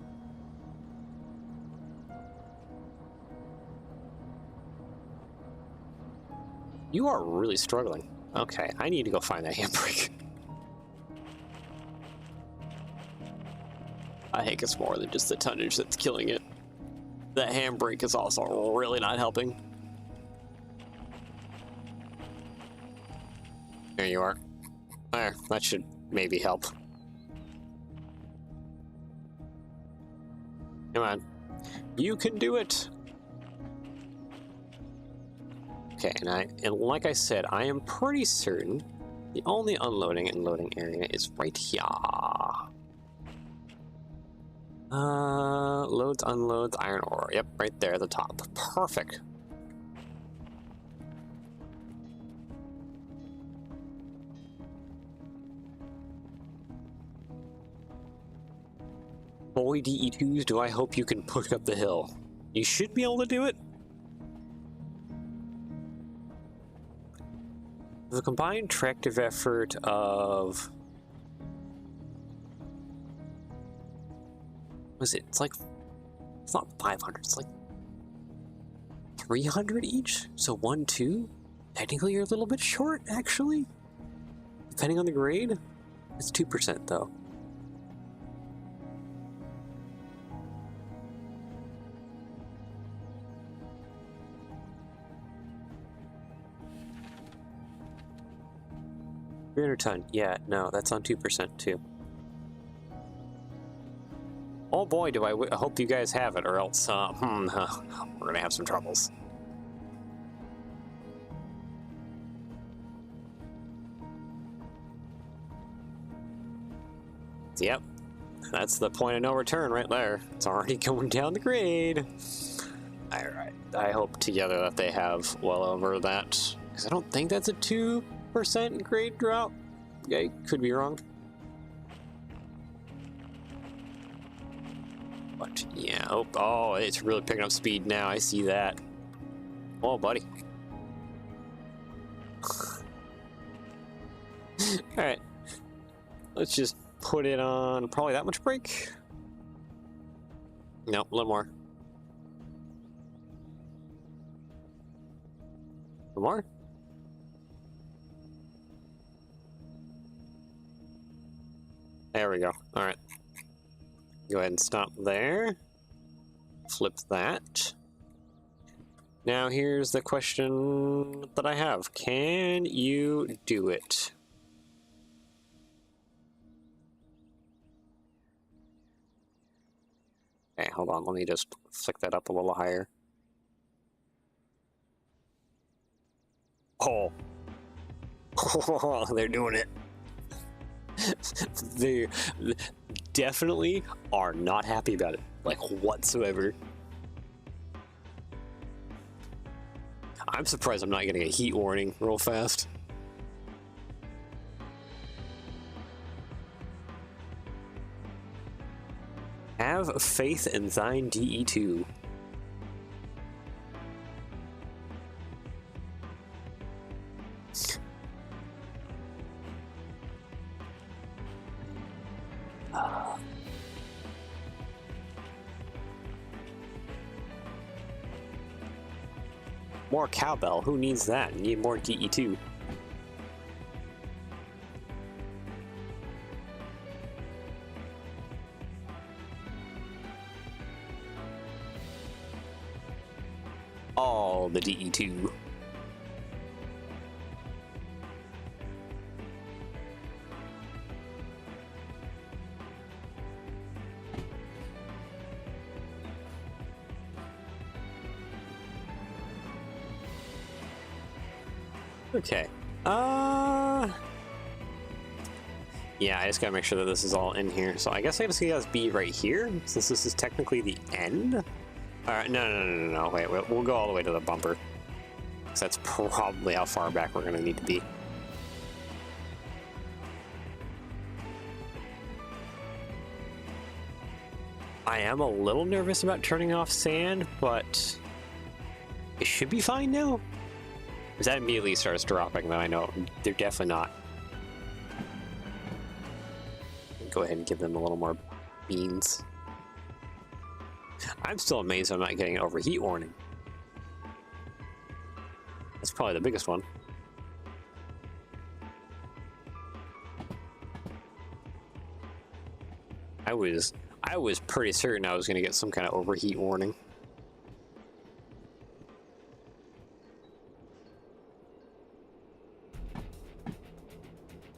You are really struggling. Okay, I need to go find that handbrake. I think it's more than just the tonnage that's killing it. That handbrake is also really not helping. There you are. There, that should maybe help. Come on. You can do it! Okay, and like I said, I am pretty certain the only unloading and loading area is right here. Loads, unloads, iron ore. Yep, right there at the top. Perfect. Boy, DE2s, do I hope you can push up the hill. You should be able to do it. The combined tractive effort of... What is it? It's like... It's not 500, it's like... 300 each? So 1, 2? Technically you're a little bit short, actually. Depending on the grade. It's 2% though. $300 ton. Yeah, no, that's on 2% too. Oh boy, do I hope you guys have it, or else we're gonna have some troubles. Yep, that's the point of no return right there. It's already going down the grade. Alright, I hope together that they have well over that, because I don't think that's a 2% grade drop. Okay, could be wrong. But yeah, oh, it's really picking up speed now. I see that. Oh, buddy. Alright. Let's just put it on probably that much brake. Nope, a little more. A little more? There we go. Alright. Go ahead and stop there. Flip that. Now here's the question that I have. Can you do it? Okay, hold on. Let me just flick that up a little higher. Oh. They're doing it. They definitely are not happy about it, like whatsoever. I'm surprised I'm not getting a heat warning real fast. Have faith in thine DE2. More cowbell. Who needs that? You need more DE2. All the DE2. Okay. Yeah, I just gotta make sure that this is all in here. So I guess I gotta see us be right here, since this is technically the end. Alright, no, wait, we'll go all the way to the bumper. Because that's probably how far back we're gonna need to be. I am a little nervous about turning off sand, but it should be fine now. Because that immediately starts dropping, then I know they're definitely not. Go ahead and give them a little more beans. I'm still amazed I'm not getting an overheat warning. That's probably the biggest one. I was pretty certain I was going to get some kind of overheat warning.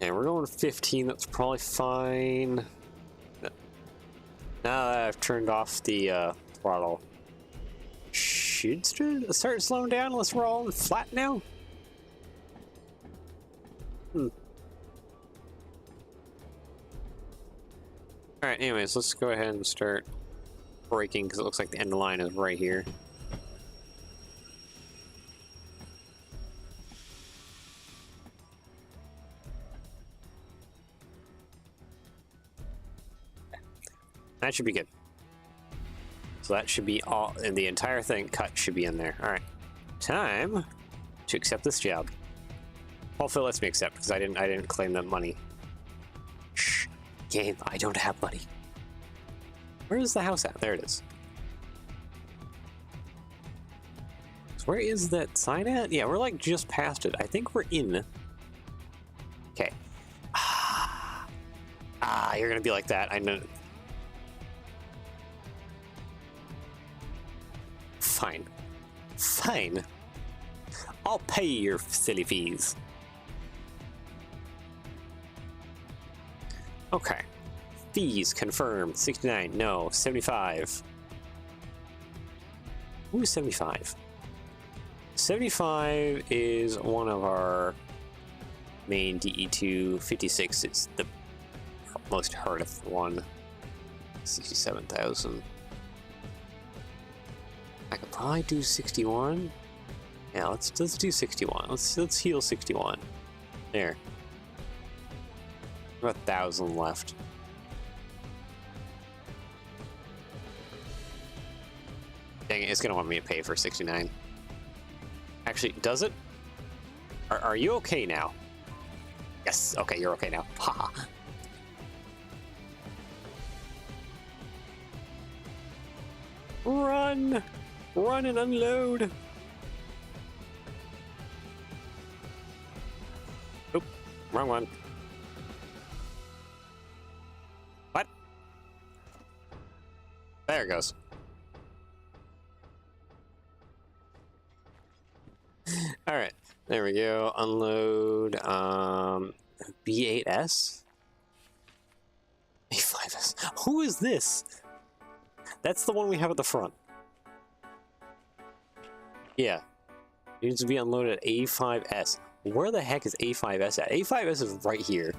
And we're going 15, that's probably fine. Now that I've turned off the throttle, should start slowing down unless we're all flat now? Alright, anyways, let's go ahead and start braking because it looks like the end of the line is right here. That should be good. So that should be all, and the entire thing cut should be in there. All right, time to accept this job. Hopefully, it lets me accept because I didn't claim that money. Shh, game, I don't have money. Where is the house at? There it is. So where is that sign at? Yeah, we're like just past it. I think we're in. Okay. You're gonna be like that. I know. Fine. Fine. I'll pay your silly fees. Okay. Fees confirmed. 69. No. 75. Ooh, 75. 75 is one of our main DE2. 56 is the most hardest one. 67,000. I could probably do 61. Yeah, let's do 61. Let's heal 61. There. About 1,000 left. Dang it, it's gonna want me to pay for 69. Actually, does it? Are you okay now? Yes, okay, you're okay now. Haha. Run! Run and unload! Oop, wrong one. What? There it goes. Alright, there we go. Unload, B8S? A5S. Who is this? That's the one we have at the front. Yeah. It needs to be unloaded at A5S. Where the heck is A5S at? A5S is right here.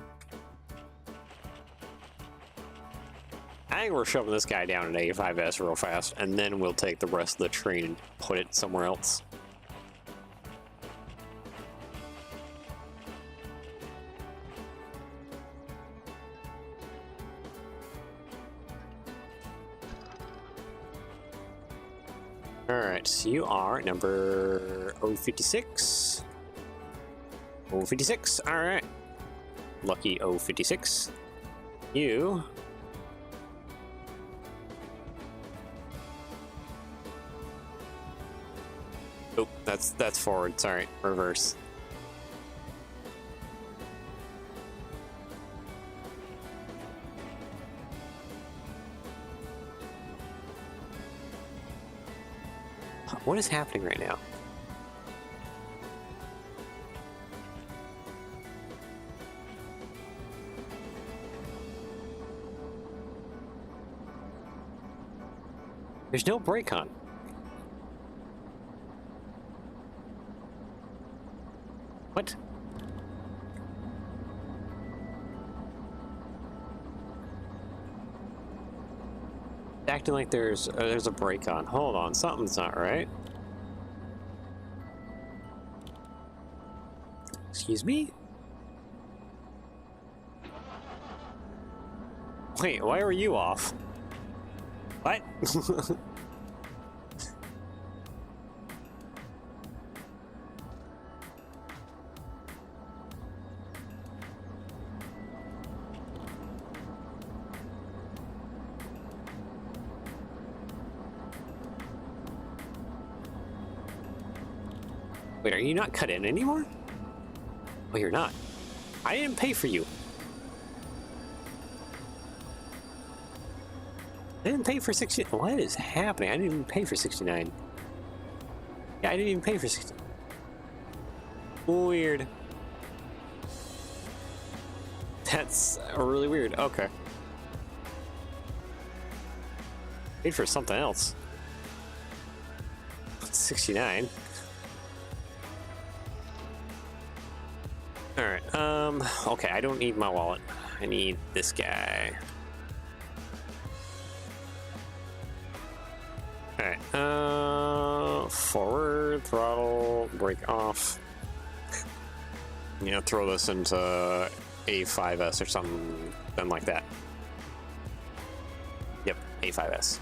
I think we're shoving this guy down at A5S real fast, and then we'll take the rest of the train and put it somewhere else. Alright, so you are number 056. 056, alright. Lucky 056. You... Oh, that's forward, sorry, reverse. What is happening right now? There's no brake on. What? Acting like there's a brake on. Hold on, something's not right. Excuse me? Wait, why were you off? What? Wait, are you not cut in anymore? Oh, you're not. I didn't pay for you. I didn't pay for 60. What is happening? I didn't even pay for 69. Yeah, I didn't even pay for 60. Weird. That's really weird. Okay. Paid for something else. 69. Alright, okay, I don't need my wallet. I need this guy. Alright, forward, throttle, brake off. You know, throw this into A5S or something like that. Yep, A5S.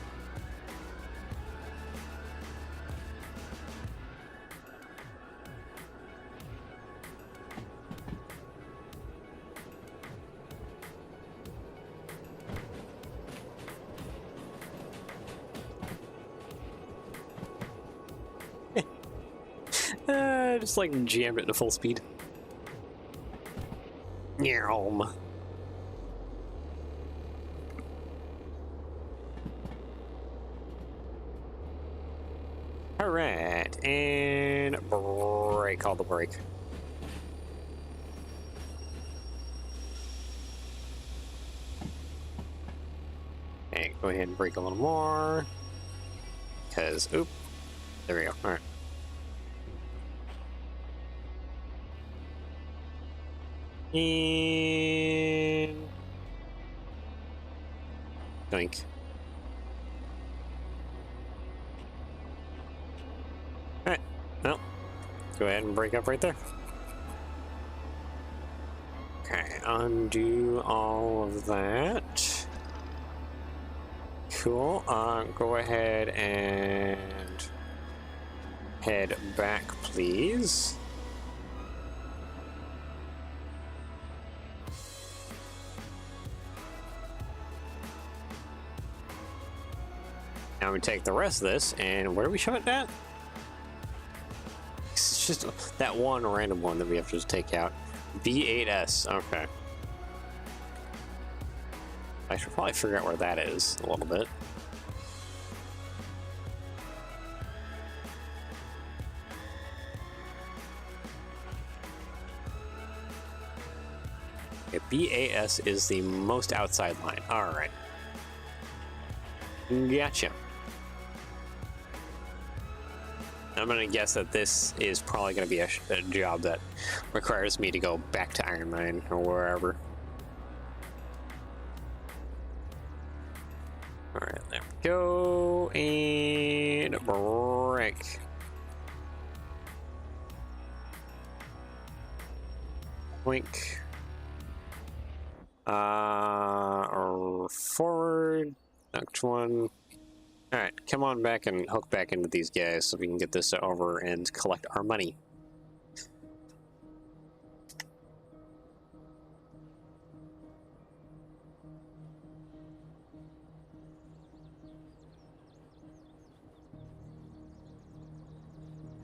Just like jammed it to full speed. Nyarm. Alright, and brake, all the brake. Okay, go ahead and brake a little more. Because, oop, there we go, alright. And doink. Alright, well, go ahead and break up right there. Okay, undo all of that. Cool, go ahead and head back, please. Now we take the rest of this, and where do we shove it at? It's just that one random one that we have to just take out. B8S, okay. I should probably figure out where that is a little bit. Okay, BAS is the most outside line. Alright. Gotcha. I'm gonna guess that this is probably gonna be a job that requires me to go back to Iron Mine or wherever. All right, there we go, and break. Blink. Or forward. Next one. All right, come on back and hook back into these guys so we can get this over and collect our money.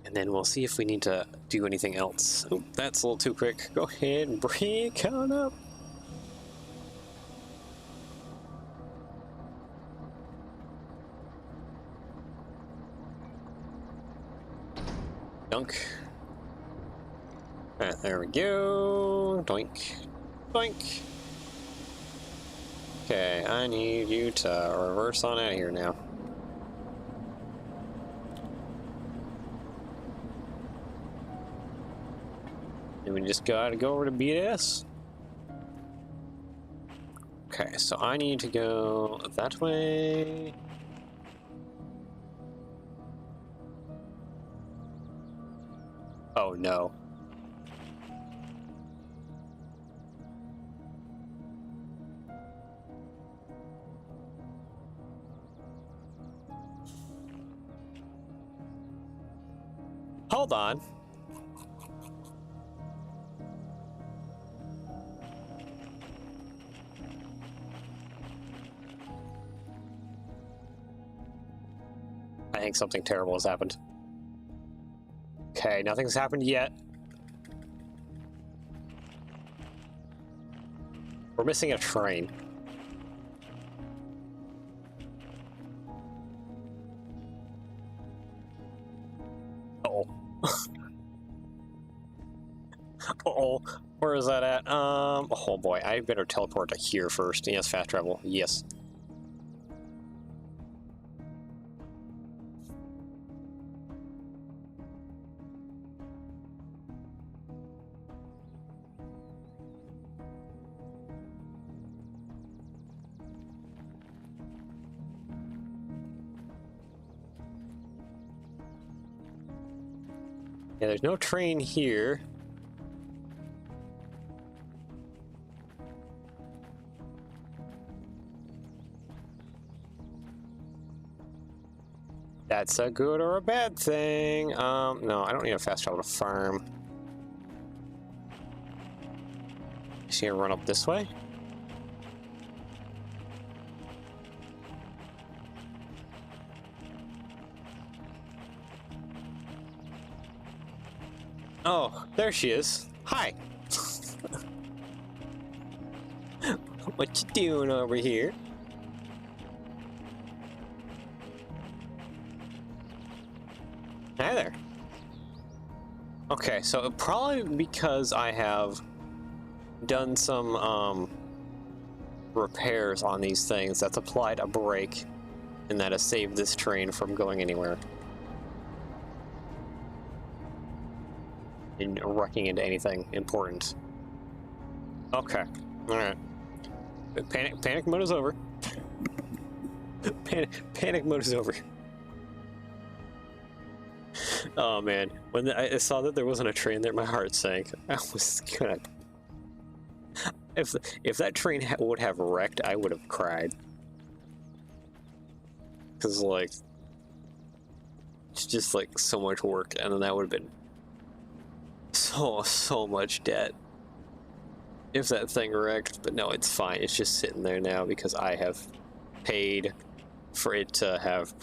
And then we'll see if we need to do anything else. Oh, that's a little too quick. Go ahead and break on up. Dunk. Alright, there we go. Doink. Doink. Okay, I need you to reverse on out of here now. And we just gotta go over to BS. Okay, so I need to go that way. Oh no. Hold on. I think something terrible has happened. Okay, nothing's happened yet. We're missing a train. Uh-oh. Uh-oh. Where is that at? Oh boy, I better teleport to here first. Yes, fast travel. Yes. Yeah, there's no train here. That's a good or a bad thing. No, I don't need a fast travel to farm. Is he gonna run up this way? Oh, there she is. Hi. What you doing over here? Hi there. Okay, so probably because I have done some repairs on these things, that's applied a brake, and that has saved this train from going anywhere and wrecking into anything important. Okay, all right. Panic mode is over. Panic mode is over. Oh man, when I saw that there wasn't a train there, my heart sank. I was gonna. If that train would have wrecked, I would have cried. Cause like, it's just like so much work, and then that would have been so much debt if that thing wrecked. But no, it's fine. It's just sitting there now because I have paid for it to have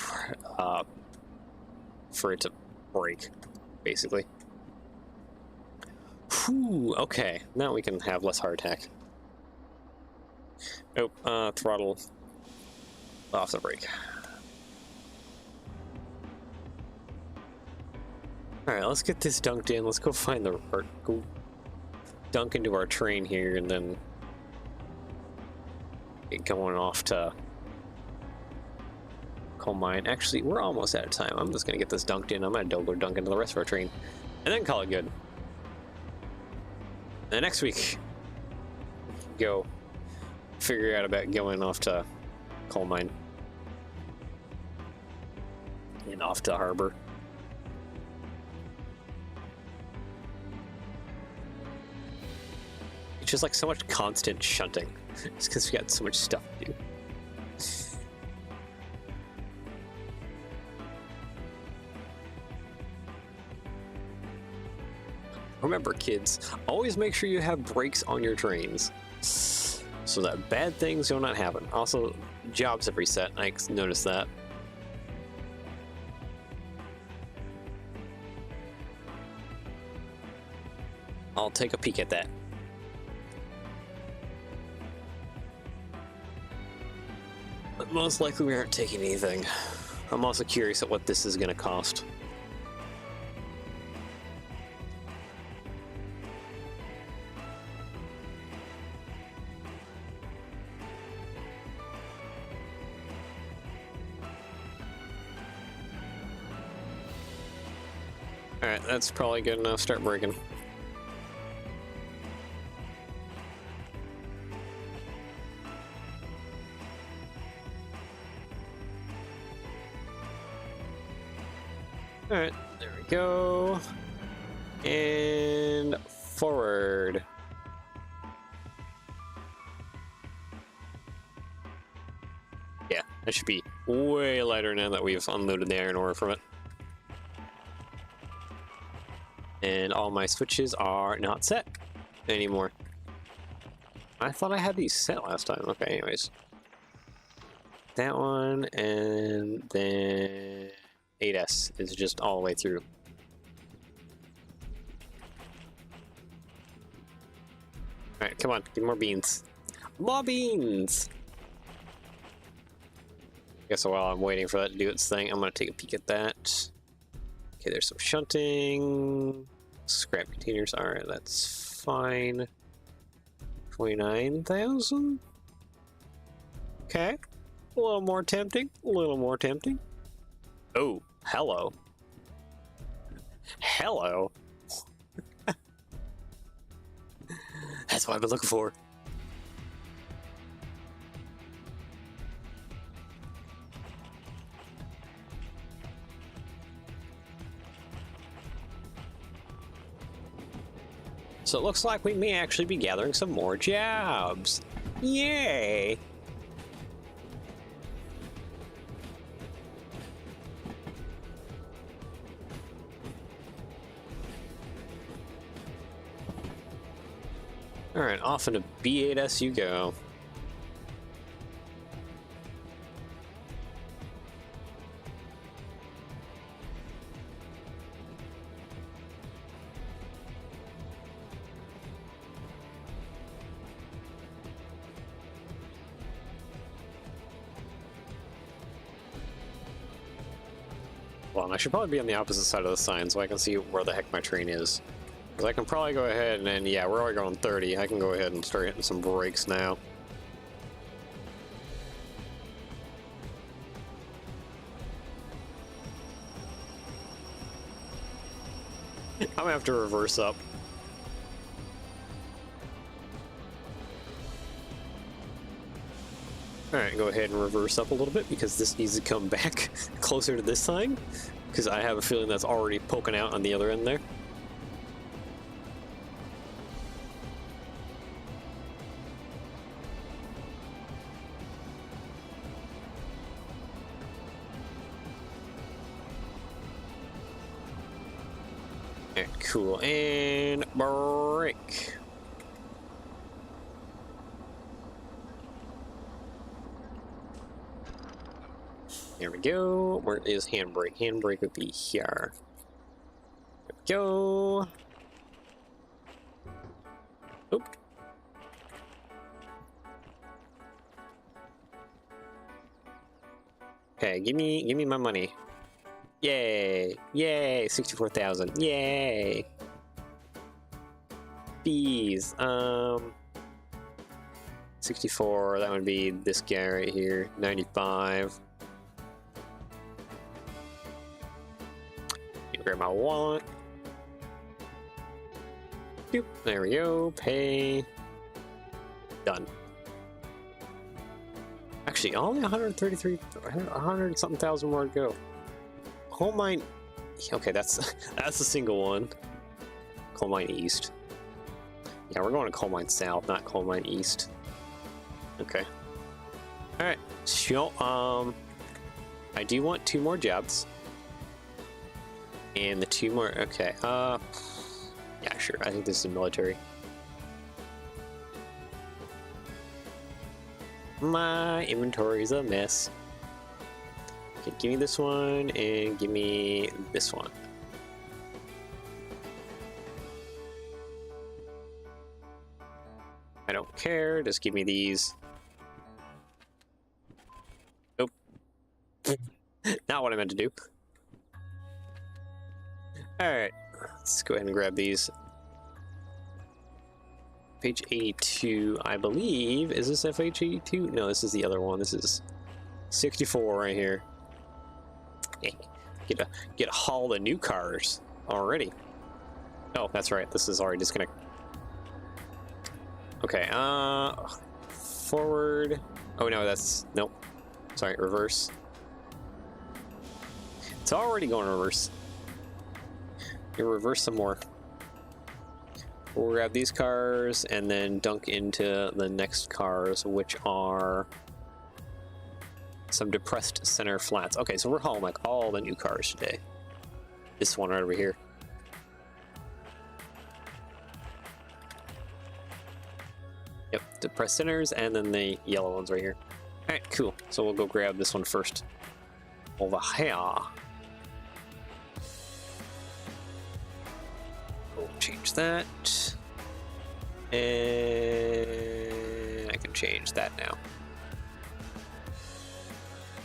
break, basically. Whew, okay, now we can have less heart attack. Oh, throttle off the brake. Alright, let's get this dunked in. Let's go find go dunk into our train here and then get going off to coal mine. Actually, we're almost out of time. I'm just gonna get this dunked in. I'm gonna go dunk into the rest of our train and then call it good. And next week, go figure out about going off to coal mine. and off to harbor. It's just like so much constant shunting. It's because we got so much stuff to do. Remember, kids, always make sure you have brakes on your trains so that bad things do not happen. Also, jobs have reset. I noticed that. I'll take a peek at that. But most likely we aren't taking anything. I'm also curious at what this is going to cost. Alright, that's probably good enough. Start breaking. Alright, there we go. And forward. Yeah, that should be way lighter now that we've unloaded the iron ore from it. And all my switches are not set anymore. I thought I had these set last time. Okay, anyways. That one, and then 8S is just all the way through. Alright, come on, get more beans. More beans! I guess while I'm waiting for that to do its thing, I'm gonna take a peek at that. Okay, there's some shunting. Scrap containers. Alright, that's fine. 29,000? Okay. A little more tempting. A little more tempting. Oh, hello. Hello. That's what I've been looking for. So it looks like we may actually be gathering some more jobs. Yay! Alright, off into B8S you go. Well, I should probably be on the opposite side of the sign so I can see where the heck my train is. Because I can probably go ahead and yeah, we're already going 30. I can go ahead and start hitting some brakes now. I'm gonna have to reverse up. Alright, go ahead and reverse up a little bit because this needs to come back closer to this sign. Because I have a feeling that's already poking out on the other end there. Alright, cool. And brake. There we go. Where is handbrake? Handbrake would be here. There we go. Oop. Okay, give me my money. Yay! Yay! 64,000. Yay! Bees. 64. That would be this guy right here. 95. Grab my wallet. Boop. There we go. Pay. Done. Actually, only 133, 100 something thousand more to go. Coal mine. Okay, that's that's a single one. Coal mine east. Yeah, we're going to coal mine south, not coal mine east. Okay. All right. So I do want 2 more jobs. And the 2 more. Okay. Yeah, sure. I think this is military. My inventory is a mess. Okay, give me this one and give me this one. I don't care, just give me these. Nope. Not what I meant to do. Alright, let's go ahead and grab these. Page 82, I believe. Is this FH 82? No, this is the other one. This is 64 right here. Get a haul of new cars already. Oh, that's right. This is already disconnected. Okay, forward. Oh no, that's nope. Sorry, reverse. It's already going reverse. You reverse some more. We'll grab these cars and then dunk into the next cars, which are some depressed center flats. Okay, so we're hauling like all the new cars today. This one right over here. Yep, depressed centers and then the yellow ones right here. All right, cool. So we'll go grab this one first. Over here. We'll change that. And I can change that now.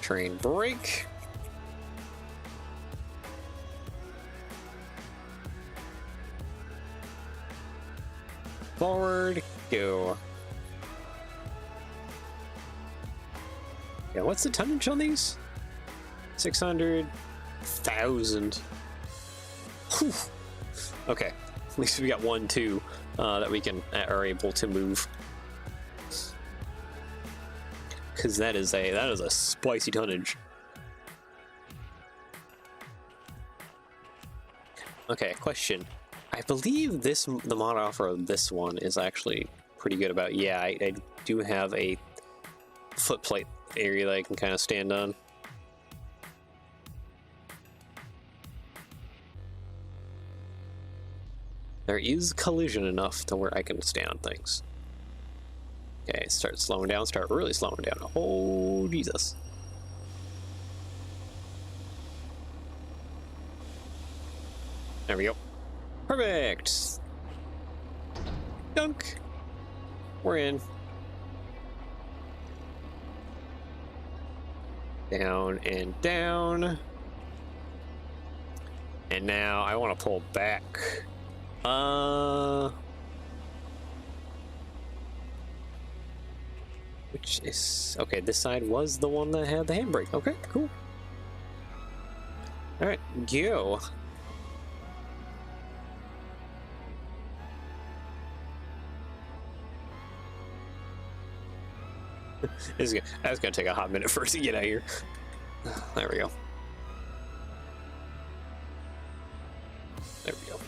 Train brake. Forward, go. Yeah, what's the tonnage on these? 600,000. Okay, at least we got 1, 2 that we can are able to move. Because that is a spicy tonnage. Okay, question. I believe the mod offer of this one is actually pretty good about. Yeah, I do have a footplate area that I can kind of stand on. There is collision enough to where I can stand on things. Okay, start slowing down, start really slowing down. Oh, Jesus. There we go. Perfect! Dunk! We're in. Down and down. And now I want to pull back. Which is... Okay, this side was the one that had the handbrake. Okay, cool. Alright, go. That's gonna take a hot minute for us to get out of here. There we go. There we go.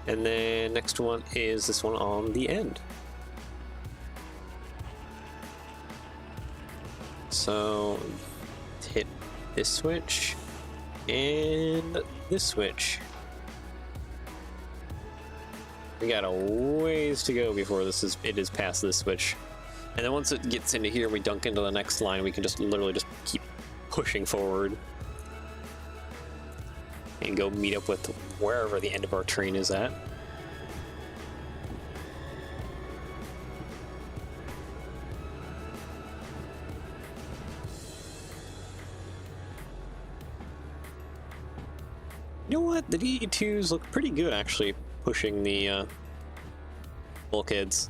And then next one is this one on the end. So hit this switch and this switch. We got a ways to go before it is past this switch. And then once it gets into here, we dunk into the next line, we can just literally just keep pushing forward and go meet up with wherever the end of our train is at. You know what? The D2s look pretty good actually, pushing the bulkheads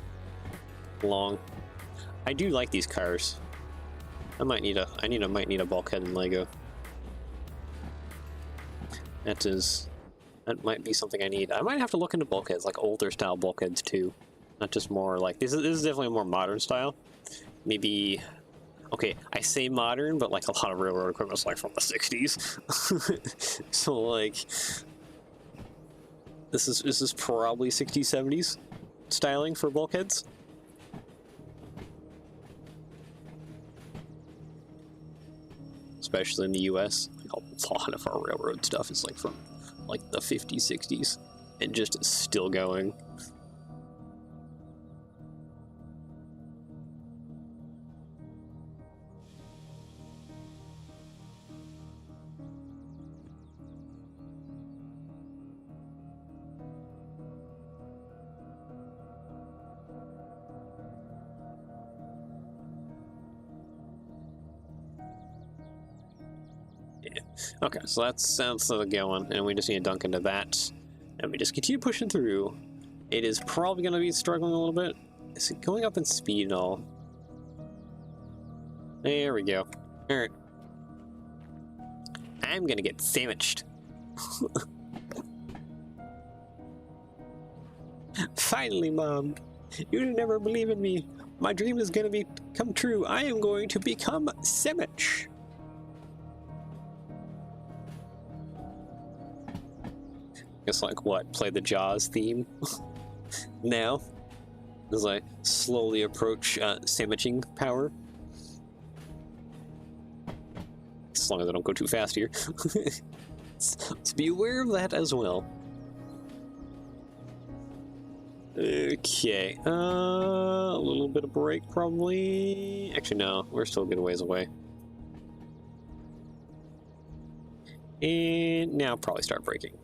along. I do like these cars. I might need a bulkhead in Lego. That might be something I need. I might have to look into bulkheads, like older style bulkheads too. Not just more like this is definitely a more modern style. Maybe Okay, I say modern, but like a lot of railroad equipment is like from the 60s. So like, this is probably 60s, 70s styling for bulkheads. Especially in the US. Like a lot of our railroad stuff is like from like the 50s, 60s, and just still going. Okay, so that's the going, and we just need to dunk into that, and we just continue pushing through. It is probably going to be struggling a little bit. Is it going up in speed and all? There we go. All right. I'm going to get sandwiched. Finally, Mom. You'd never believe in me. My dream is going to come true. I am going to become sandwich. Guess like what? Play the Jaws theme now as I slowly approach sandwiching power. As long as I don't go too fast here. Let's be aware of that as well. Okay, a little bit of break probably. Actually, no, we're still a good ways away. And now probably start braking.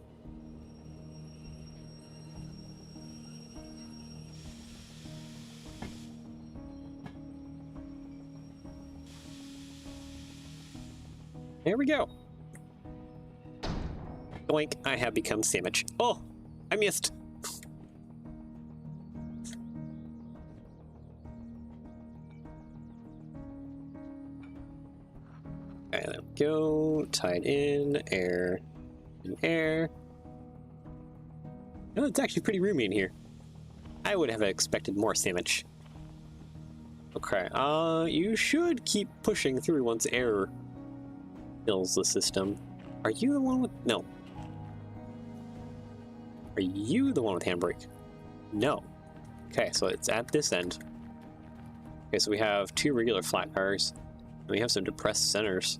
There we go. Boink, I have become sandwich. Oh, I missed. Okay, there we go. Tied in, air, and air. Oh, it's actually pretty roomy in here. I would have expected more sandwich. Okay, you should keep pushing through once air fills the system. Are you the one with... No. Are you the one with handbrake? No. Okay, so it's at this end. Okay, so we have 2 regular flat cars, and we have some depressed centers.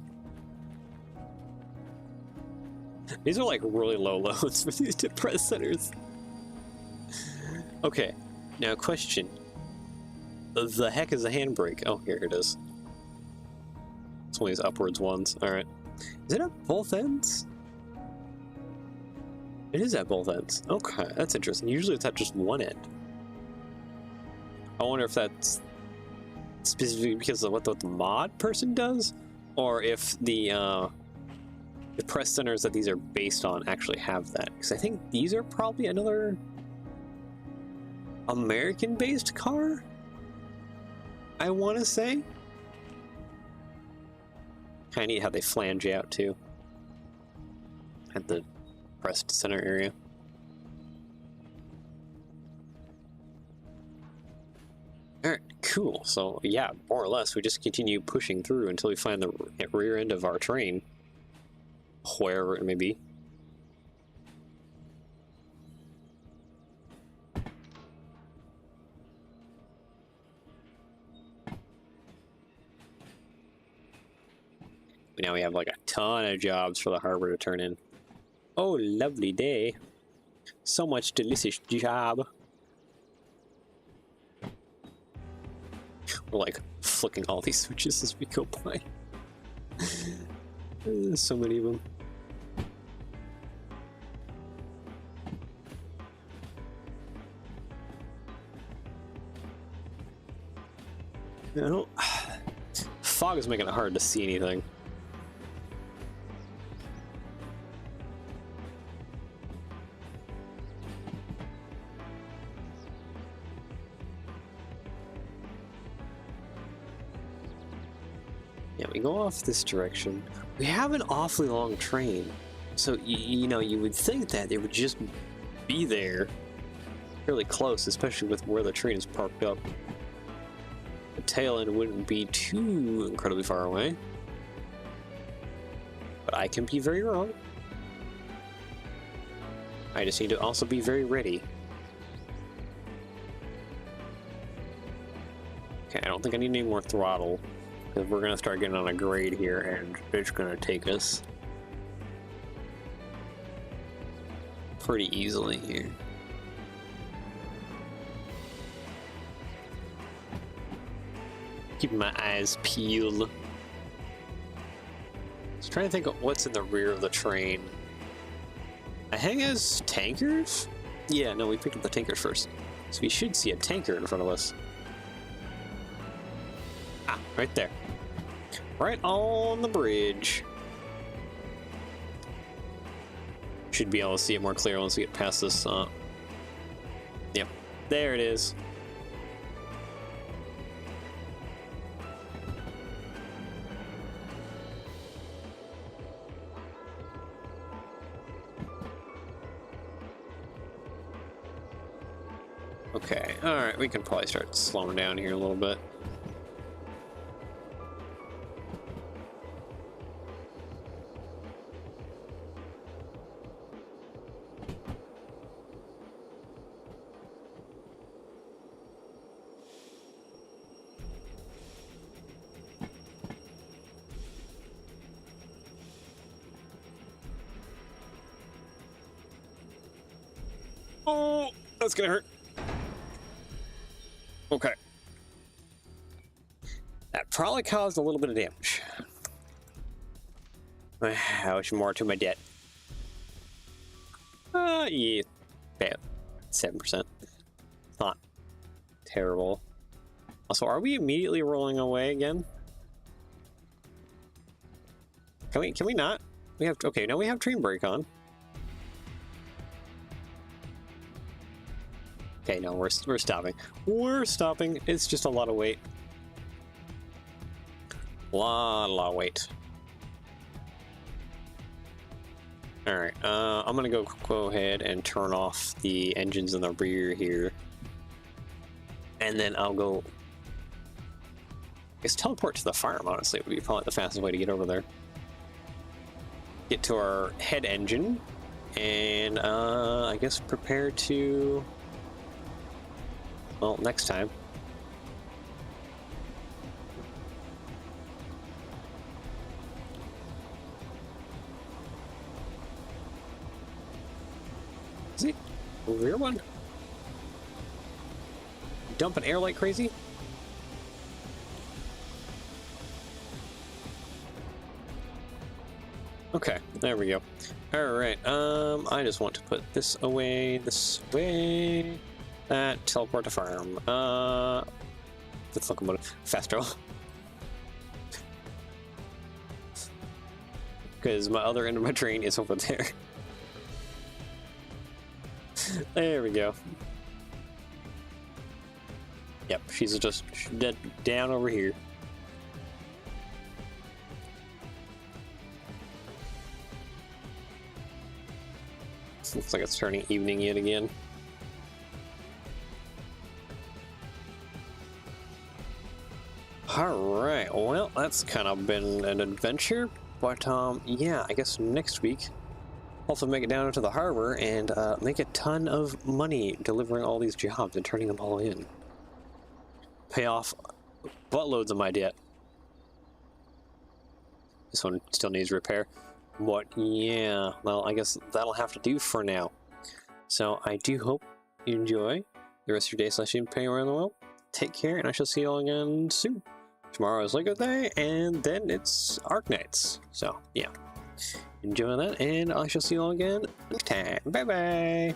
These are like really low loads for these depressed centers. Okay, now question. The heck is a handbrake? Oh, here it is. It's one of these upwards ones. Alright. Is it at both ends? It is at both ends. Okay, that's interesting. Usually it's at just one end. I wonder if that's specifically because of what the mod person does, or if the press centers that these are based on actually have that. Because I think these are probably another American-based car, I want to say. Kind of neat how they flange out too at the pressed center area. Alright, cool. So yeah, more or less we just continue pushing through until we find the rear end of our train, wherever it may be. Now we have like a ton of jobs for the harbor to turn in. Oh, lovely day. So much delicious job. We're like flicking all these switches as we go by. There's so many of them. No. Fog is making it hard to see anything. Yeah, we go off this direction. We have an awfully long train. So, you know, you would think that it would just be there fairly close, especially with where the train is parked up. tail end wouldn't be too incredibly far away. But I can be very wrong. I just need to also be very ready. Okay, I don't think I need any more throttle, because we're going to start getting on a grade here, and it's going to take us pretty easily here. Keeping my eyes peeled. Just trying to think of what's in the rear of the train. I think it's tankers? Yeah, no, we picked up the tankers first. So we should see a tanker in front of us. Ah, right there. Right on the bridge. Should be able to see it more clear once we get past this. Yep, there it is. Okay, alright, we can probably start slowing down here a little bit. Oh, that's gonna hurt. Okay. That probably caused a little bit of damage. How much more to my debt? Yeah, bad. 7%. Not terrible. Also, are we immediately rolling away again? Can we not? We have, okay, now we have train brake on. Okay, no, we're stopping. We're stopping. It's just a lot of weight. Lot of weight. Alright, I'm gonna go ahead and turn off the engines in the rear here. And then I'll go... I guess teleport to the farm, honestly, would be probably the fastest way to get over there. Get to our head engine. And, I guess prepare to... Well, next time. Is he? A rear one? Dumping air like crazy? Okay, there we go. Alright, I just want to put this away, this way. That, teleport to farm. Let's look about fast travel. Because my other end of my train is over there. There we go. Yep, she's just dead down over here. Looks like it's turning evening yet again. Alright, well, that's kind of been an adventure, but yeah, I guess next week also make it down to the harbor and make a ton of money delivering all these jobs and turning them all in. Pay off buttloads of my debt. This one still needs repair, but yeah, well, I guess that'll have to do for now. So I do hope you enjoy the rest of your day / paying around the world. Take care, and I shall see you all again soon. Tomorrow is Lego Day, and then it's Arc Nights. So, yeah. Enjoy that, and I shall see you all again next time. Bye-bye!